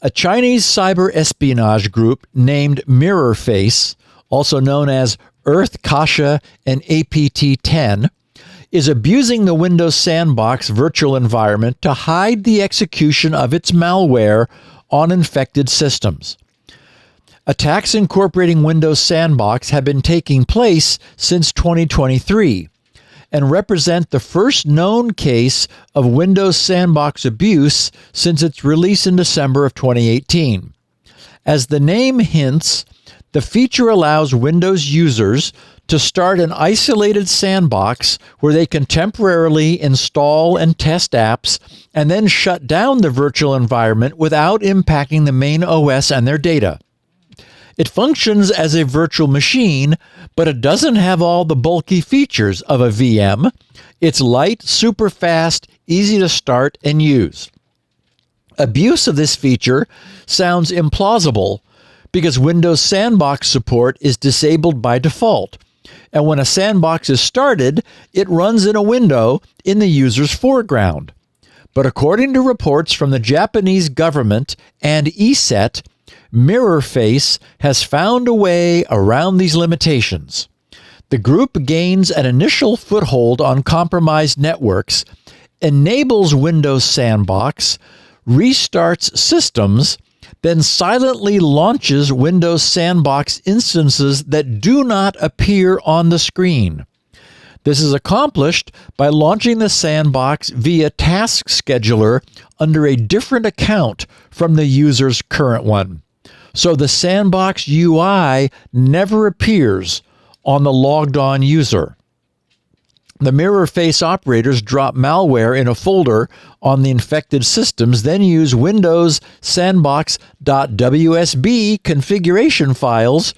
a Chinese cyber espionage group named MirrorFace, also known as Earth Kasha and APT-10, is abusing the Windows Sandbox virtual environment to hide the execution of its malware on infected systems. Attacks incorporating Windows Sandbox have been taking place since 2023 and represent the first known case of Windows Sandbox abuse since its release in December of 2018. As the name hints, the feature allows Windows users to start an isolated sandbox where they can temporarily install and test apps and then shut down the virtual environment without impacting the main OS and their data. It functions as a virtual machine, but it doesn't have all the bulky features of a VM. It's light, super fast, easy to start and use. Abuse of this feature sounds implausible because Windows Sandbox support is disabled by default. And when a sandbox is started, it runs in a window in the user's foreground. But according to reports from the Japanese government and ESET, MirrorFace has found a way around these limitations. The group gains an initial foothold on compromised networks, enables Windows Sandbox, restarts systems, then silently launches Windows Sandbox instances that do not appear on the screen. This is accomplished by launching the sandbox via Task Scheduler under a different account from the user's current one. So the sandbox UI never appears on the logged on user. The MirrorFace operators drop malware in a folder on the infected systems, then use Windows Sandbox.wsb configuration files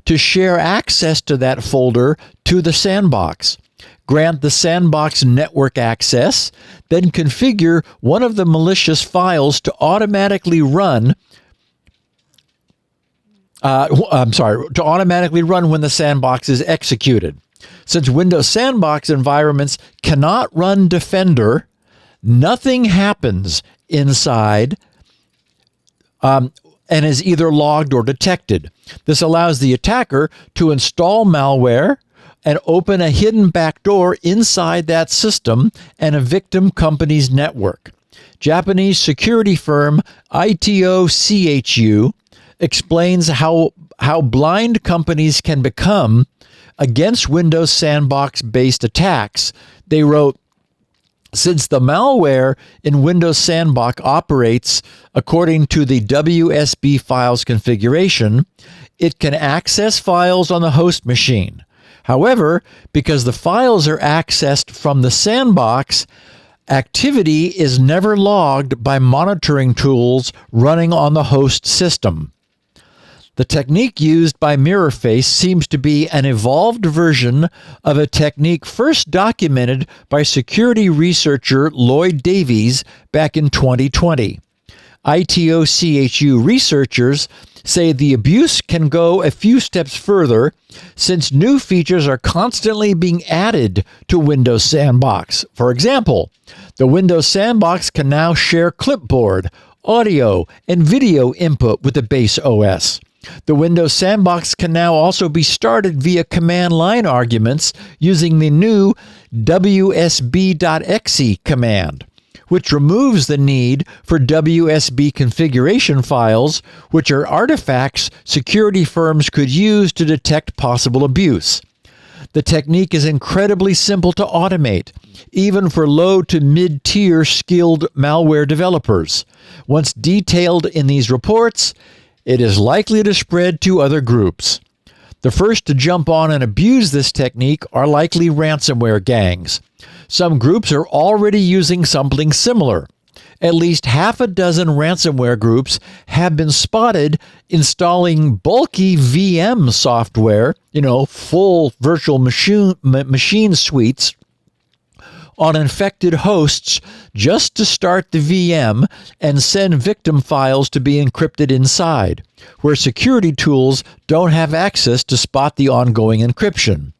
to share access to that folder to the sandbox. Grant the sandbox network access, then configure one of the malicious files to automatically run when the sandbox is executed. Since Windows Sandbox environments cannot run Defender, nothing happens inside and is either logged or detected. This allows the attacker to install malware and open a hidden backdoor inside that system and a victim company's network. Japanese security firm ITOCHU explains how blind companies can become against Windows Sandbox-based attacks. They wrote, since the malware in Windows Sandbox operates according to the WSB files configuration, it can access files on the host machine. However, because the files are accessed from the sandbox, activity is never logged by monitoring tools running on the host system. The technique used by MirrorFace seems to be an evolved version of a technique first documented by security researcher Lloyd Davies back in 2020. ITOCHU researchers say the abuse can go a few steps further since new features are constantly being added to Windows Sandbox. For example, the Windows Sandbox can now share clipboard, audio, and video input with the base OS. The Windows Sandbox can now also be started via command line arguments using the new wsb.exe command. which removes the need for WSB configuration files, which are artifacts security firms could use to detect possible abuse. The technique is incredibly simple to automate, even for low to mid-tier skilled malware developers. Once detailed in these reports, it is likely to spread to other groups. The first to jump on and abuse this technique are likely ransomware gangs. Some groups are already using something similar. At least half a dozen ransomware groups have been spotted installing bulky VM software, full virtual machine suites, on infected hosts just to start the VM and send victim files to be encrypted inside, where security tools don't have access to spot the ongoing encryption.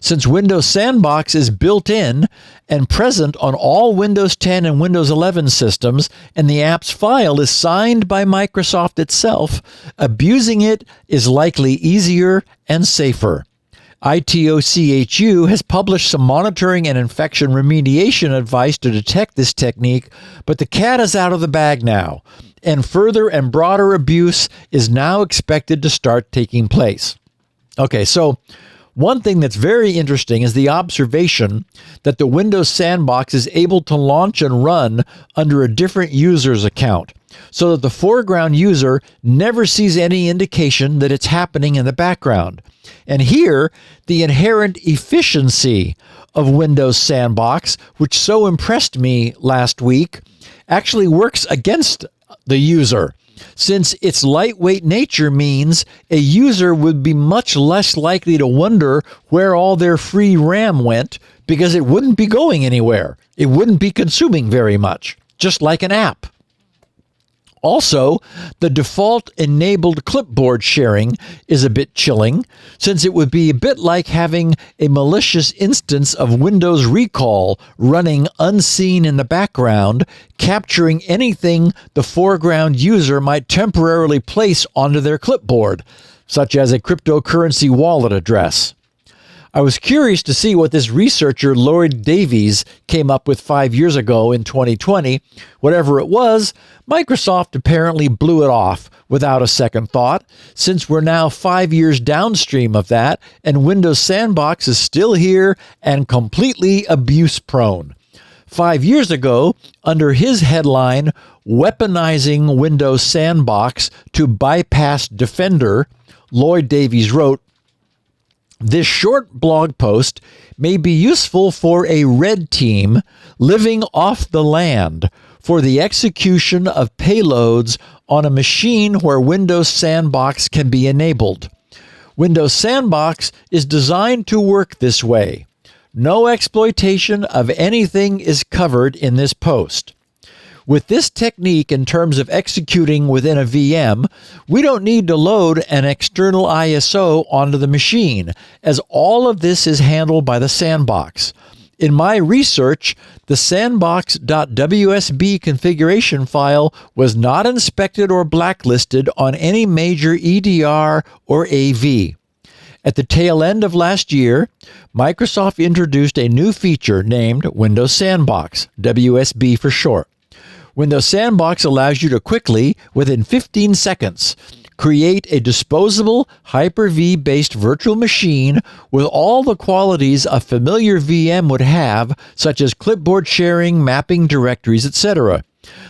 Since Windows Sandbox is built in and present on all Windows 10 and Windows 11 systems, and the app's file is signed by Microsoft itself, abusing it is likely easier and safer. ITOCHU has published some monitoring and infection remediation advice to detect this technique, but the cat is out of the bag now, and further and broader abuse is now expected to start taking place. Okay, so one thing that's very interesting is the observation that the Windows Sandbox is able to launch and run under a different user's account, so that the foreground user never sees any indication that it's happening in the background. And here, the inherent efficiency of Windows Sandbox, which so impressed me last week, actually works against the user, since its lightweight nature means a user would be much less likely to wonder where all their free RAM went, because it wouldn't be going anywhere. It wouldn't be consuming very much, just like an app. Also, the default enabled clipboard sharing is a bit chilling, since it would be a bit like having a malicious instance of Windows Recall running unseen in the background, capturing anything the foreground user might temporarily place onto their clipboard, such as a cryptocurrency wallet address. I was curious to see what this researcher Lloyd Davies came up with 5 years ago in 2020. Whatever it was, Microsoft apparently blew it off without a second thought, since we're now 5 years downstream of that, and Windows Sandbox is still here and completely abuse-prone. 5 years ago, under his headline, Weaponizing Windows Sandbox to Bypass Defender, Lloyd Davies wrote, "This short blog post may be useful for a red team living off the land for the execution of payloads on a machine where Windows Sandbox can be enabled. Windows Sandbox is designed to work this way. No exploitation of anything is covered in this post. With this technique in terms of executing within a VM, we don't need to load an external ISO onto the machine, as all of this is handled by the Sandbox. In my research, the sandbox.wsb configuration file was not inspected or blacklisted on any major EDR or AV. At the tail end of last year, Microsoft introduced a new feature named Windows Sandbox, WSB for short. Windows Sandbox allows you to quickly, within 15 seconds, create a disposable Hyper-V-based virtual machine with all the qualities a familiar VM would have, such as clipboard sharing, mapping directories, etc.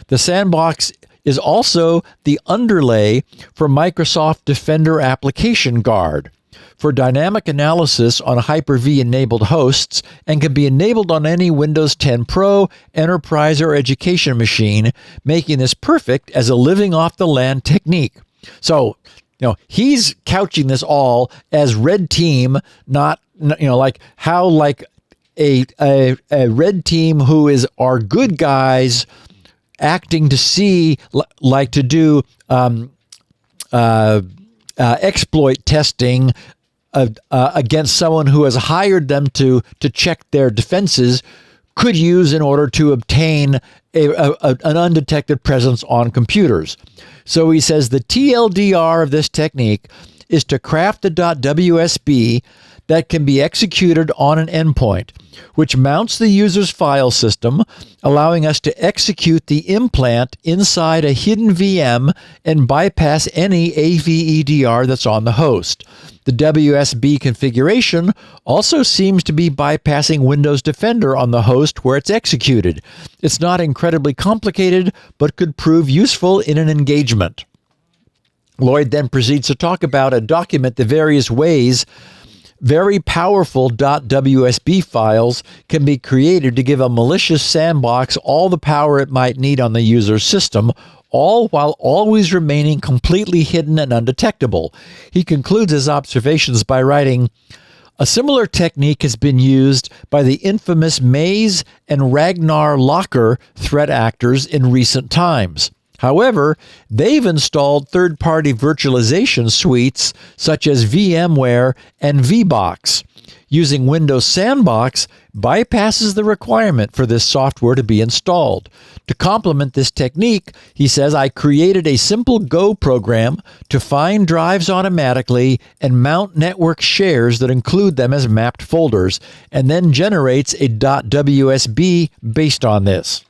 The Sandbox is also the underlay for Microsoft Defender Application Guard for dynamic analysis on Hyper-V enabled hosts, and can be enabled on any Windows 10 Pro, Enterprise, or Education machine, making this perfect as a living off the land technique. So, he's couching this all as red team, not, like how like a red team who are good guys acting to see, like to do exploit testing against someone who has hired them to check their defenses, could use in order to obtain an undetected presence on computers. So he says the TLDR of this technique is to craft the .WSB that can be executed on an endpoint, which mounts the user's file system, allowing us to execute the implant inside a hidden VM and bypass any AVEDR that's on the host. The WSB configuration also seems to be bypassing Windows Defender on the host where it's executed. It's not incredibly complicated, but could prove useful in an engagement. Lloyd then proceeds to talk about and document the various ways very powerful .WSB files can be created to give a malicious sandbox all the power it might need on the user's system, all while always remaining completely hidden and undetectable. He concludes his observations by writing, "A similar technique has been used by the infamous Maze and Ragnar Locker threat actors in recent times. However, they've installed third-party virtualization suites such as VMware and VBox. Using Windows Sandbox bypasses the requirement for this software to be installed. To complement this technique," he says, "I created a simple Go program to find drives automatically and mount network shares that include them as mapped folders, and then generates a .WSB based on this."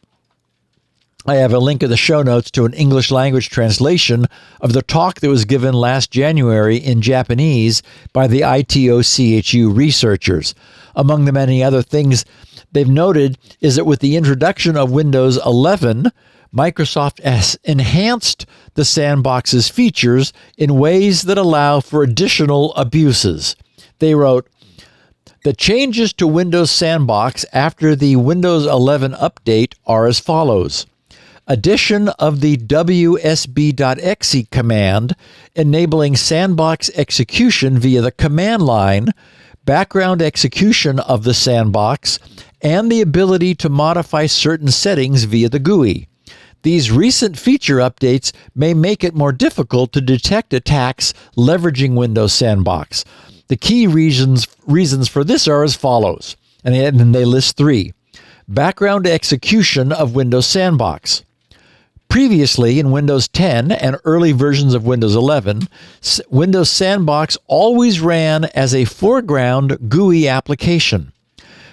I have a link in the show notes to an English language translation of the talk that was given last January in Japanese by the ITOCHU researchers. Among the many other things they've noted is that with the introduction of Windows 11, Microsoft has enhanced the sandbox's features in ways that allow for additional abuses. They wrote, "The changes to Windows Sandbox after the Windows 11 update are as follows. Addition of the WSB.exe command, enabling sandbox execution via the command line, background execution of the sandbox, and the ability to modify certain settings via the GUI. These recent feature updates may make it more difficult to detect attacks leveraging Windows Sandbox. The key reasons for this are as follows," and they list three. Background execution of Windows Sandbox. Previously, in Windows 10 and early versions of Windows 11, Windows Sandbox always ran as a foreground GUI application.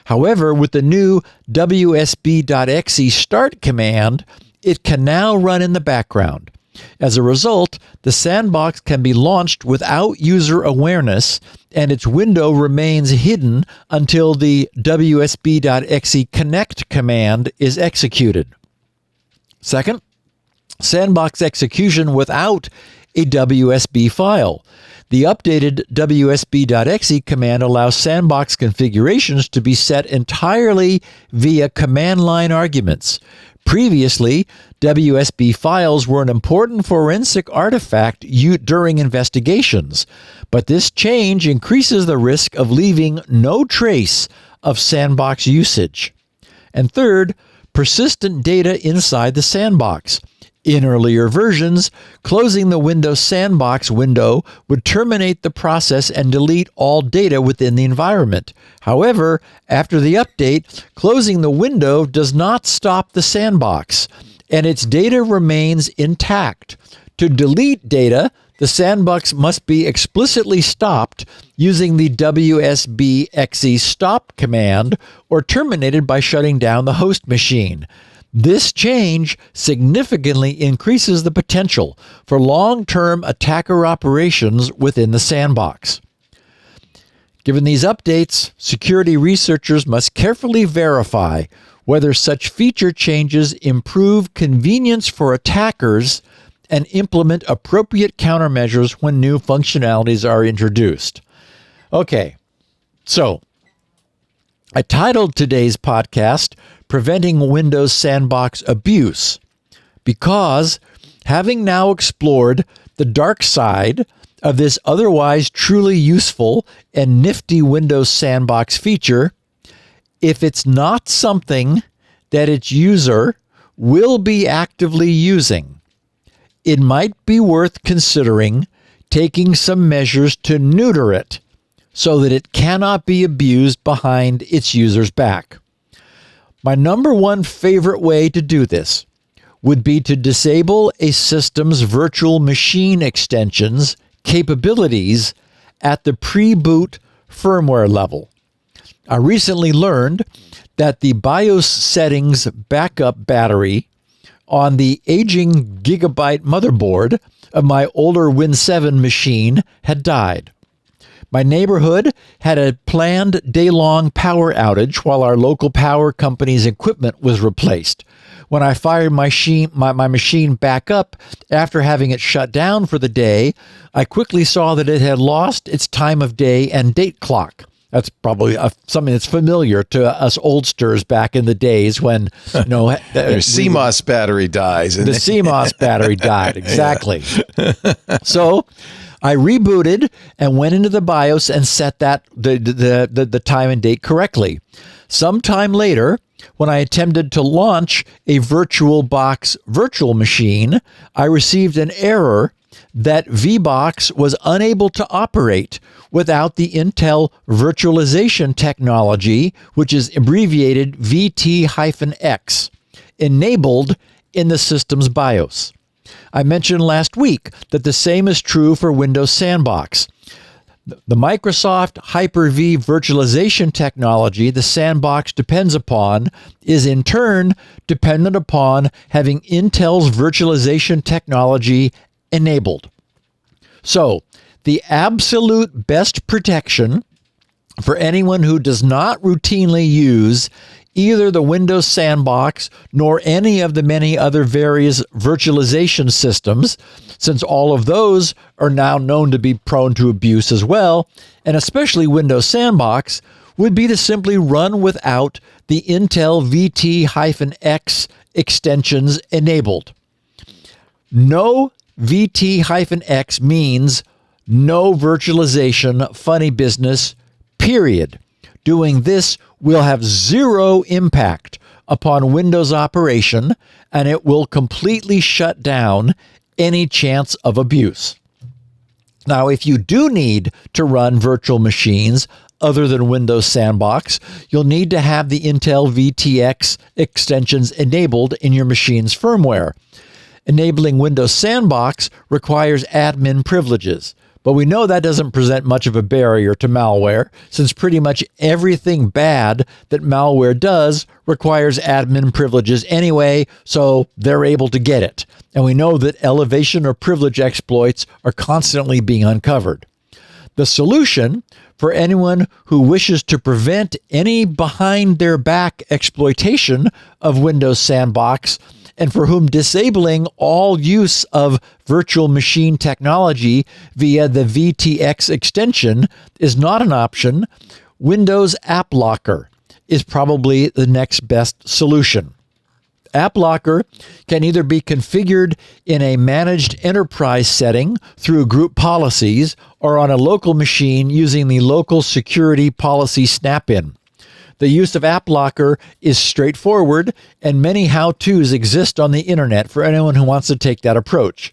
However, with the new WSB.exe start command, it can now run in the background. As a result, the sandbox can be launched without user awareness, and its window remains hidden until the WSB.exe connect command is executed. Second, sandbox execution without a WSB file. The updated WSB.exe command allows sandbox configurations to be set entirely via command line arguments. Previously, WSB files were an important forensic artifact during investigations, but this change increases the risk of leaving no trace of sandbox usage. And third, persistent data inside the sandbox. In earlier versions, closing the Windows Sandbox window would terminate the process and delete all data within the environment. However, after the update, closing the window does not stop the sandbox, and its data remains intact. To delete data, the sandbox must be explicitly stopped using the WSB.exe stop command or terminated by shutting down the host machine. This change significantly increases the potential for long-term attacker operations within the sandbox. Given these updates, security researchers must carefully verify whether such feature changes improve convenience for attackers and implement appropriate countermeasures when new functionalities are introduced. Okay, so I titled today's podcast, Preventing Windows Sandbox Abuse, because having now explored the dark side of this otherwise truly useful and nifty Windows Sandbox feature, if it's not something that its user will be actively using, it might be worth considering taking some measures to neuter it so that it cannot be abused behind its user's back. My number one favorite way to do this would be to disable a system's virtual machine extensions capabilities at the pre-boot firmware level. I recently learned that the BIOS settings backup battery on the aging Gigabyte motherboard of my older Win 7 machine had died. My neighborhood had a planned day-long power outage while our local power company's equipment was replaced. When I fired my machine back up after having it shut down for the day, I quickly saw that it had lost its time of day and date clock. That's probably something that's familiar to us oldsters back in the days when, you know, Your CMOS battery dies. The CMOS battery died, exactly. So I rebooted and went into the BIOS and set that the time and date correctly. Sometime later, when I attempted to launch a VirtualBox virtual machine, I received an error that VBox was unable to operate without the Intel virtualization technology, which is abbreviated VT-X, enabled in the system's BIOS. I mentioned last week that the same is true for Windows Sandbox. The Microsoft Hyper-V virtualization technology the Sandbox depends upon is in turn dependent upon having Intel's virtualization technology enabled. So, the absolute best protection for anyone who does not routinely use either the Windows Sandbox nor any of the many other various virtualization systems, since all of those are now known to be prone to abuse as well, and especially Windows Sandbox, would be to simply run without the Intel VT-X extensions enabled. No VT-X means no virtualization, funny business, period. Doing this will have zero impact upon Windows operation, and it will completely shut down any chance of abuse. Now, if you do need to run virtual machines other than Windows Sandbox, you'll need to have the Intel VT-X extensions enabled in your machine's firmware. Enabling Windows Sandbox requires admin privileges, but we know that doesn't present much of a barrier to malware, since pretty much everything bad that malware does requires admin privileges anyway, so they're able to get it. And we know that elevation or privilege exploits are constantly being uncovered. The solution for anyone who wishes to prevent any behind-their-back exploitation of Windows Sandbox, and for whom disabling all use of virtual machine technology via the VT-X extension is not an option, Windows AppLocker is probably the next best solution. AppLocker can either be configured in a managed enterprise setting through group policies or on a local machine using the local security policy snap-in. The use of AppLocker is straightforward, and many how-tos exist on the internet for anyone who wants to take that approach.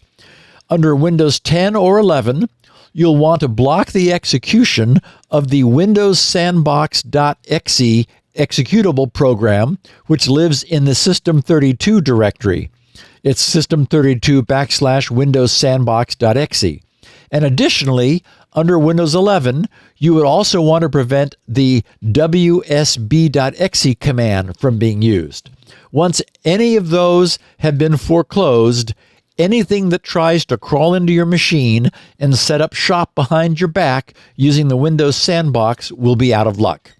Under Windows 10 or 11, you'll want to block the execution of the Windows Sandbox.exe executable program, which lives in the System32 directory. It's System32 /Windows Sandbox.exe. And additionally, under Windows 11, you would also want to prevent the WSB.exe command from being used. Once any of those have been foreclosed, anything that tries to crawl into your machine and set up shop behind your back using the Windows Sandbox will be out of luck.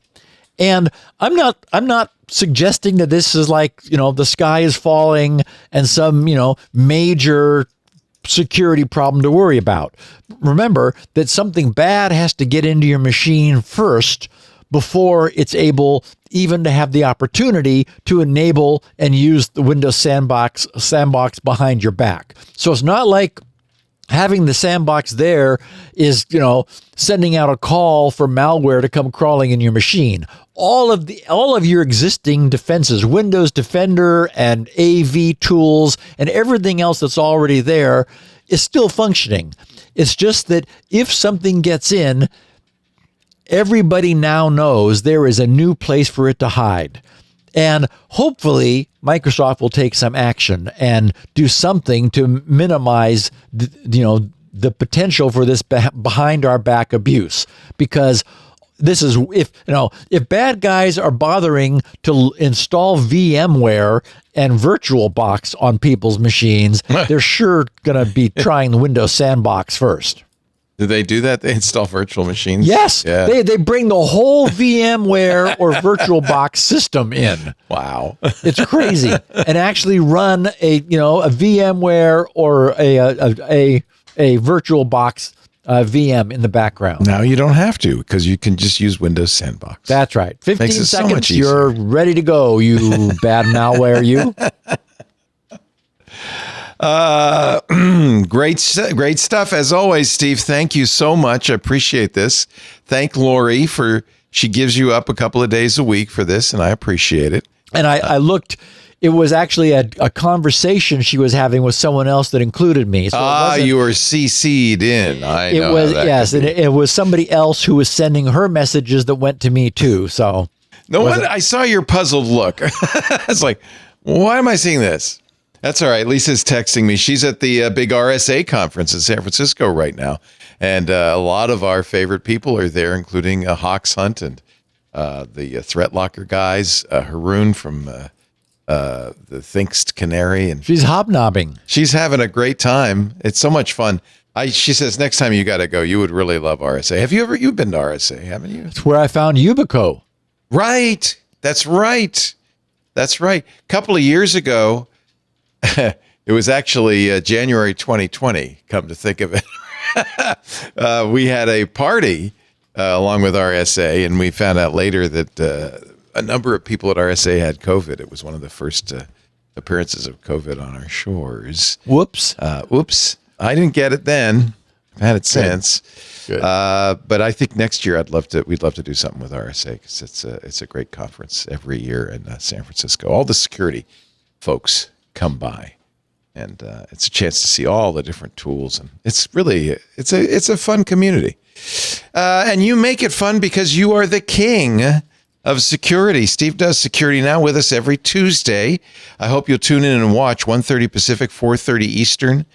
And I'm not suggesting that this is like, the sky is falling and some, major security problem to worry about. Remember that something bad has to get into your machine first before it's able even to have the opportunity to enable and use the Windows Sandbox behind your back. So it's not like having the Sandbox there is, sending out a call for malware to come crawling in your machine. All of your existing defenses, Windows Defender and AV tools and everything else that's already there is still functioning. It's just that if something gets in, everybody now knows there is a new place for it to hide. And hopefully Microsoft will take some action and do something to minimize the potential for this behind our back abuse, because this is if bad guys are bothering to install VMware and VirtualBox on people's machines, they're sure going to be trying the Windows Sandbox first. Do they do that? They install virtual machines? Yes. Yeah. They bring the whole VMware or VirtualBox system in. Wow. It's crazy. And actually run a VMware or a VirtualBox VM in the background. Now you don't have to, because you can just use Windows Sandbox. That's right. 15 Makes it so seconds, much easier. you're ready to go, you bad malware, you. Great stuff as always, Steve. Thank you so much. I appreciate this. Thank Lori she gives you up a couple of days a week for this, and I appreciate it. And I looked, it was actually a conversation she was having with someone else that included me. So you were CC'd in. I know. It was, yes, and it was somebody else who was sending her messages that went to me too. So no one. I saw your puzzled look. I was like, why am I seeing this? That's all right. Lisa's texting me. She's at the big RSA conference in San Francisco right now. And a lot of our favorite people are there, including Hawks Hunt and the ThreatLocker guys, Haroon from the Thinkst Canary. And she's hobnobbing. She's having a great time. It's so much fun. She says, next time you got to go, you would really love RSA. You've been to RSA, haven't you? It's where I found Yubico. Right. That's right. That's right. A couple of years ago, it was actually January 2020, come to think of it. We had a party along with RSA, and we found out later that a number of people at RSA had COVID. It was one of the first appearances of COVID on our shores. Whoops. Whoops. I didn't get it then. I've had it since. Good. But I think next year we'd love to do something with RSA, because it's a great conference every year in San Francisco. All the security folks come by, and it's a chance to see all the different tools, and it's a fun community, and you make it fun because you are the king of security. Steve does Security Now with us every Tuesday. I hope you'll tune in and watch 1:30 Pacific, 4:30 Eastern,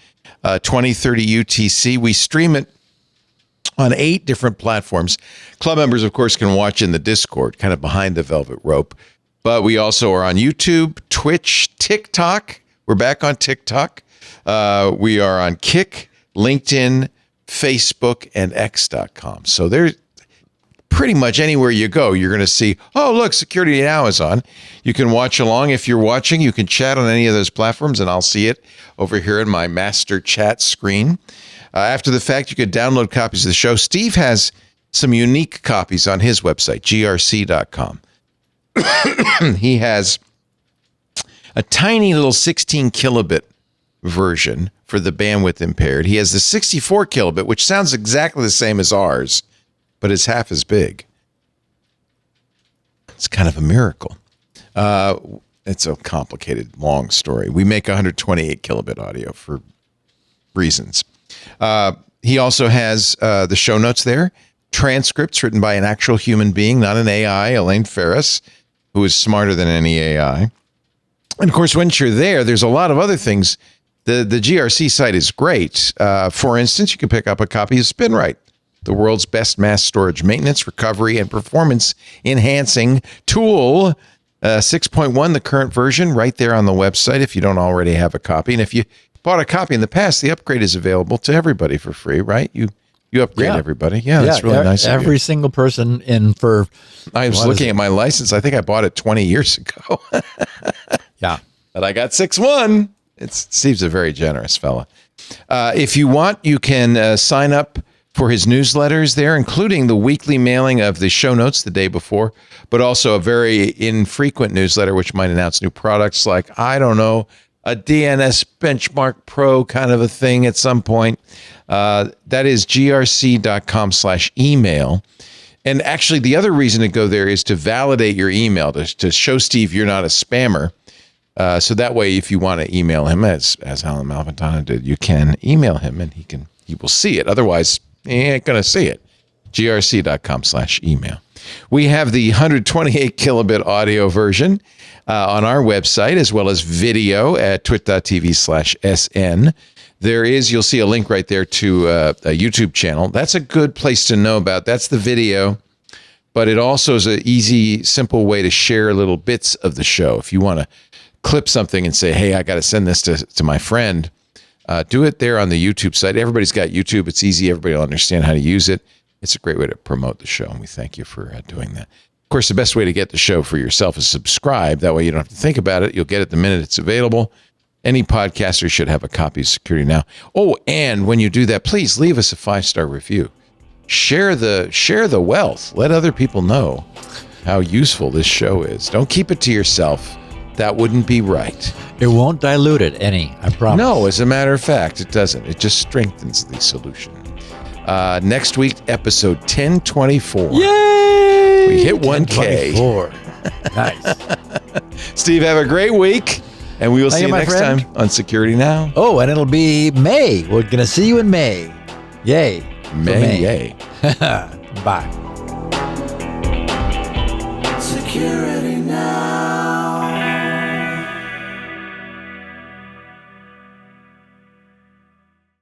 20:30 UTC. We stream it on 8 different platforms. Club members, of course, can watch in the Discord, kind of behind the velvet rope. But we also are on YouTube, Twitch, TikTok. We're back on TikTok. We are on Kick, LinkedIn, Facebook, and X.com. So there's pretty much anywhere you go, you're going to see, oh, look, Security Now is on. You can watch along. If you're watching, you can chat on any of those platforms, and I'll see it over here in my master chat screen. After the fact, you could download copies of the show. Steve has some unique copies on his website, grc.com. He has a tiny little 16 kilobit version for the bandwidth impaired. He has the 64 kilobit, which sounds exactly the same as ours, but is half as big. It's kind of a miracle. It's a complicated, long story. We make 128 kilobit audio for reasons. He also has the show notes there, transcripts written by an actual human being, not an AI, Elaine Ferris, who is smarter than any AI. And of course, once you're there, there's a lot of other things. The GRC site is great. For instance, you can pick up a copy of SpinRite, the world's best mass storage maintenance, recovery, and performance enhancing tool. 6.1, the current version, right there on the website if you don't already have a copy. And if you bought a copy in the past, the upgrade is available to everybody for free, right? You upgrade everybody. Yeah, that's really nice of you. Every single person in for... I was looking at my license. I think I bought it 20 years ago. Yeah. But I got 6.1. Steve's a very generous fella. If you want, you can sign up for his newsletters there, including the weekly mailing of the show notes the day before, but also a very infrequent newsletter, which might announce new products like, I don't know, a DNS Benchmark Pro kind of a thing at some point. That is grc.com/email. And actually, the other reason to go there is to validate your email, to show Steve you're not a spammer. So that way, if you want to email him, as Alan Malventano did, you can email him and he will see it. Otherwise, he ain't going to see it. grc.com/email. We have the 128 kilobit audio version on our website, as well as video at twit.tv/SN. You'll see a link right there to a YouTube channel. That's a good place to know about. That's the video but it also is an easy, simple way to share little bits of the show. If you want to clip something and say, hey, I got to send this to my friend, do it there on the YouTube site. Everybody's got YouTube. It's easy. Everybody will understand how to use it. It's a great way to promote the show, and we thank you for doing that. Of course, the best way to get the show for yourself is subscribe. That way you don't have to think about it. You'll get it the minute it's available. Any podcaster should have a copy of Security Now. Oh, and when you do that, please leave us a 5-star review. Share the wealth. Let other people know how useful this show is. Don't keep it to yourself. That wouldn't be right. It won't dilute it any, I promise. No, as a matter of fact, it doesn't. It just strengthens the solution. Next week, episode 1024. Yay! We hit 1K. 1024. Nice. Steve, have a great week, and we will see you my next friend. time on Security Now. Oh, and it'll be May. We're going to see you in May. Yay. For May. Yay. Bye. Security Now.